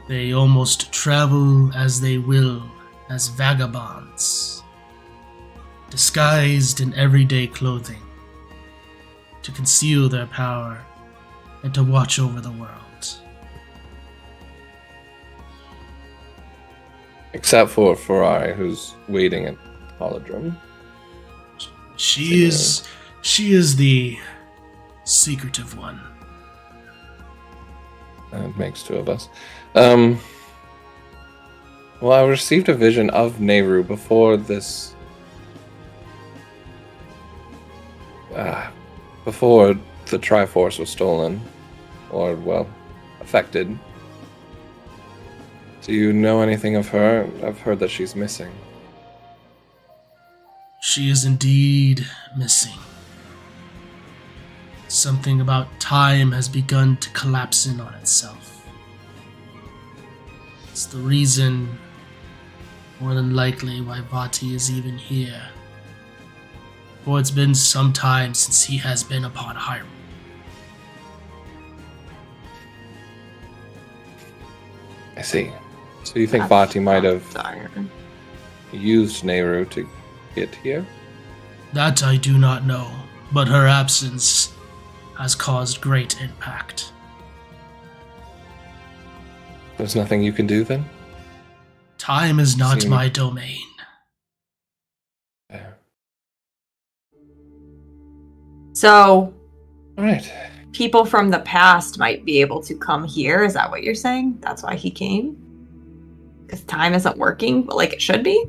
Speaker 1: They almost travel as they will, as vagabonds, disguised in everyday clothing, to conceal their power and to watch over the world.
Speaker 2: Except for Ferrari, who's waiting at Holodrum.
Speaker 1: She is the secretive one.
Speaker 2: That makes two of us. Well, I received a vision of Nehru before this. Before the Triforce was stolen, or, well, affected. Do you know anything of her? I've heard that she's missing.
Speaker 1: She is indeed missing. Something about time has begun to collapse in on itself. It's the reason, more than likely, why Vati is even here. For it's been some time since he has been upon Hyrule.
Speaker 2: I see. So you think Vati might have used Nehru to get here?
Speaker 1: That I do not know, but her absence has caused great impact.
Speaker 2: There's nothing you can do then?
Speaker 1: Time is not my domain.
Speaker 2: Yeah.
Speaker 3: So,
Speaker 2: All right.
Speaker 3: people from the past might be able to come here. Is that what you're saying? That's why he came? Because time isn't working like it should be?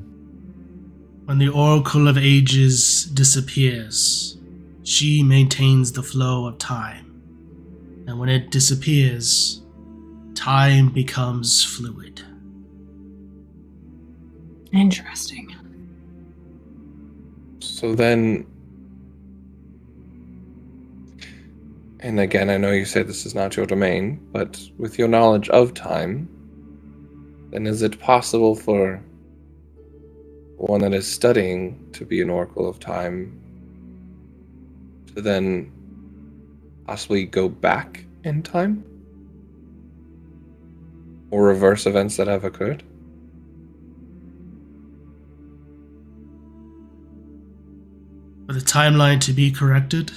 Speaker 1: When the Oracle of Ages disappears, she maintains the flow of time. And when it disappears, time becomes fluid.
Speaker 3: Interesting.
Speaker 2: So then... And again, I know you said this is not your domain, but with your knowledge of time, then is it possible for one that is studying to be an Oracle of Time to then possibly go back in time? Or reverse events that have occurred?
Speaker 1: For the timeline to be corrected?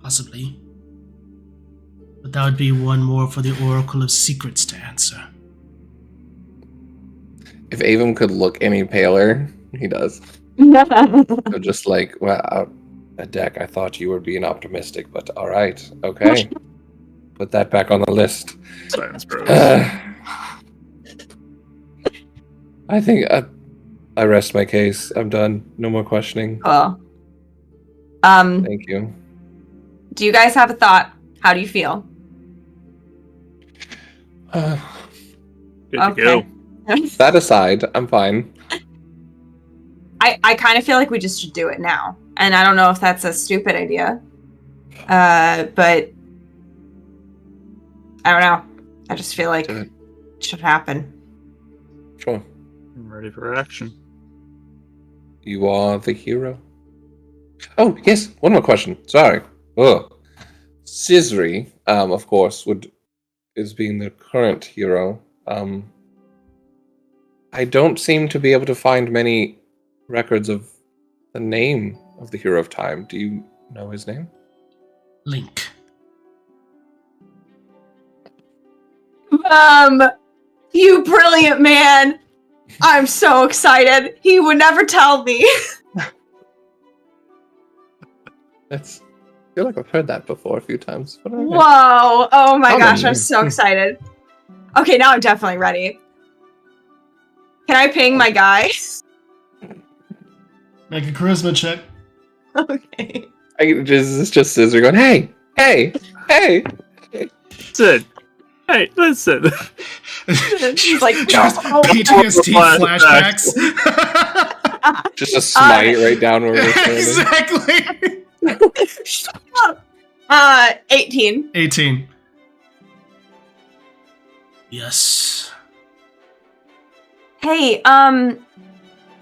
Speaker 1: Possibly. But that would be one more for the Oracle of Secrets to answer.
Speaker 2: If Avum could look any paler, he does. So just like, well, a deck, I thought you were being optimistic, but all right, okay. Put that back on the list.
Speaker 4: Silence, bros.
Speaker 2: I think I rest my case. I'm done. No more questioning.
Speaker 3: Cool.
Speaker 2: Thank you.
Speaker 3: Do you guys have a thought? How do you feel?
Speaker 4: Good to go.
Speaker 2: That aside, I'm fine.
Speaker 3: I kind of feel like we just should do it now. And I don't know if that's a stupid idea. But I don't know. I just feel like it should happen.
Speaker 2: Sure.
Speaker 4: I'm ready for action.
Speaker 2: You are the hero. Oh, yes. One more question. Sorry. Ugh. Scissory, of course, is being the current hero. I don't seem to be able to find many records of the name of the hero of time. Do you know his name?
Speaker 1: Link.
Speaker 3: You brilliant man. I'm so excited. He would never tell me.
Speaker 2: I feel like I've heard that before a few times. But okay.
Speaker 3: Whoa. Oh my
Speaker 2: Tell
Speaker 3: gosh,
Speaker 2: me.
Speaker 3: I'm so excited. Okay, now I'm definitely ready. Can I ping my guy?
Speaker 1: Make a charisma check.
Speaker 3: Okay.
Speaker 2: It's just Scissor going, hey.
Speaker 4: Listen. Hey, listen.
Speaker 3: She's like,
Speaker 1: PTSD flashbacks.
Speaker 2: Just a smite right down where we're standing.
Speaker 1: Exactly.
Speaker 3: 18.
Speaker 1: 18. Yes.
Speaker 3: Hey,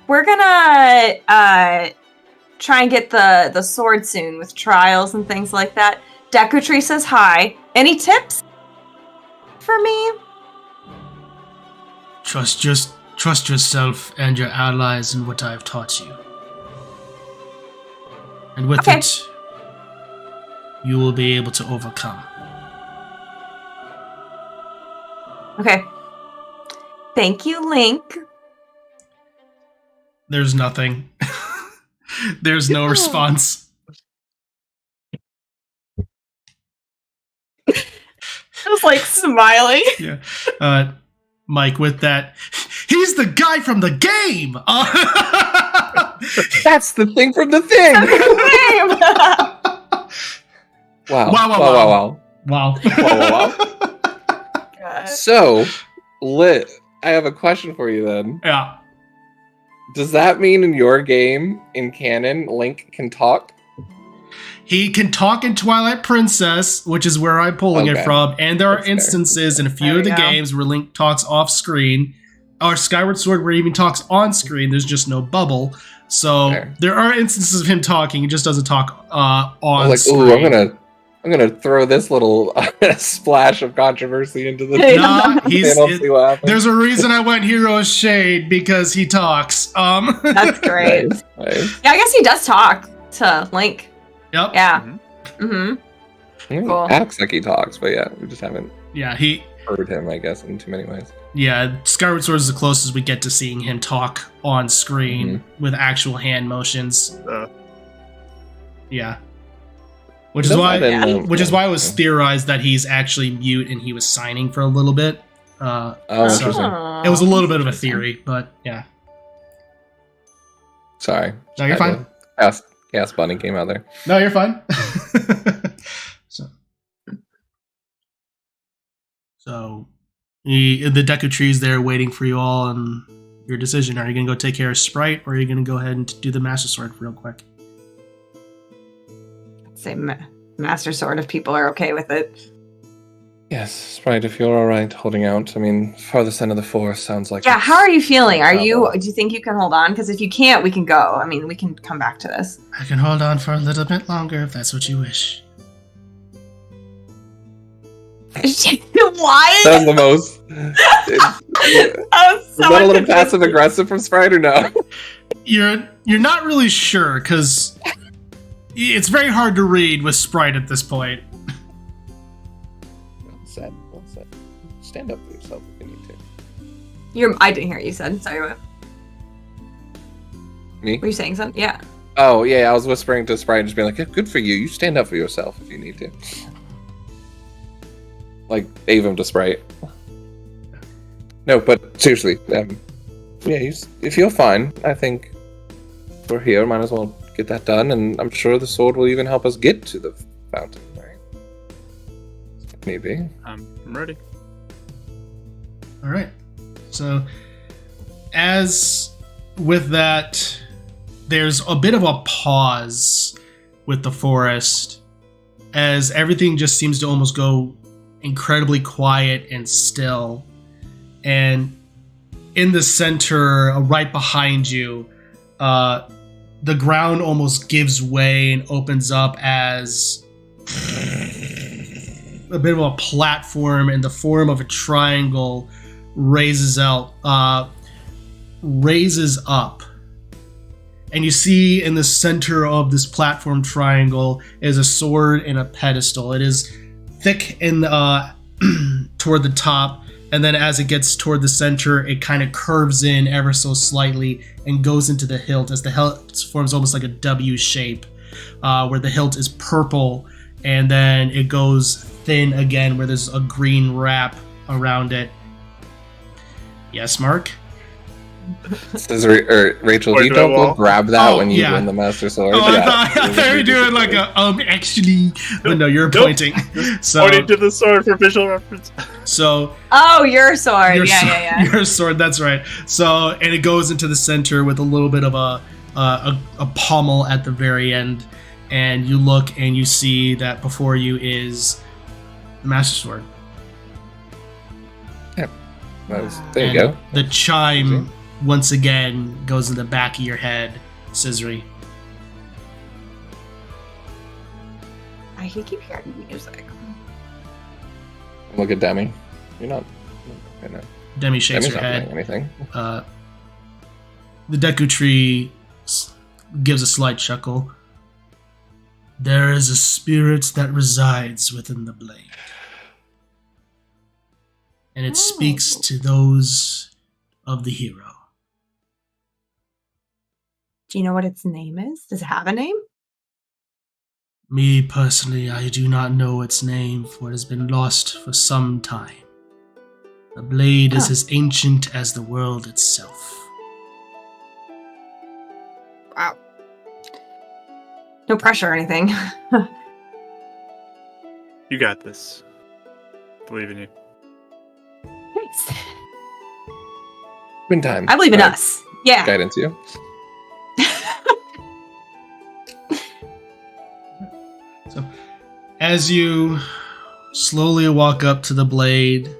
Speaker 3: we're gonna try and get the sword soon with trials and things like that. Decretry says hi. Any tips for me?
Speaker 1: Trust yourself and your allies in what I've taught you. And with
Speaker 3: Okay.
Speaker 1: it, you will be able to overcome.
Speaker 3: Okay. Thank you, Link.
Speaker 1: There's nothing. There's no response.
Speaker 3: I was like smiling.
Speaker 1: Yeah. Mike, with that, he's the guy from the game!
Speaker 2: That's the thing from the thing! Wow.
Speaker 3: God.
Speaker 2: So, Lit, I have a question for you then.
Speaker 1: Yeah.
Speaker 2: Does that mean in your game, in canon, Link can talk?
Speaker 1: He can talk in Twilight Princess, which is where I'm pulling it
Speaker 2: Okay.
Speaker 1: from, and there are
Speaker 2: That's fair.
Speaker 1: instances in a few
Speaker 3: There
Speaker 1: of the
Speaker 3: we go.
Speaker 1: games where Link talks off screen, or Skyward Sword where he even talks on screen. There's just no bubble. So
Speaker 2: Fair.
Speaker 1: there are instances of him talking. He just doesn't talk
Speaker 2: I
Speaker 1: on
Speaker 2: was like,
Speaker 1: screen.
Speaker 2: ooh, I'm gonna throw this little splash of controversy into the
Speaker 1: Nah, he's.
Speaker 2: and I'll see what happens.
Speaker 1: There's a reason I went Hero Shade because he talks.
Speaker 3: That's great.
Speaker 2: Nice.
Speaker 3: Yeah, I guess he does talk to Link.
Speaker 1: Yep.
Speaker 3: Yeah.
Speaker 4: Mhm.
Speaker 3: Mm-hmm. Cool.
Speaker 2: Acts like he talks, but yeah, we just haven't
Speaker 1: Yeah. He.
Speaker 2: heard him, I guess, in too many ways.
Speaker 1: Yeah. Skyward Sword is the closest we get to seeing him talk on screen with actual hand motions. Yeah. Which is why. Which is why it was theorized that he's actually mute and he was signing for a little bit.
Speaker 2: Oh,
Speaker 1: So-
Speaker 2: interesting.
Speaker 1: It was a little bit of a theory, but yeah.
Speaker 2: Sorry.
Speaker 1: No, you're fine.
Speaker 2: Gas Bunny came out there.
Speaker 1: No, you're fine. So the deck of trees there waiting for you all and your decision. Are you going to go take care of Sprite or are you going to go ahead and do the Master Sword real quick?
Speaker 3: Say Master Sword if people are okay with it.
Speaker 2: Yes, Sprite, if you're alright holding out. I mean, farthest end of the forest sounds like...
Speaker 3: Yeah,
Speaker 2: it's
Speaker 3: how are you feeling?
Speaker 2: no
Speaker 3: Do you
Speaker 2: trouble.
Speaker 3: think you can hold on? Because if you can't, we can go. I mean, we can come back to this.
Speaker 1: I can hold on for a little bit longer if that's what you wish.
Speaker 3: Why?
Speaker 2: That was the most...
Speaker 3: That was
Speaker 2: Was
Speaker 3: so
Speaker 2: that a little
Speaker 3: interesting.
Speaker 2: passive aggressive from Sprite or no?
Speaker 1: You're not really sure because it's very hard to read with Sprite at this point.
Speaker 2: Well said. Stand up for yourself if you need to.
Speaker 3: I didn't hear what you said. Sorry, what?
Speaker 2: Me?
Speaker 3: Were you saying something? Yeah.
Speaker 2: Oh, yeah, I was whispering to Sprite and just being like, yeah, good for you. You stand up for yourself if you need to. Like, Avum to Sprite. No, but seriously, yeah, you feel fine. I think we're here. Might as well get that done, and I'm sure the sword will even help us get to the fountain, right? If need be.
Speaker 4: I'm ready.
Speaker 1: All right. So, as with that, there's a bit of a pause with the forest as everything just seems to almost go incredibly quiet and still. And in the center, right behind you, the ground almost gives way and opens up as a bit of a platform in the form of a triangle raises up. And you see in the center of this platform triangle is a sword and a pedestal. It is thick and toward the top, and then as it gets toward the center, it kind of curves in ever so slightly and goes into the hilt, as the hilt forms almost like a W shape, where the hilt is purple, and then it goes thin again, where there's a green wrap around it, Yes, Mark?
Speaker 2: Rachel,
Speaker 4: Or
Speaker 2: you
Speaker 4: do
Speaker 2: don't
Speaker 4: I
Speaker 2: go
Speaker 4: walk?
Speaker 2: grab that
Speaker 1: Oh,
Speaker 2: when you
Speaker 1: yeah.
Speaker 2: win the Master Sword.
Speaker 1: Oh, I
Speaker 2: Yeah.
Speaker 1: thought you were doing like a, actually, but no, you're
Speaker 4: Nope.
Speaker 1: pointing. So,
Speaker 4: Pointing to the sword for visual reference.
Speaker 1: so
Speaker 3: Oh, your sword.
Speaker 1: your
Speaker 3: Yeah.
Speaker 1: your sword, that's right. So, and it goes into the center with a little bit of a pommel at the very end, and you look and you see that before you is the Master Sword.
Speaker 2: There you
Speaker 1: And
Speaker 2: go.
Speaker 1: the chime once again goes in the back of your head, Scissory.
Speaker 3: I can keep hearing music.
Speaker 2: Look at Demi. You're not. You know,
Speaker 1: Demi shakes
Speaker 2: Demi's
Speaker 1: her
Speaker 2: not
Speaker 1: head.
Speaker 2: doing anything.
Speaker 1: The Deku Tree gives a slight chuckle. There is a spirit that resides within the blade. And it speaks to those of the hero.
Speaker 3: Do you know what its name is? Does it have a name?
Speaker 1: Me, personally, I do not know its name, for it has been lost for some time. The blade is as ancient as the world itself.
Speaker 3: Wow. No pressure or anything.
Speaker 4: You got this. Believe in you.
Speaker 3: Nice.
Speaker 2: Twin time.
Speaker 3: I believe in us. Yeah.
Speaker 2: Guidance you.
Speaker 1: So, as you slowly walk up to the blade,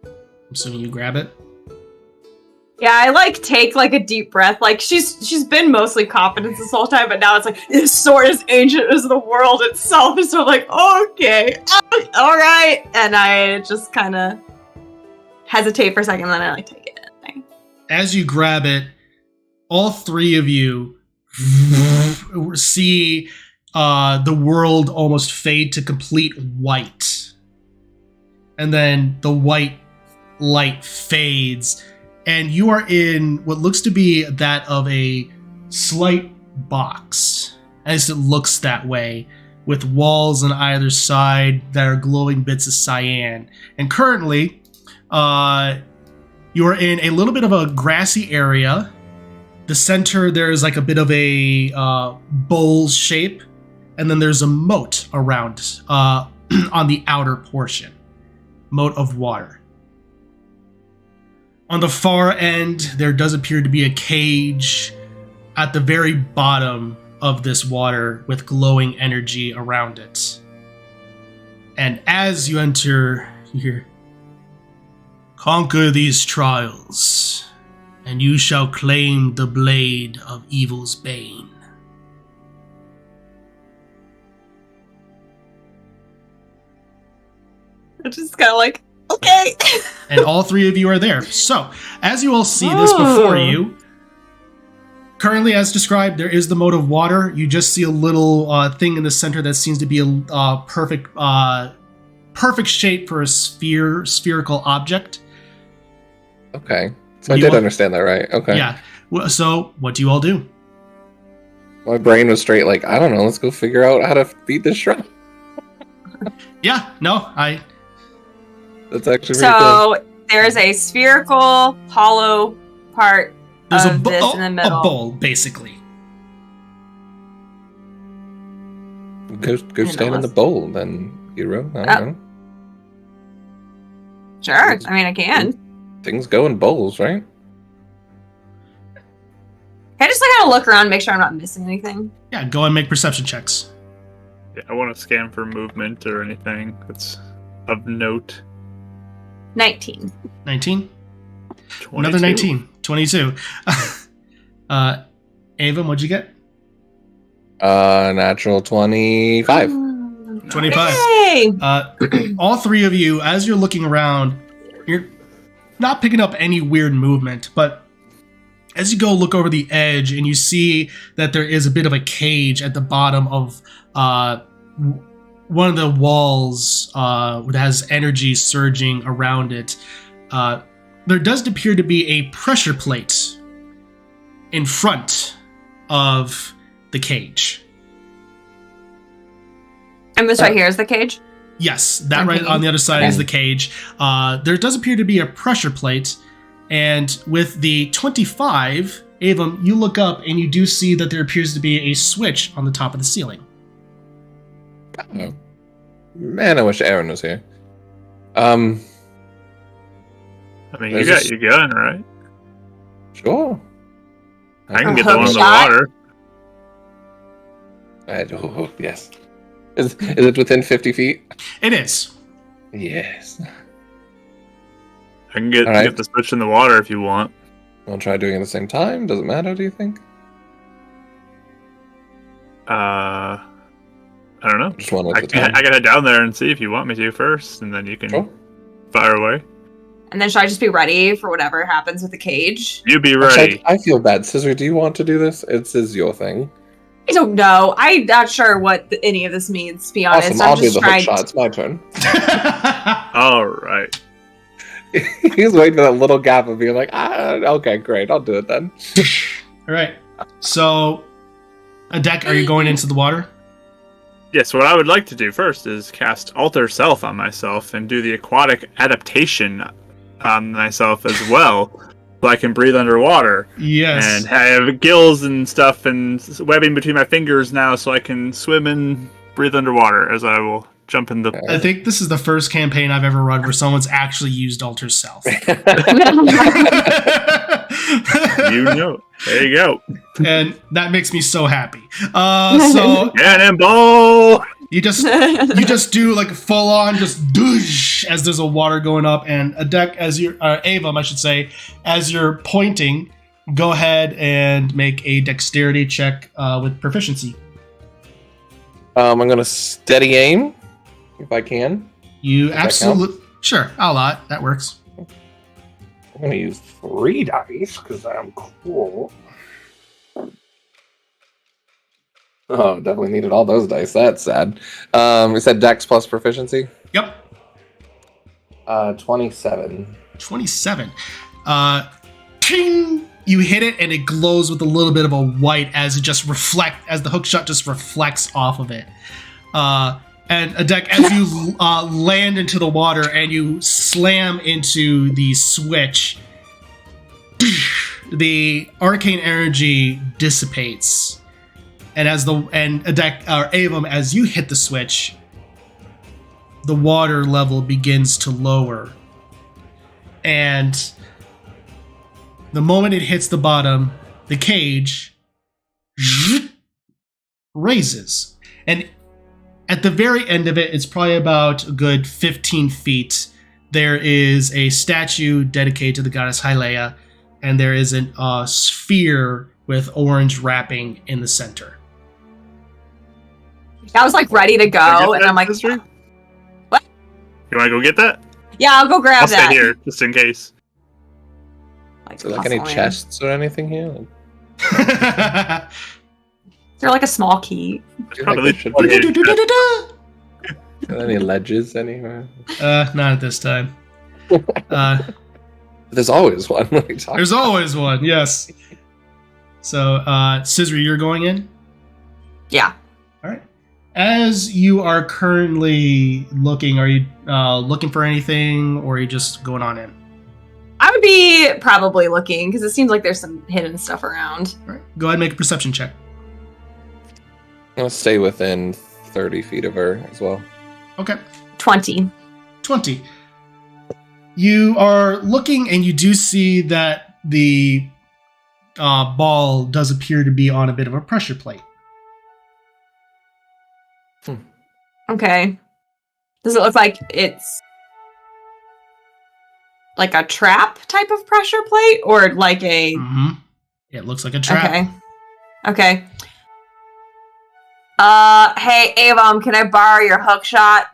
Speaker 1: I'm assuming you grab it.
Speaker 3: Yeah, I take a deep breath. Like she's been mostly confident this whole time, but now it's like this sword is ancient as the world itself. And so I'm like, okay, all right, and I just kind of hesitate for a second, and then I take it.
Speaker 1: As you grab it, all three of you see the world almost fade to complete white, and then the white light fades. And you are in what looks to be that of a slight box, as it looks that way, with walls on either side that are glowing bits of cyan. And currently, you are in a little bit of a grassy area. The center, there is like a bit of a bowl shape, and then there's a moat around on the outer portion. Moat of water. On the far end, there does appear to be a cage at the very bottom of this water with glowing energy around it. And as you enter, you hear, "Conquer these trials, and you shall claim the blade of evil's bane."
Speaker 3: I'm just kind of like, okay.
Speaker 1: And all three of you are there. So, as you all see this before you, currently as described, there is the moat of water. You just see a little thing in the center that seems to be a perfect shape for a spherical object.
Speaker 2: Okay. So I did understand that, right? Okay.
Speaker 1: Yeah. So, what do you all do?
Speaker 2: My brain was straight like, I don't know, let's go figure out how to beat this shrub.
Speaker 1: Yeah, no,
Speaker 2: That's actually pretty cool.
Speaker 3: So there's a spherical, hollow part
Speaker 1: there's
Speaker 3: of this in the middle.
Speaker 1: a bowl, basically.
Speaker 2: Go stand in the bowl, then, hero. I don't know.
Speaker 3: Sure, I mean I can.
Speaker 2: Things go in bowls, right?
Speaker 3: Can I just kind of look around, make sure I'm not missing anything?
Speaker 1: Yeah, go and make perception checks.
Speaker 4: Yeah, I want to scan for movement or anything that's of note.
Speaker 3: 19.
Speaker 1: 19?
Speaker 4: 22.
Speaker 1: Another 19. 22. Ava, what'd you get?
Speaker 2: Natural 25.
Speaker 1: 25.
Speaker 3: Yay!
Speaker 1: All three of you, as you're looking around, you're not picking up any weird movement, but as you go look over the edge and you see that there is a bit of a cage at the bottom of one of the walls that has energy surging around it, there does appear to be a pressure plate in front of the cage.
Speaker 3: And this right here is the cage?
Speaker 1: Yes, that right on the other side is the cage. There does appear to be a pressure plate, and with the 25, Avum, you look up and you do see that there appears to be a switch on the top of the ceiling.
Speaker 2: Oh. Man, I wish Aaron was here. I
Speaker 4: mean, you got your gun, right?
Speaker 2: Sure.
Speaker 4: I can get the one in the water.
Speaker 2: Yes. Is it within 50 feet?
Speaker 1: It is.
Speaker 2: Yes.
Speaker 4: I can get the switch in the water if you want.
Speaker 2: I'll try doing it at the same time. Does it matter, do you think?
Speaker 4: I don't know.
Speaker 2: Just one at a
Speaker 4: I
Speaker 2: time.
Speaker 4: can head down there and see if you want me to first, and then you can fire away.
Speaker 3: And then should I just be ready for whatever happens with the cage?
Speaker 4: You be ready.
Speaker 2: I feel bad. Scissor, do you want to do this? This is your thing.
Speaker 3: I don't know. I'm not sure what any of this means, to be honest.
Speaker 2: Awesome,
Speaker 3: I'm
Speaker 2: I'll do
Speaker 3: just
Speaker 2: the hook
Speaker 3: trying
Speaker 2: shot. It's my turn.
Speaker 4: All right.
Speaker 2: He's waiting for that little gap of being like, okay, great. I'll do it then.
Speaker 1: All right. So, Adek, are you going into the water?
Speaker 4: Yes, what I would like to do first is cast Alter Self on myself and do the aquatic adaptation on myself as well, so I can breathe underwater.
Speaker 1: Yes.
Speaker 4: And have gills and stuff and webbing between my fingers now, so I can swim and breathe underwater as I will jump in the...
Speaker 1: I think this is the first campaign I've ever run where someone's actually used Alter Self.
Speaker 4: You know. There you go.
Speaker 1: And that makes me so happy. So
Speaker 4: Cannonball!
Speaker 1: you just do like full on just doosh as there's a water going up, and Adek, as you're Avum, I should say, as you're pointing, go ahead and make a dexterity check with proficiency.
Speaker 2: I'm gonna steady aim if I can.
Speaker 1: You absolutely sure. I'll allow it. That works.
Speaker 2: I'm gonna use 3 dice because I'm cool. Oh, definitely needed all those dice. That's sad. We said Dex plus proficiency.
Speaker 1: Yep.
Speaker 2: 27.
Speaker 1: 27. Ting! You hit it and it glows with a little bit of a white as the hook shot just reflects off of it. And Adek, as you land into the water and you slam into the switch, the arcane energy dissipates. And Adek, or Avum, as you hit the switch, the water level begins to lower. And the moment it hits the bottom, the cage raises. And at the very end of it, it's probably about a good 15 feet. There is a statue dedicated to the goddess Hyleia, and there is a sphere with orange wrapping in the center.
Speaker 3: I was like ready to go, and I'm like,
Speaker 4: sister?
Speaker 3: What?
Speaker 4: You want to go get that?
Speaker 3: Yeah, I'll go grab
Speaker 4: I'll
Speaker 3: that.
Speaker 4: stay here, just in case.
Speaker 2: Is there like any chests or anything here?
Speaker 3: Is there like a small key?
Speaker 4: Probably
Speaker 2: Like,
Speaker 4: should be.
Speaker 2: any ledges anywhere?
Speaker 1: Not at this time.
Speaker 2: There's always one.
Speaker 1: There's always one, yes. So, Scissor, you're going in?
Speaker 3: Yeah.
Speaker 1: All right. As you are currently looking, are you looking for anything, or are you just going on in?
Speaker 3: I would be probably looking, because it seems like there's some hidden stuff around.
Speaker 1: All right. Go ahead and make a perception check.
Speaker 2: I'm gonna stay within 30 feet of her as well.
Speaker 1: Okay.
Speaker 3: 20.
Speaker 1: 20. You are looking, and you do see that the ball does appear to be on a bit of a pressure plate.
Speaker 3: Okay. Does it look like it's like a trap type of pressure plate, or like a...
Speaker 1: Mm-hmm. It looks like a trap.
Speaker 3: Okay. Hey, Avum, can I borrow your hook shot?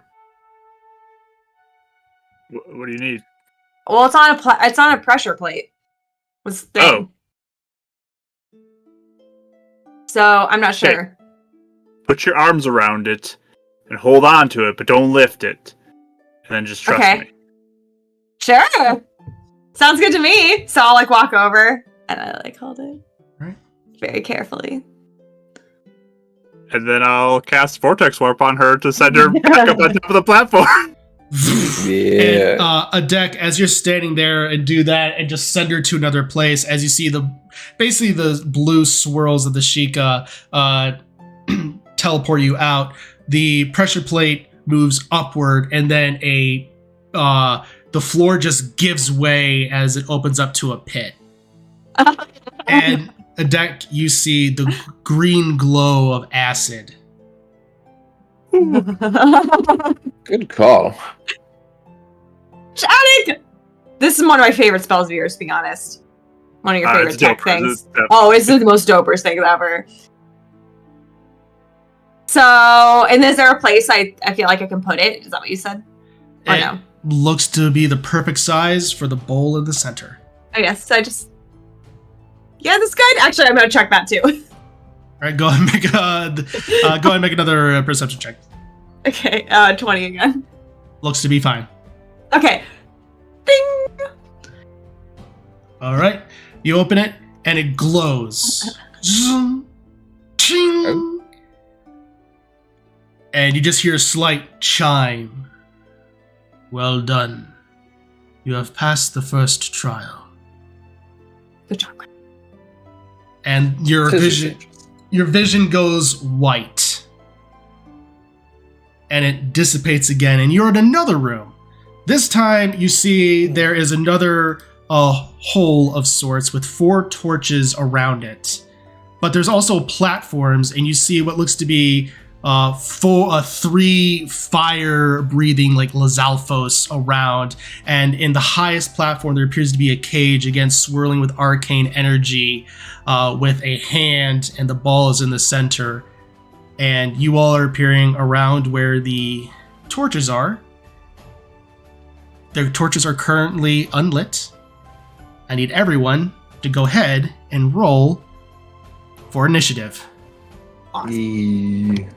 Speaker 4: What do you need?
Speaker 3: Well, it's on a pressure plate. What's the thing?
Speaker 4: Oh.
Speaker 3: So, I'm not sure.
Speaker 4: Put your arms around it and hold on to it, but don't lift it. And then just trust me.
Speaker 3: Sure. Sounds good to me. So I'll walk over and I hold it
Speaker 1: Right.
Speaker 3: very carefully.
Speaker 4: And then I'll cast Vortex Warp on her to send her back up on top of the platform.
Speaker 2: Yeah.
Speaker 1: And, Adek, as you're standing there and do that and just send her to another place, as you see basically the blue swirls of the Sheikah teleport you out, the pressure plate moves upward, and then the floor just gives way as it opens up to a pit. And Adek, you see the green glow of acid.
Speaker 2: Good call.
Speaker 3: Shouting! This is one of my favorite spells of yours, to be honest. One of your favorite
Speaker 4: It's
Speaker 3: tech
Speaker 4: dope.
Speaker 3: things. Oh, it's the most dopest thing ever. So, and is there a place I feel like I can put it? Is that what you said? Or no?
Speaker 1: Looks to be the perfect size for the bowl in the center.
Speaker 3: I guess I just... Yeah, this guy... Actually, I'm going to check that too.
Speaker 1: All right, go ahead and make another perception check.
Speaker 3: Okay, 20 again.
Speaker 1: Looks to be fine.
Speaker 3: Okay. Ding!
Speaker 1: All right, you open it and it glows. Zoom, ching.
Speaker 2: Oh.
Speaker 1: And you just hear a slight chime. Well done. You have passed the first trial.
Speaker 3: Good job.
Speaker 1: And your vision goes white. And it dissipates again, and you're in another room. This time you see there is another hole of sorts with 4 torches around it. But there's also platforms, and you see what looks to be 3 fire-breathing like Lizalfos around, and in the highest platform there appears to be a cage, again swirling with arcane energy, with a hand, and the ball is in the center. And you all are appearing around where the torches are. The torches are currently unlit. I need everyone to go ahead and roll for initiative.
Speaker 3: Awesome.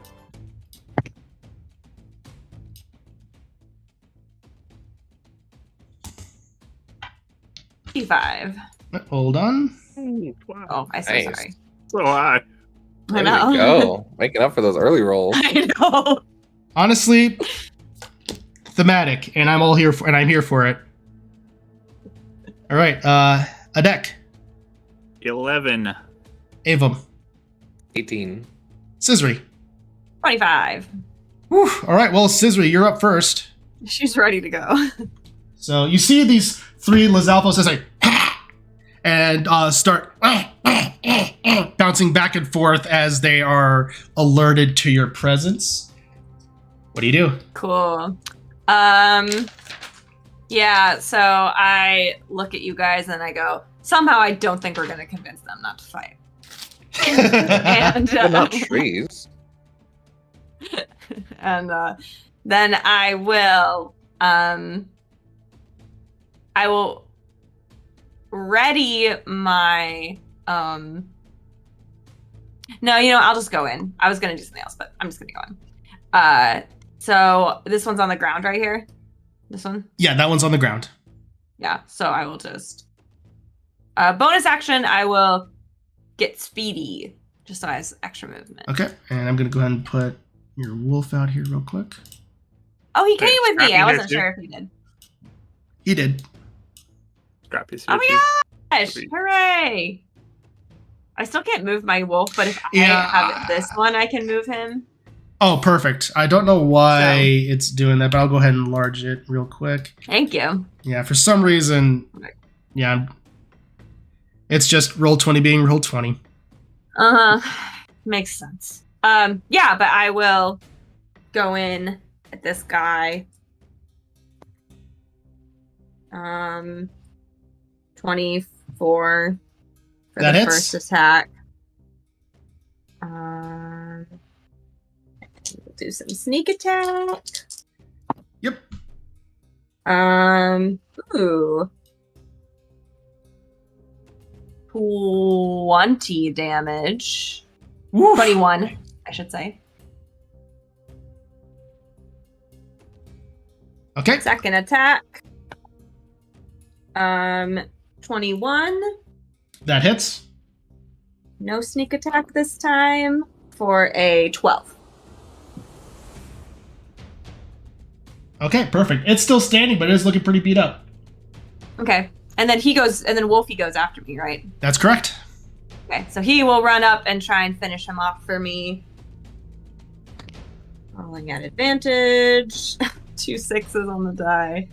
Speaker 3: 55.
Speaker 1: Hold on.
Speaker 4: Wow.
Speaker 3: Oh, I'm so
Speaker 2: Nice.
Speaker 3: sorry.
Speaker 4: So high.
Speaker 3: I
Speaker 2: There
Speaker 3: know.
Speaker 2: we go. Making up for those early rolls.
Speaker 3: I know.
Speaker 1: Honestly, thematic, and I'm here for it. All right, Adek,
Speaker 4: 11.
Speaker 1: Avum,
Speaker 2: 18.
Speaker 1: Scissory.
Speaker 3: 25.
Speaker 1: Whew. All right, well, Scissory, you're up first.
Speaker 3: She's ready to go.
Speaker 1: So you see these 3 Lizalfos as and start bouncing back and forth as they are alerted to your presence. What do you do?
Speaker 3: Cool. Yeah, so I look at you guys and I go, somehow I don't think we're going to convince them not to fight. And
Speaker 2: They're not trees.
Speaker 3: and then I will ready my no, I'll just go in. I was gonna do something else, but I'm just gonna go in. So this one's on the ground right here. This one?
Speaker 1: Yeah, that one's on the ground.
Speaker 3: Yeah, so I will just bonus action, I will get speedy, just so I have extra movement.
Speaker 1: Okay, and I'm gonna go ahead and put your wolf out here real quick.
Speaker 3: Oh, he came
Speaker 4: Wait,
Speaker 3: with me.
Speaker 4: Scrappy
Speaker 3: I wasn't
Speaker 4: did too?
Speaker 3: sure if he did.
Speaker 1: He did.
Speaker 4: Scrappy's
Speaker 3: Oh
Speaker 4: here
Speaker 3: my
Speaker 4: too.
Speaker 3: gosh!
Speaker 4: Sweet.
Speaker 3: Hooray! I still can't move my wolf, but if
Speaker 1: Yeah.
Speaker 3: I have this one, I can move him.
Speaker 1: Oh, perfect. I don't know why
Speaker 3: So-
Speaker 1: it's doing that, but I'll go ahead and enlarge it real quick.
Speaker 3: Thank you.
Speaker 1: Yeah, for some reason, yeah, it's just roll 20 being roll 20.
Speaker 3: Makes sense. Yeah, but I will go in at this guy. 24 for
Speaker 1: That
Speaker 3: the
Speaker 1: hits.
Speaker 3: first attack. We'll do some sneak attack.
Speaker 1: Yep.
Speaker 3: Ooh. 20 damage.
Speaker 1: Woof.
Speaker 3: 21, I should say.
Speaker 1: Okay.
Speaker 3: Second attack. 21.
Speaker 1: That hits.
Speaker 3: No sneak attack this time. for a 12.
Speaker 1: Okay, perfect. It's still standing, but it is looking pretty beat up.
Speaker 3: Okay. And then Wolfie goes after me, right?
Speaker 1: That's correct.
Speaker 3: Okay, so he will run up and try and finish him off for me. Rolling at advantage. 2 6s on the die.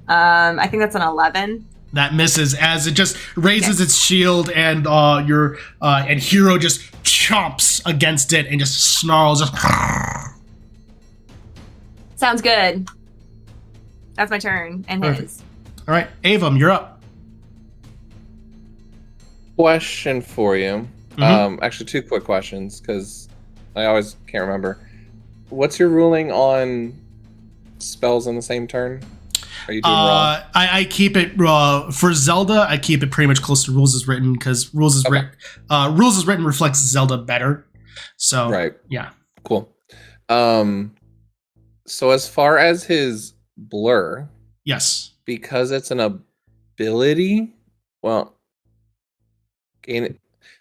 Speaker 3: I think that's an 11.
Speaker 1: That misses as it just raises its shield, and and Hero just chomps against it and just snarls.
Speaker 3: Sounds good. That's my turn and his.
Speaker 1: All right, Avum, you're up.
Speaker 2: Question for you.
Speaker 1: Mhm.
Speaker 2: Actually, 2 quick questions because I always can't remember. What's your ruling on spells on the same turn? Are you doing wrong?
Speaker 1: I keep it for Zelda. I keep it pretty much close to rules as written because rules as written reflects Zelda better. So
Speaker 2: Right.
Speaker 1: yeah,
Speaker 2: Cool. So as far as his blur,
Speaker 1: yes.
Speaker 2: because it's an ability, well,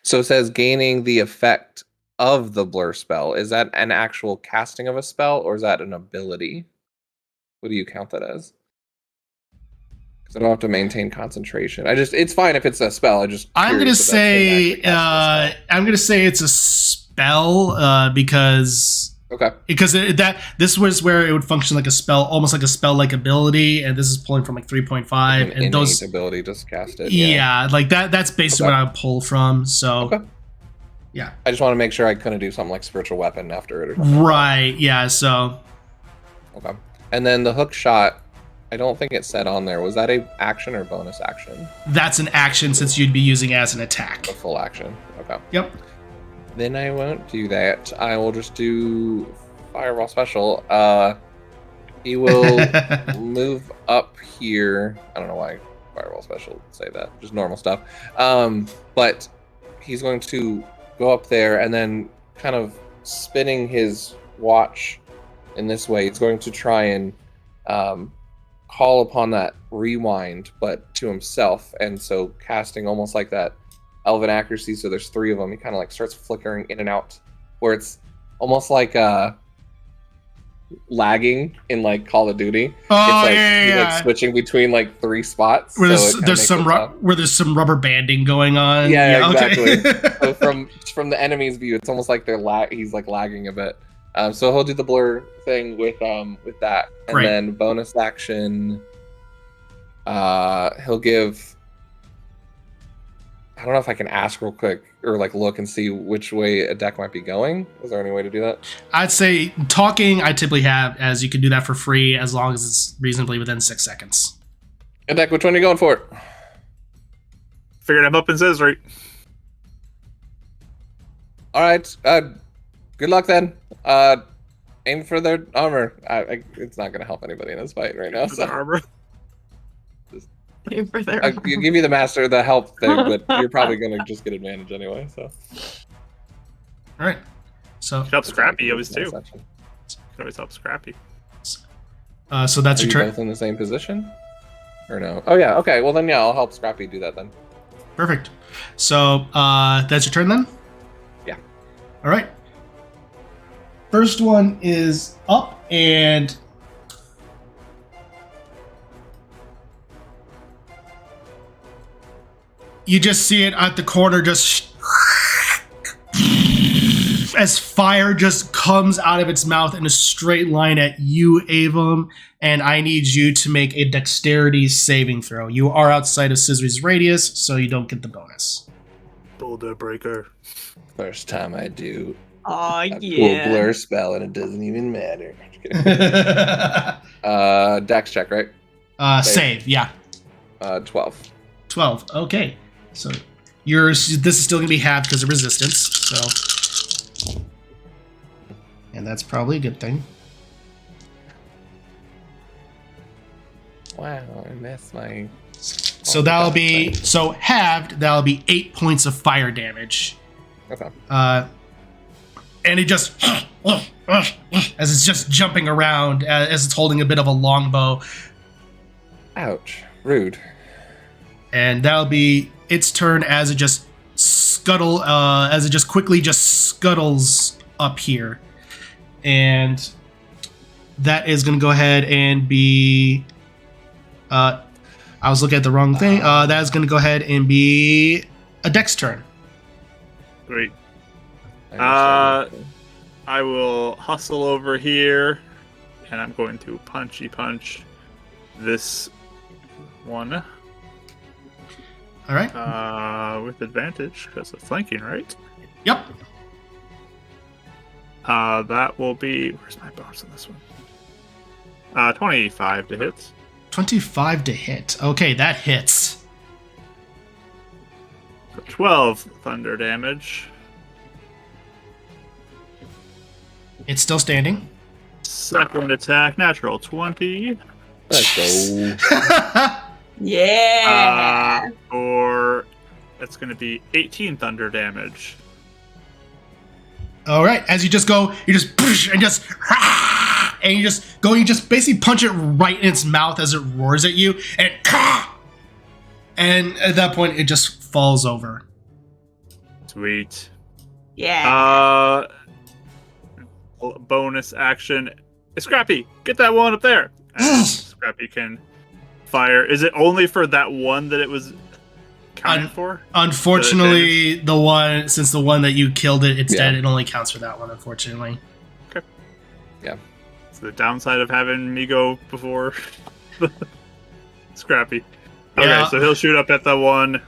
Speaker 2: so it says gaining the effect of the blur spell. Is that an actual casting of a spell, or is that an ability? What do you count that as? Because I don't have to maintain concentration. It's fine if it's a spell.
Speaker 1: I'm gonna say it's a spell because this was where it would function like a spell, almost like a spell-like ability, and this is pulling from like 3.5, and those
Speaker 2: ability just cast it.
Speaker 1: Yeah, like that. That's basically what I would pull from. So, yeah.
Speaker 2: I just want to make sure I couldn't do something like spiritual weapon after it or something.
Speaker 1: Right. Yeah. So.
Speaker 2: Okay. And then the hook shot, I don't think it said on there. Was that a action or bonus action?
Speaker 1: That's an action since you'd be using it as an attack.
Speaker 2: A full action. Okay.
Speaker 1: Yep.
Speaker 2: Then I won't do that. I will just do Fireball Special. He will move up here. I don't know why Fireball Special would say that. Just normal stuff. But he's going to go up there and then kind of spinning his watch in this way. He's going to try and call upon that rewind, but to himself. And so casting almost like that Elven accuracy, so there's 3 of them. He kind of like starts flickering in and out, where it's almost like lagging in like Call of Duty.
Speaker 1: Oh,
Speaker 2: it's like
Speaker 1: he's
Speaker 2: like switching between like 3 spots.
Speaker 1: Where there's some rubber banding going on.
Speaker 2: Yeah, exactly.
Speaker 1: Okay.
Speaker 2: So from the enemy's view, it's almost like he's like lagging a bit. So he'll do the blur thing with that, and then bonus action. He'll give. I don't know if I can ask real quick or like look and see which way a deck might be going. Is there any way to do that?
Speaker 1: I'd say talking I typically have as you can do that for free as long as it's reasonably within 6 seconds.
Speaker 2: A deck, which one are you going for?
Speaker 4: Figured I'm up and says right.
Speaker 2: All right. Good luck then. Aim for their armor. It's not going to help anybody in this fight right now. So.
Speaker 4: Armor.
Speaker 3: For their
Speaker 2: I give you the help thing, but you're probably going to just get advantage anyway. So.
Speaker 1: All right. So
Speaker 4: help Scrappy always too. Could always help Scrappy.
Speaker 1: So that's your turn.
Speaker 2: Both in the same position, or no? Oh yeah. Okay. Well then, yeah, I'll help Scrappy do that then.
Speaker 1: Perfect. So that's your turn then.
Speaker 2: Yeah.
Speaker 1: All right. First one is up and. You just see it at the corner, just as fire just comes out of its mouth in a straight line at you, Avum, and I need you to make a dexterity saving throw. You are outside of Scissor's radius, so you don't get the bonus.
Speaker 4: Boulder breaker.
Speaker 2: First time I do
Speaker 3: a
Speaker 2: cool blur spell, and it doesn't even matter. Dex check, right?
Speaker 1: Save, yeah.
Speaker 2: 12.
Speaker 1: 12. Okay. So this is still going to be halved because of resistance. So, and that's probably a good thing.
Speaker 2: Wow, and that's my.
Speaker 1: So that'll be halved. That'll be 8 points of fire damage.
Speaker 2: Okay.
Speaker 1: And it just as it's just jumping around as it's holding a bit of a longbow.
Speaker 2: Ouch! Rude.
Speaker 1: And that'll be its turn as it just quickly scuttles up here. And that is going to go ahead and be... I was looking at the wrong thing. That is going to go ahead and be a Dex turn.
Speaker 4: Great. I will hustle over here, and I'm going to punch this one.
Speaker 1: All right.
Speaker 4: With advantage, because of flanking, right?
Speaker 1: Yep.
Speaker 4: That will be... Where's my bonus on this one? 25 to hit.
Speaker 1: 25 to hit. Okay, that hits.
Speaker 4: 12 thunder damage.
Speaker 1: It's still standing.
Speaker 4: Second attack, natural 20.
Speaker 2: Let's go.
Speaker 3: Yeah.
Speaker 4: Or that's going to be 18 thunder damage.
Speaker 1: All right, as you just go, you just push and just and you just basically punch it right in its mouth as it roars at you, and at that point it just falls over.
Speaker 4: Sweet.
Speaker 3: Yeah.
Speaker 4: Bonus action. Scrappy, get that one up there. And Scrappy can fire. Is it only for that one that it was counted for?
Speaker 1: Unfortunately, the one that you killed it's
Speaker 2: Yeah.
Speaker 1: dead. It only counts for that one, unfortunately.
Speaker 4: Okay.
Speaker 2: Yeah.
Speaker 4: It's the downside of having me go before Scrappy. Okay,
Speaker 1: Yeah.
Speaker 4: so he'll shoot up at the one.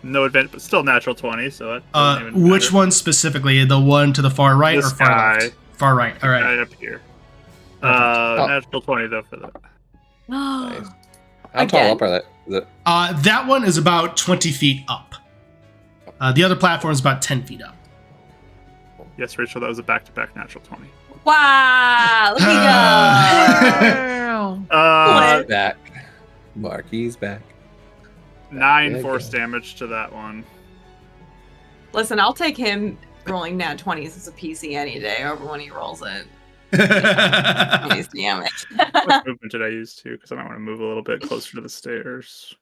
Speaker 4: No advantage, but still natural 20. So that doesn't even
Speaker 1: Which
Speaker 4: matter.
Speaker 1: one specifically? The one to the far right
Speaker 4: This
Speaker 1: or far
Speaker 4: guy.
Speaker 1: left? Far right. All right.
Speaker 4: Guy up here.
Speaker 1: Perfect.
Speaker 4: Natural 20 though for that.
Speaker 2: Nice. How
Speaker 3: Again.
Speaker 2: tall up are they? Is it?
Speaker 1: That one is about 20 feet up. The other platform is about 10 feet up.
Speaker 4: Yes, Rachel, that was a back-to-back natural 20.
Speaker 3: Wow. Look at you go.
Speaker 2: Back. Marky's back.
Speaker 4: 9
Speaker 2: Yeah,
Speaker 4: force damage to that one.
Speaker 3: Listen, I'll take him rolling nat 20s as a PC any day over when he rolls it. Nice damage.
Speaker 4: What movement did I use too? Because I might want to move a little bit closer to the stairs.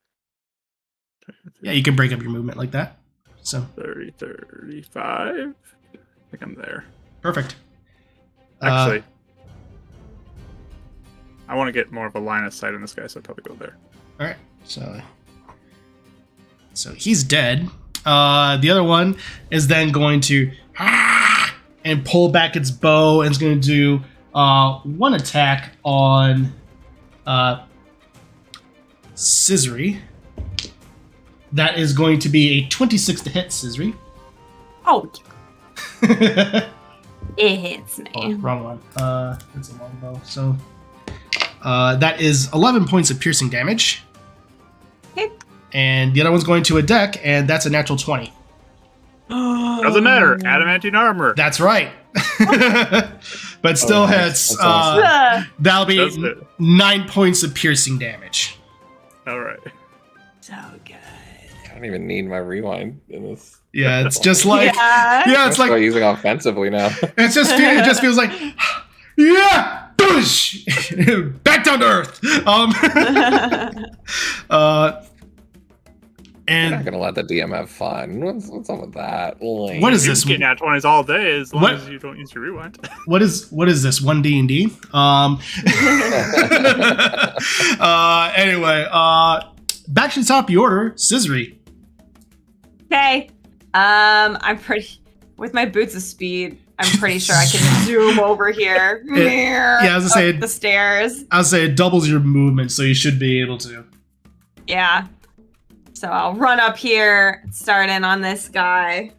Speaker 1: Yeah, you can break up your movement like that. So
Speaker 4: 30, 35. I think I'm there.
Speaker 1: perfect.
Speaker 4: Actually, I want to get more of a line of sight on this guy, so I'll probably go there.
Speaker 1: All right. So he's dead. The other one is then going to and pull back its bow and is going to do one attack on Scissory. That is going to be a 26 to hit Scissory.
Speaker 3: Oh, it hits me.
Speaker 1: Oh, wrong one. It's a longbow. So that is 11 points of piercing damage.
Speaker 3: Okay.
Speaker 1: And the other one's going to a deck, and that's a natural 20.
Speaker 4: Doesn't matter. Adamantine armor.
Speaker 1: That's right. But still
Speaker 2: nice.
Speaker 1: hits.
Speaker 2: That's awesome.
Speaker 1: That'll be
Speaker 4: Doesn't it?
Speaker 1: 9 points of piercing damage.
Speaker 4: All right.
Speaker 3: So good.
Speaker 2: I don't even need my rewind in this.
Speaker 1: Yeah, it's just like
Speaker 3: Yeah.
Speaker 1: yeah,
Speaker 2: I'm
Speaker 1: it's like
Speaker 2: using offensively now.
Speaker 1: it just feels like yeah, push back down to earth.
Speaker 2: I'm not
Speaker 1: And
Speaker 2: gonna let the DM have fun. What's up with that? Lame.
Speaker 1: what is
Speaker 4: You
Speaker 1: this?
Speaker 4: can get nat 20s all day as long
Speaker 1: What?
Speaker 4: as you don't use your rewind.
Speaker 1: What is this? 1D&D? Anyway, back to the top of the order, Scissory.
Speaker 3: Okay. I'm pretty with my boots of speed. I'm pretty sure I can zoom over here.
Speaker 1: Yeah, I was gonna say
Speaker 3: up the stairs.
Speaker 1: I would say it doubles your movement, so you should be able to.
Speaker 3: Yeah. So I'll run up here, start in on this guy.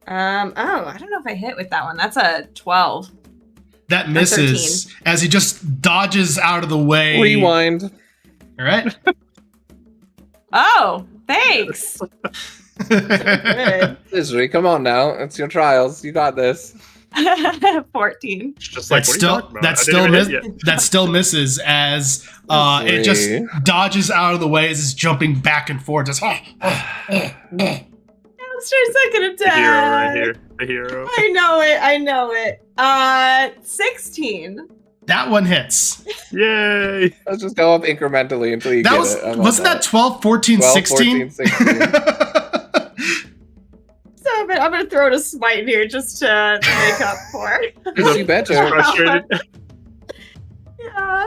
Speaker 3: Oh, I don't know if I hit with that one. That's a 12.
Speaker 1: That misses as he just dodges out of the way.
Speaker 2: Rewind.
Speaker 1: All right.
Speaker 3: Oh, thanks. Good.
Speaker 2: Scissory, come on now. It's your trials. You got this.
Speaker 3: 14.
Speaker 4: It's just like,
Speaker 1: That
Speaker 4: what are you
Speaker 1: still
Speaker 4: talking about?
Speaker 1: that
Speaker 4: I
Speaker 1: still
Speaker 4: didn't
Speaker 1: miss,
Speaker 4: even hit yet.
Speaker 1: that still misses as it just
Speaker 2: Scissory.
Speaker 1: dodges out of the way as it's jumping back and forth. Just
Speaker 3: That's your second
Speaker 4: The hero right
Speaker 3: attack.
Speaker 4: here. The hero.
Speaker 3: I know it. 16.
Speaker 1: that one hits.
Speaker 4: Yay!
Speaker 2: Let's just go up incrementally until you
Speaker 1: That
Speaker 2: get
Speaker 1: was
Speaker 2: it. How about
Speaker 1: wasn't that 12, 14,
Speaker 2: 12,
Speaker 1: 16?
Speaker 2: 14, 16.
Speaker 3: Stop it. I'm going to throw in a smite in here just to make up for it.
Speaker 2: You better.
Speaker 4: Frustrated.
Speaker 3: Yeah.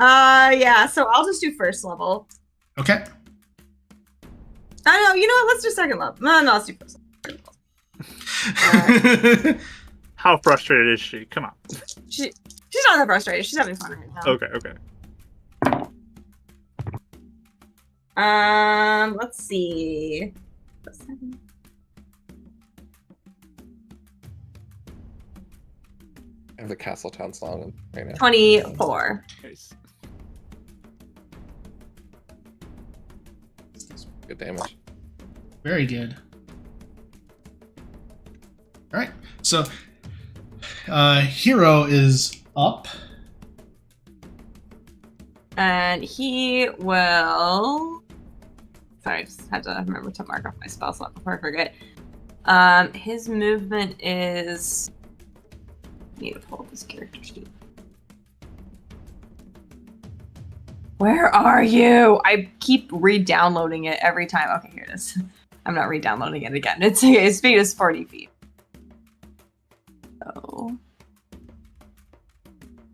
Speaker 3: Yeah, so I'll just do first level.
Speaker 1: Okay.
Speaker 3: I know, you know what? Let's do second level. No, let's do first level.
Speaker 4: How frustrated is she? Come on.
Speaker 3: She's not that frustrated. She's having fun right now.
Speaker 4: Okay.
Speaker 3: Let's see.
Speaker 2: I have the Castletown song right now.
Speaker 3: 24.
Speaker 4: Nice.
Speaker 2: Good damage.
Speaker 1: Very good. All right. So, Hero is up.
Speaker 3: And he will. Sorry, I just had to remember to mark off my spell slot before I forget. His movement is. I need to pull up his character sheet. Where are you? I keep re-downloading it every time. Okay, here it is. I'm not re-downloading it again. His speed is 40 feet. So.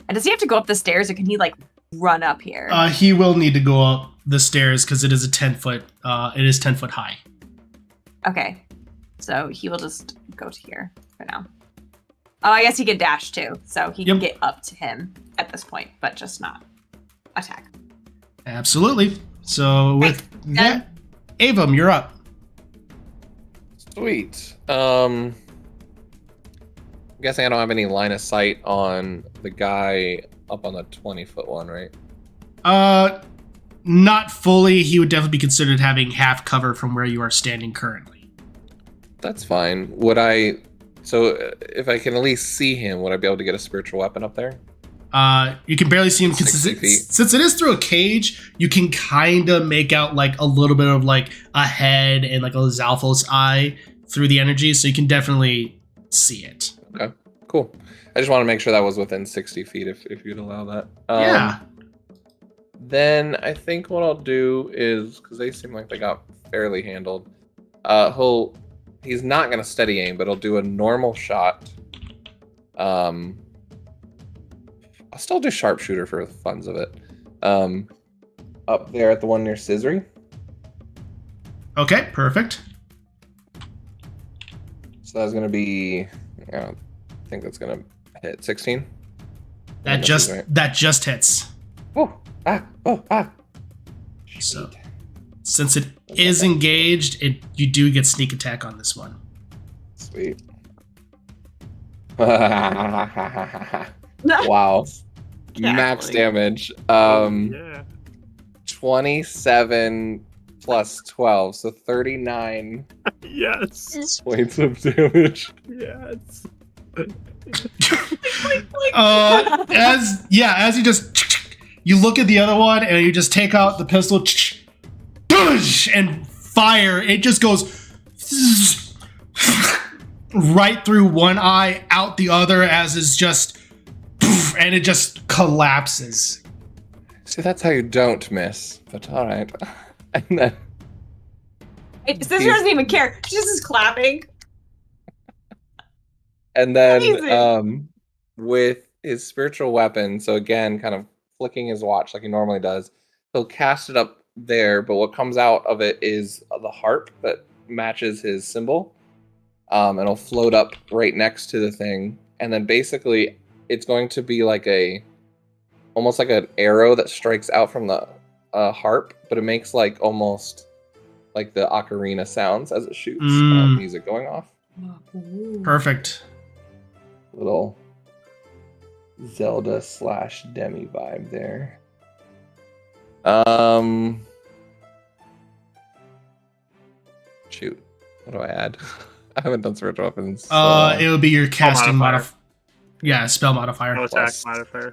Speaker 3: And does he have to go up the stairs, or can he like run up here?
Speaker 1: He will need to go up the stairs because it is a 10-foot. It is 10 foot high.
Speaker 3: Okay, so he will just go to here for now. Oh, I guess he can dash too, so he can get up to him at this point, but just not attack.
Speaker 1: Absolutely. So with that, Avum, you're up.
Speaker 2: Sweet. I'm guessing I don't have any line of sight on the guy up on the 20-foot one, right?
Speaker 1: Not fully. He would definitely be considered having half cover from where you are standing currently.
Speaker 2: That's fine. So if I can at least see him, would I be able to get a spiritual weapon up there?
Speaker 1: You can barely see him because
Speaker 2: 60 feet.
Speaker 1: since it is through a cage, you can kind of make out like a little bit of like a head and like a Zalfos eye through the energy, so you can definitely see it.
Speaker 2: Okay, cool. I just want to make sure that was within 60 feet if you'd allow that.
Speaker 1: Yeah.
Speaker 2: Then I think what I'll do is, because they seem like they got fairly handled, he's not going to steady aim, but he'll do a normal shot. I'll still do sharpshooter for the funs of it. Up there at the one near Scissory.
Speaker 1: Okay, perfect.
Speaker 2: So that's going to be, I think that's going to hit 16.
Speaker 1: That just hits.
Speaker 2: Oh.
Speaker 1: So, since it is engaged, you do get sneak attack on this one.
Speaker 2: Sweet. Wow. Max damage. 27 plus 12, so 39
Speaker 4: Yes.
Speaker 2: points of damage.
Speaker 4: Yes.
Speaker 1: As you just you look at the other one and you just take out the pistol and fire. It just goes right through one eye, out the other, as is just, and it just collapses.
Speaker 2: See, that's how you don't miss. But all right. And then
Speaker 3: Sister doesn't even care. She just is clapping.
Speaker 2: And then
Speaker 3: Amazing.
Speaker 2: with his spiritual weapon, so again, kind of flicking his watch like he normally does, he'll cast it up there, but what comes out of it is the harp that matches his symbol. And it'll float up right next to the thing. And then basically it's going to be like almost like an arrow that strikes out from the harp, but it makes like almost like the ocarina sounds as it shoots music going off.
Speaker 1: Perfect.
Speaker 2: Little Zelda / Demi vibe there. Shoot. What do I add? I haven't done spiritual weapons. So
Speaker 1: It would be your casting
Speaker 4: modifier.
Speaker 1: spell modifier.
Speaker 4: No attack
Speaker 2: Plus.
Speaker 4: modifier.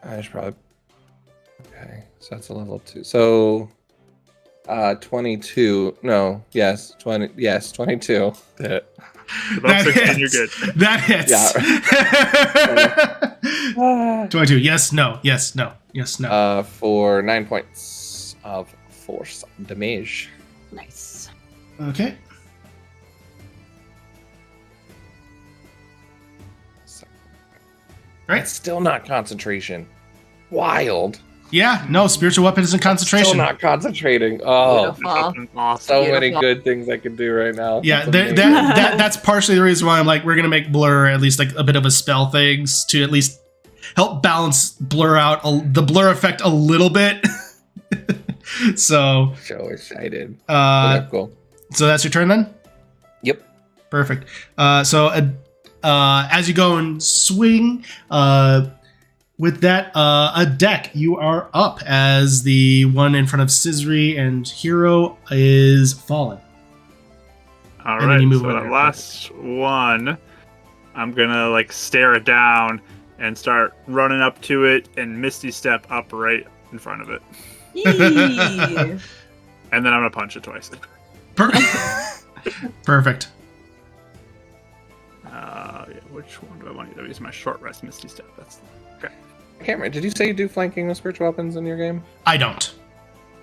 Speaker 2: I should probably. Okay, so that's a level 2. So 22. No, yes, 20. Yes, 22.
Speaker 4: Above
Speaker 1: That
Speaker 4: 16, you're
Speaker 1: hits.
Speaker 4: good.
Speaker 1: That hits.
Speaker 2: Yeah.
Speaker 1: 22. Yes, no. Yes, no. Yes, no.
Speaker 2: For 9 points of force damage.
Speaker 3: Nice.
Speaker 1: Okay. Right.
Speaker 2: It's still not concentration. Wild.
Speaker 1: Yeah, no, spiritual weapon isn't concentration.
Speaker 2: Still not concentrating. Oh,
Speaker 3: Beautiful.
Speaker 4: Awesome.
Speaker 2: so
Speaker 3: Beautiful.
Speaker 2: many good things I could do right now.
Speaker 1: Yeah,
Speaker 2: That's amazing.
Speaker 1: that's partially the reason why I'm like, we're gonna make blur at least like a bit of a spell things to at least help balance blur out the blur effect a little bit. So
Speaker 2: excited.
Speaker 1: uh
Speaker 2: Okay, cool.
Speaker 1: so that's your turn then?
Speaker 2: Yep.
Speaker 1: Perfect. So as you go and swing, with that, a deck, you are up as the one in front of Scissory and Hero is fallen.
Speaker 4: All
Speaker 1: And then
Speaker 4: right,
Speaker 1: you move
Speaker 4: so
Speaker 1: over
Speaker 4: that
Speaker 1: there.
Speaker 4: last one, I'm gonna like stare it down and start running up to it and Misty Step up right in front of it,
Speaker 3: Yee.
Speaker 4: and then I'm gonna punch it twice.
Speaker 1: Perfect.
Speaker 4: Yeah, which one do I want to use? My short rest Misty Step. That's okay.
Speaker 2: Cameron, did you say you do flanking with spiritual weapons in your game?
Speaker 1: I don't.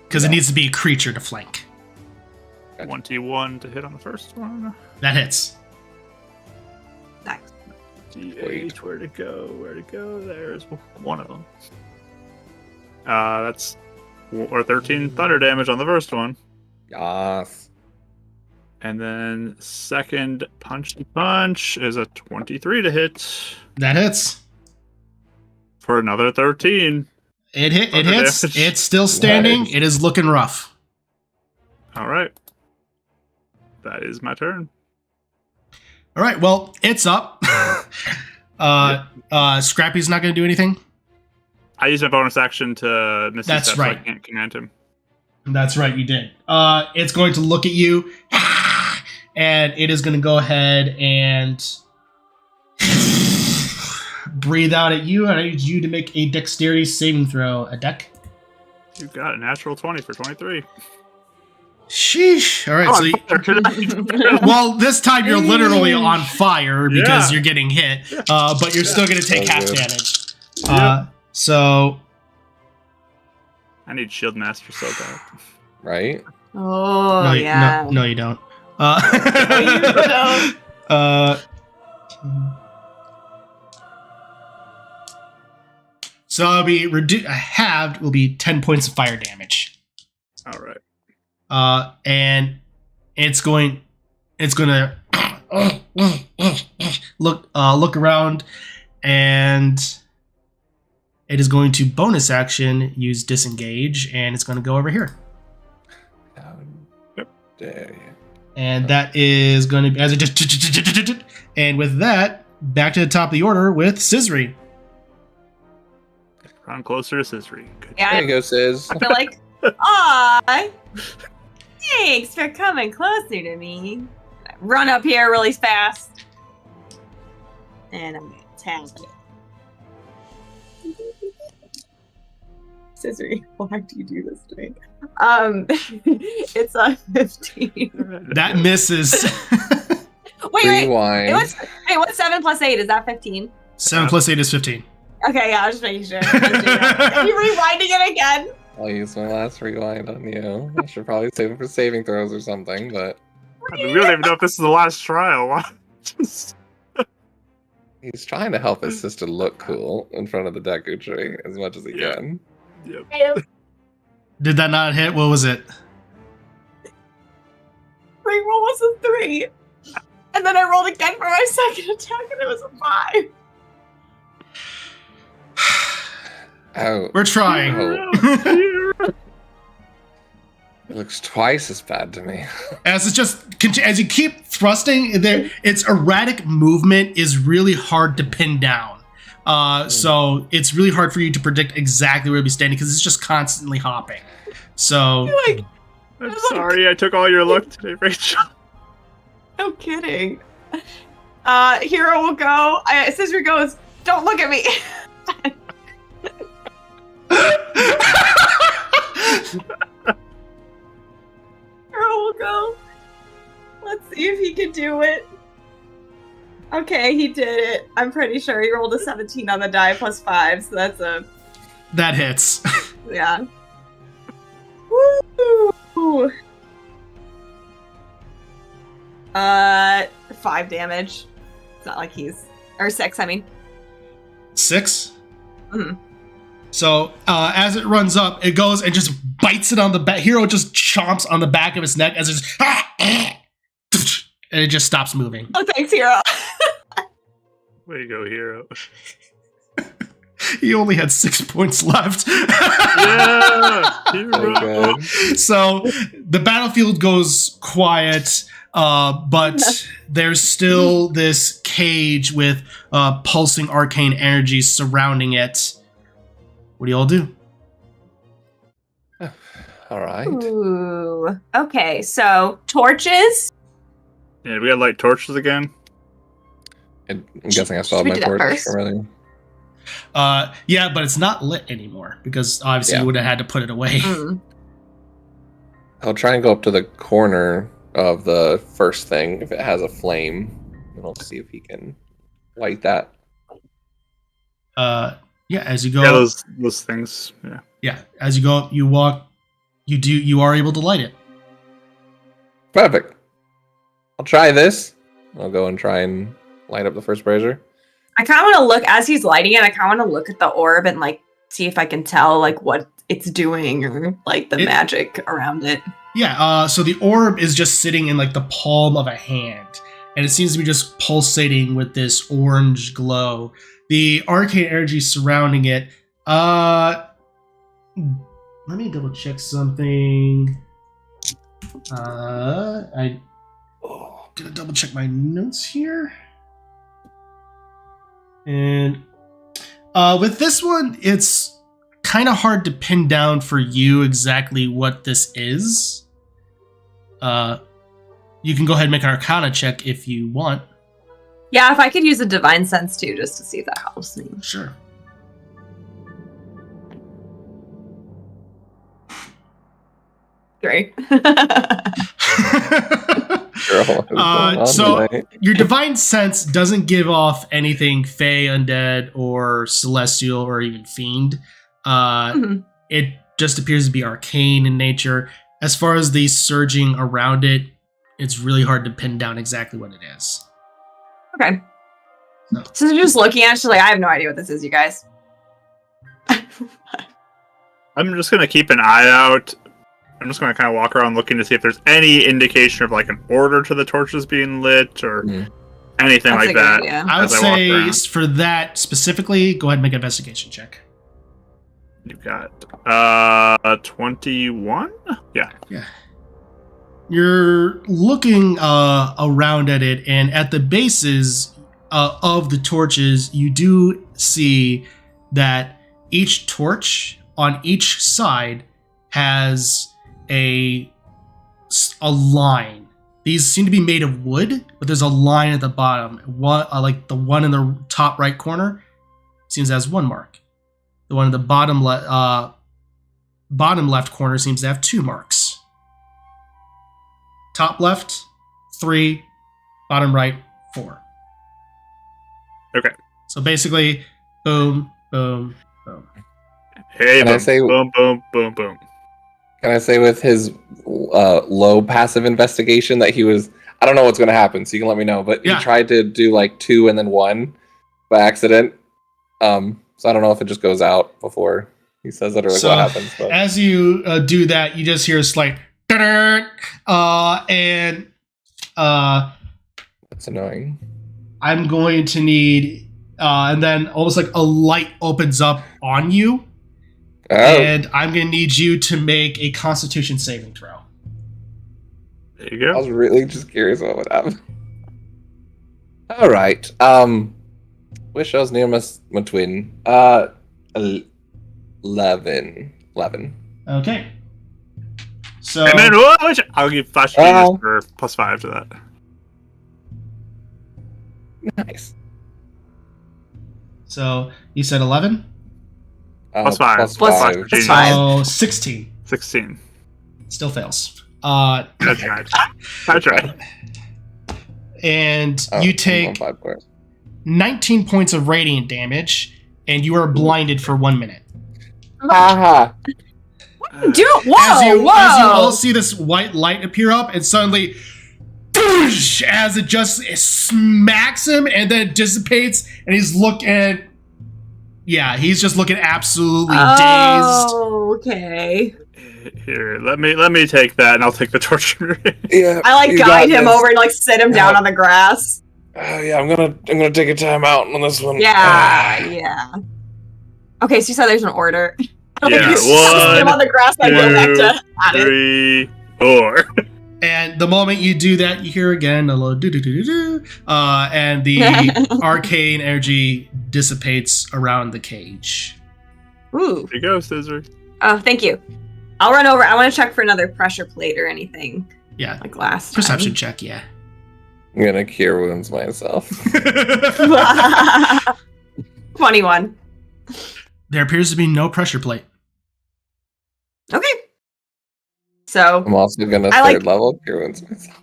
Speaker 1: Because it
Speaker 2: No.
Speaker 1: needs to be a creature to flank.
Speaker 4: 21 to hit on the first one.
Speaker 1: That hits.
Speaker 3: Nice.
Speaker 4: D8, where to go? Where to go? There's one of them. That's 13 thunder damage on the first one.
Speaker 2: Yes.
Speaker 4: And then second punch is a 23 to hit
Speaker 1: That hits.
Speaker 4: for another 13.
Speaker 1: It hits.
Speaker 4: Damage.
Speaker 1: It's still standing.
Speaker 2: Nice.
Speaker 1: It is looking rough.
Speaker 4: All right. That is my turn.
Speaker 1: All right. Well, it's up. Scrappy's not going to do anything.
Speaker 4: I used my bonus action to Misty
Speaker 1: That's
Speaker 4: Step,
Speaker 1: right.
Speaker 4: so I can't command him.
Speaker 1: That's right. You did. It's going to look at you, and it is going to go ahead and breathe out at you. And I need you to make a dexterity saving throw. A deck.
Speaker 4: You got a natural 20 for 23.
Speaker 1: Sheesh. All right.
Speaker 4: Oh,
Speaker 1: So, well, this time you're literally on fire because
Speaker 4: Yeah.
Speaker 1: you're getting hit, but you're still going to take
Speaker 2: So
Speaker 1: half
Speaker 2: good.
Speaker 1: damage.
Speaker 4: Yep.
Speaker 1: So
Speaker 4: I need Shield Master so bad.
Speaker 2: Right?
Speaker 3: Oh,
Speaker 1: no,
Speaker 3: yeah.
Speaker 1: no, you don't.
Speaker 3: You don't.
Speaker 1: So it'll be halved. Will be 10 points of fire damage.
Speaker 4: All right.
Speaker 1: And it's going to look around, and it is going to bonus action use disengage, and it's going to go over here.
Speaker 4: Yep.
Speaker 2: Dare you.
Speaker 1: And that is going to be as it just. And with that, back to the top of the order with Scissory.
Speaker 4: Round closer to Scissory. Good.
Speaker 3: Yeah,
Speaker 2: There you go, Sis.
Speaker 3: I feel like, aw, thanks for coming closer to me. I run up here really fast, and I'm gonna tap it. Scissory, why do you do this to me? It's a 15.
Speaker 1: That misses.
Speaker 3: Wait,
Speaker 2: Rewind.
Speaker 3: what's 7 plus 8? Is that 15?
Speaker 1: 7 plus 8 is 15.
Speaker 3: Okay, yeah, I was just making sure. Are you rewinding it again?
Speaker 2: I'll use my last rewind on you. I should probably save it for saving throws or something, but
Speaker 4: I mean, we don't even know if this is the last trial. Why? Just-
Speaker 2: he's trying to help his sister look cool in front of the Deku tree as much as he
Speaker 4: Yeah.
Speaker 2: can.
Speaker 4: Yep.
Speaker 1: Did that not hit? What was it?
Speaker 3: Free roll was a 3. And then I rolled again for my second attack, and it was a 5.
Speaker 2: Oh,
Speaker 1: We're trying.
Speaker 2: it looks twice as bad to me.
Speaker 1: As you keep thrusting, its erratic movement is really hard to pin down. So it's really hard for you to predict exactly where it'll be standing because it's just constantly hopping. So
Speaker 4: I'm sorry I took all your luck today, Rachel.
Speaker 3: No kidding. Hero will go. Scissory goes, don't look at me. Hero will go. Let's see if he can do it. Okay, he did it. I'm pretty sure he rolled a 17 on the die plus 5, so that's a
Speaker 1: that hits.
Speaker 3: yeah. Woo! 5 damage. It's not like he's... Or 6, I mean.
Speaker 1: 6?
Speaker 3: Mm-hmm.
Speaker 1: So, as it runs up, it goes and just bites it on the back. Hero just chomps on the back of his neck as it's... And it just stops moving.
Speaker 3: Oh, thanks, Hero.
Speaker 4: Way to go, Hero.
Speaker 1: He only had 6 points left.
Speaker 4: Yeah! Hero!
Speaker 1: So, the battlefield goes quiet, but there's still this cage with pulsing arcane energy surrounding it. What do you all do?
Speaker 2: All right.
Speaker 3: Ooh. Okay, so torches.
Speaker 4: Yeah, we got light torches again.
Speaker 2: I'm guessing I still have
Speaker 3: Should we
Speaker 2: my
Speaker 3: do that
Speaker 2: torch
Speaker 3: first?
Speaker 2: from earlier.
Speaker 1: Yeah, but it's not lit anymore because obviously you would have had to put it away.
Speaker 3: Mm.
Speaker 2: I'll try and go up to the corner of the first thing if it has a flame, and I'll see if he can light that.
Speaker 1: Yeah, as you go,
Speaker 4: Yeah, those things. Yeah.
Speaker 1: yeah, as you go up, you walk, you are able to light it.
Speaker 2: Perfect. I'll try this. I'll go and try and light up the first brazier.
Speaker 3: I kind of want to look, as he's lighting it, I kind of want to look at the orb and, like, see if I can tell, like, what it's doing or, like, the magic around it.
Speaker 1: Yeah, so the orb is just sitting in, like, the palm of a hand, and it seems to be just pulsating with this orange glow. The arcane energy surrounding it, let me double check something. I gonna double check my notes here. And with this one, it's kind of hard to pin down for you exactly what this is. You can go ahead and make an Arcana check if you want.
Speaker 3: Yeah, if I could use a divine sense too, just to see if that helps me.
Speaker 1: Sure.
Speaker 3: Great.
Speaker 1: So your divine sense doesn't give off anything fey, undead, or celestial, or even fiend. It just appears to be arcane in nature. As far as the surging around it, it's really hard to pin down exactly what it is.
Speaker 3: Okay.
Speaker 1: No.
Speaker 3: So they're just looking at it, she's like, I have no idea what this is, you guys.
Speaker 4: I'm just going to keep an eye out. I'm just going to kind of walk around looking to see if there's any indication of like an order to the torches being lit or anything
Speaker 3: That's
Speaker 4: like
Speaker 3: a good
Speaker 4: that.
Speaker 3: idea.
Speaker 1: I would
Speaker 4: as I walk
Speaker 1: say
Speaker 4: around.
Speaker 1: for that specifically, go ahead and make an investigation check.
Speaker 4: You've got 21? Yeah.
Speaker 1: You're looking around at it, and at the bases of the torches, you do see that each torch on each side has a line. These seem to be made of wood, but there's a line at the bottom. One, like the one in the top right corner, seems to have 1 mark. The one in the bottom left corner seems to have 2 marks. Top left, 3. Bottom right, 4.
Speaker 4: Okay.
Speaker 1: So basically, boom, boom, boom.
Speaker 4: Hey,
Speaker 2: Can
Speaker 4: boom,
Speaker 2: I say-
Speaker 4: boom, boom, boom, boom.
Speaker 2: Can I say with his low passive investigation that he was... I don't know what's going to happen, so you can let me know. But
Speaker 1: Yeah.
Speaker 2: he tried to do like 2 and then 1 by accident. So I don't know if it just goes out before he says it or like
Speaker 1: So,
Speaker 2: what happens. But
Speaker 1: as you do that, you just hear a slight and
Speaker 2: that's annoying.
Speaker 1: I'm going to need, and then almost like a light opens up on you,
Speaker 2: Oh,
Speaker 1: and I'm going to need you to make a Constitution saving throw.
Speaker 4: There you
Speaker 2: I
Speaker 4: go.
Speaker 2: was really just curious what would happen. All right. Wish I was near my twin. 11.
Speaker 1: Okay. So
Speaker 4: And then I'll give flash genius for +5 to that.
Speaker 2: Nice.
Speaker 1: So you said 11?
Speaker 4: +5.
Speaker 2: Plus
Speaker 3: Plus
Speaker 2: 5.
Speaker 3: five. That's fine.
Speaker 1: So 16.
Speaker 4: 16.
Speaker 1: Still fails.
Speaker 4: I tried. I tried.
Speaker 1: And
Speaker 2: Oh,
Speaker 1: you
Speaker 2: I'm
Speaker 1: take
Speaker 2: on 5 points.
Speaker 1: 19 points of radiant damage, and you are blinded for 1 minute.
Speaker 2: Haha.
Speaker 3: Whoa,
Speaker 1: As you all
Speaker 3: whoa!
Speaker 1: see this white light appear up, and suddenly, boom! whoosh, as it just smacks him and then dissipates, and he's looking. Yeah, he's just looking absolutely dazed.
Speaker 3: Okay.
Speaker 4: Here, let me take that, and I'll take the torture.
Speaker 2: Yeah.
Speaker 3: I
Speaker 2: you
Speaker 3: guide
Speaker 2: got
Speaker 3: him
Speaker 2: this.
Speaker 3: over and sit him down on the grass.
Speaker 2: Yeah, I'm gonna take a time out on this one.
Speaker 3: Yeah. Okay, so you said there's an order.
Speaker 4: Yeah,
Speaker 3: You sit him on the grass and I go back to at it.
Speaker 4: 3, 4.
Speaker 1: And the moment you do that, you hear again a little do-do-do-do-do, and the arcane energy dissipates around the cage.
Speaker 3: Ooh.
Speaker 4: Here you go, Scissor.
Speaker 3: Oh, thank you. I'll run over. I want to check for another pressure plate or anything.
Speaker 1: Yeah.
Speaker 3: Like last
Speaker 1: Perception check, yeah.
Speaker 2: I'm gonna cure wounds myself.
Speaker 3: time. 21.
Speaker 1: There appears to be no pressure plate.
Speaker 3: Okay. So.
Speaker 2: I'm also gonna
Speaker 3: I
Speaker 2: third level cure wounds myself.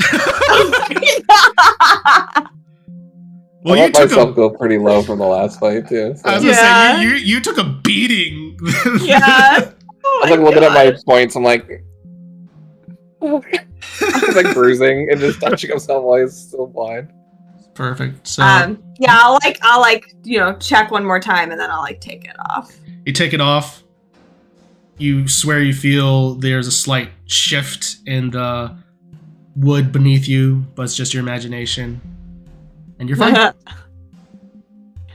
Speaker 1: Well,
Speaker 2: I
Speaker 1: you
Speaker 2: let
Speaker 1: took
Speaker 2: myself
Speaker 1: a.
Speaker 2: go pretty low from the last fight too. So.
Speaker 1: I was gonna say you took a beating.
Speaker 3: Yeah.
Speaker 2: I was like looking at my points. I'm like, he's like bruising and just touching himself while he's still blind.
Speaker 1: Perfect. So
Speaker 3: Yeah, I'll check one more time and then I'll take it off.
Speaker 1: you take it off. You swear you feel there's a slight shift in the wood beneath you, but it's just your imagination, and you're fine.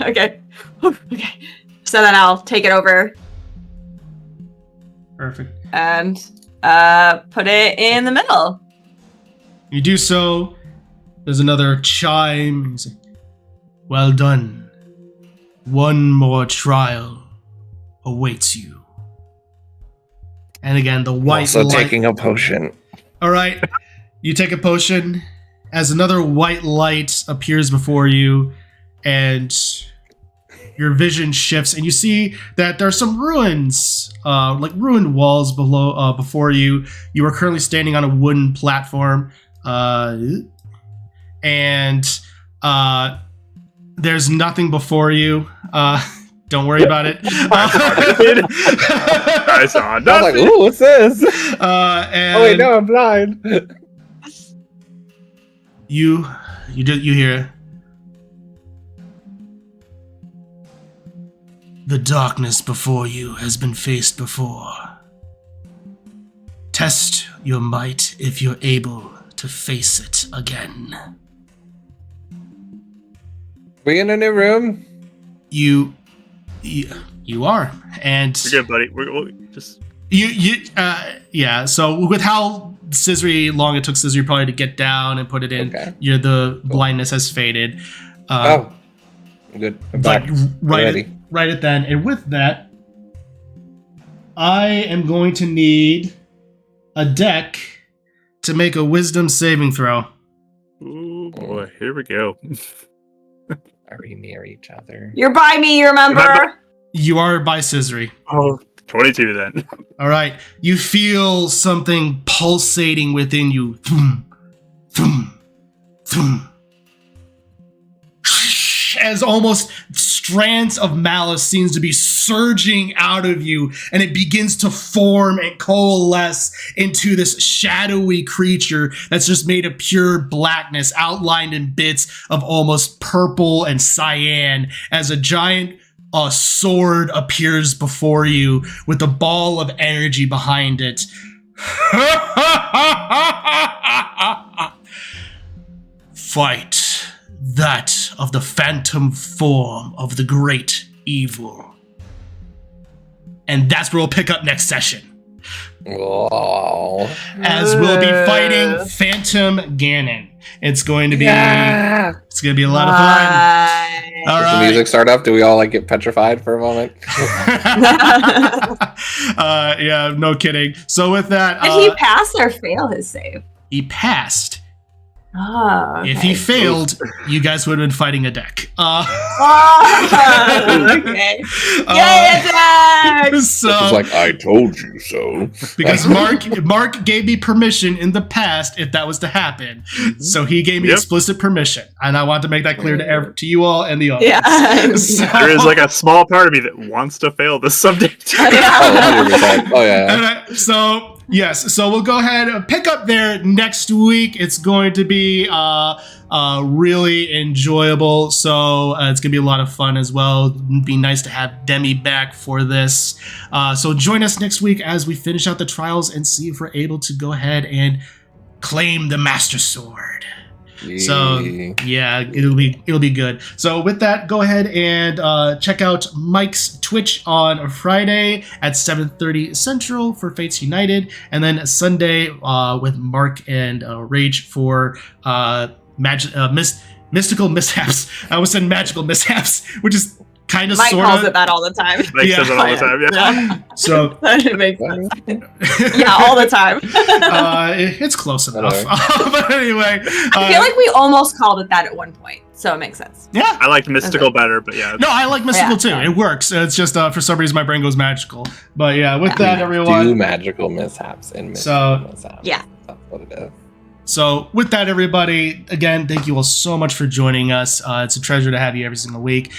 Speaker 3: Okay. Okay. So then I'll take it over
Speaker 1: Perfect.
Speaker 3: and put it in the middle.
Speaker 1: You do so. There's another chime. And you say, well done. One more trial awaits you. And again, the white
Speaker 2: Also
Speaker 1: light.
Speaker 2: taking a potion.
Speaker 1: All right. You take a potion as another white light appears before you, and your vision shifts, and you see that there are some ruins, like ruined walls below, before you. You are currently standing on a wooden platform, and there's nothing before you. Don't worry about it.
Speaker 4: I saw
Speaker 2: I was
Speaker 4: nothing.
Speaker 2: like, ooh, what's this?
Speaker 1: And
Speaker 2: Oh wait, no, I'm blind.
Speaker 1: you hear. The darkness before you has been faced before. Test your might if you're able to face it again.
Speaker 2: We in a new room?
Speaker 1: You are, and
Speaker 4: We're good, buddy. We'll just.
Speaker 1: yeah. So with how long it took Scissory probably to get down and put it in,
Speaker 2: Okay.
Speaker 1: the blindness has faded.
Speaker 2: Oh, I'm good. I'm
Speaker 1: Like
Speaker 2: back.
Speaker 1: right at then, and with that, I am going to need a deck to make a wisdom saving throw.
Speaker 4: Oh boy, here we go.
Speaker 2: Are we near each other?
Speaker 3: You're by me, you remember?
Speaker 1: You are by Scissory.
Speaker 4: Oh, 22 then.
Speaker 1: All right. You feel something pulsating within you. Thum, thum, thum. As almost strands of malice seems to be surging out of you, and it begins to form and coalesce into this shadowy creature that's just made of pure blackness, outlined in bits of almost purple and cyan, as a giant sword appears before you with a ball of energy behind it. Fight that of the phantom form of the great evil. And that's where we'll pick up next session,
Speaker 2: Whoa.
Speaker 1: as we'll be fighting Phantom Ganon. It's going to be it's going to be a lot of fun. All
Speaker 2: Does the
Speaker 1: right.
Speaker 2: music start up? Do we all like get petrified for a moment?
Speaker 1: Yeah, no kidding. So with that,
Speaker 3: Did he pass or fail his save?
Speaker 1: he passed.
Speaker 3: Oh, okay.
Speaker 1: If he failed, you guys would have been fighting a deck.
Speaker 3: Oh, okay. Yay,
Speaker 1: So
Speaker 2: It's like, I told you so.
Speaker 1: because Mark gave me permission in the past if that was to happen, so he gave me
Speaker 4: Yep.
Speaker 1: explicit permission, and I want to make that clear to you all and the audience.
Speaker 3: Yeah.
Speaker 1: So-
Speaker 4: There is like a small part of me that wants to fail this subject.
Speaker 2: Oh, 100%. Oh, yeah.
Speaker 1: And so Yes, so we'll go ahead and pick up there next week. It's going to be really enjoyable, so it's going to be a lot of fun as well. It'd be nice to have Demi back for this. So join us next week as we finish out the trials and see if we're able to go ahead and claim the Master Sword. So yeah, it'll be good. So with that, go ahead and check out Mike's Twitch on Friday at 7:30 Central for Fates United, and then Sunday with Mark and Rage for mystical mishaps. I almost said magical mishaps, which is kind of
Speaker 3: Mike
Speaker 1: sort
Speaker 3: calls
Speaker 1: of
Speaker 3: it that all the time.
Speaker 4: Mike says it all the time. Yeah.
Speaker 1: So
Speaker 3: That makes sense. Yeah, all the time.
Speaker 1: it's close enough. But anyway,
Speaker 3: I feel like we almost called it that at one point, so it makes sense.
Speaker 1: yeah.
Speaker 4: I liked mystical better, but yeah.
Speaker 1: No, I like mystical too.
Speaker 3: Yeah.
Speaker 1: It works. It's just for some reason my brain goes magical. But yeah, with
Speaker 3: Yeah.
Speaker 1: that, everyone.
Speaker 2: Do magical mishaps and mystical mishaps.
Speaker 3: Yeah.
Speaker 2: That's what it is.
Speaker 1: So with that, everybody, again, thank you all so much for joining us. It's a treasure to have you every single week.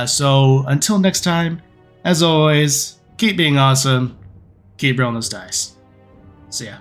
Speaker 1: So until next time, as always, keep being awesome. Keep rolling those dice. See ya.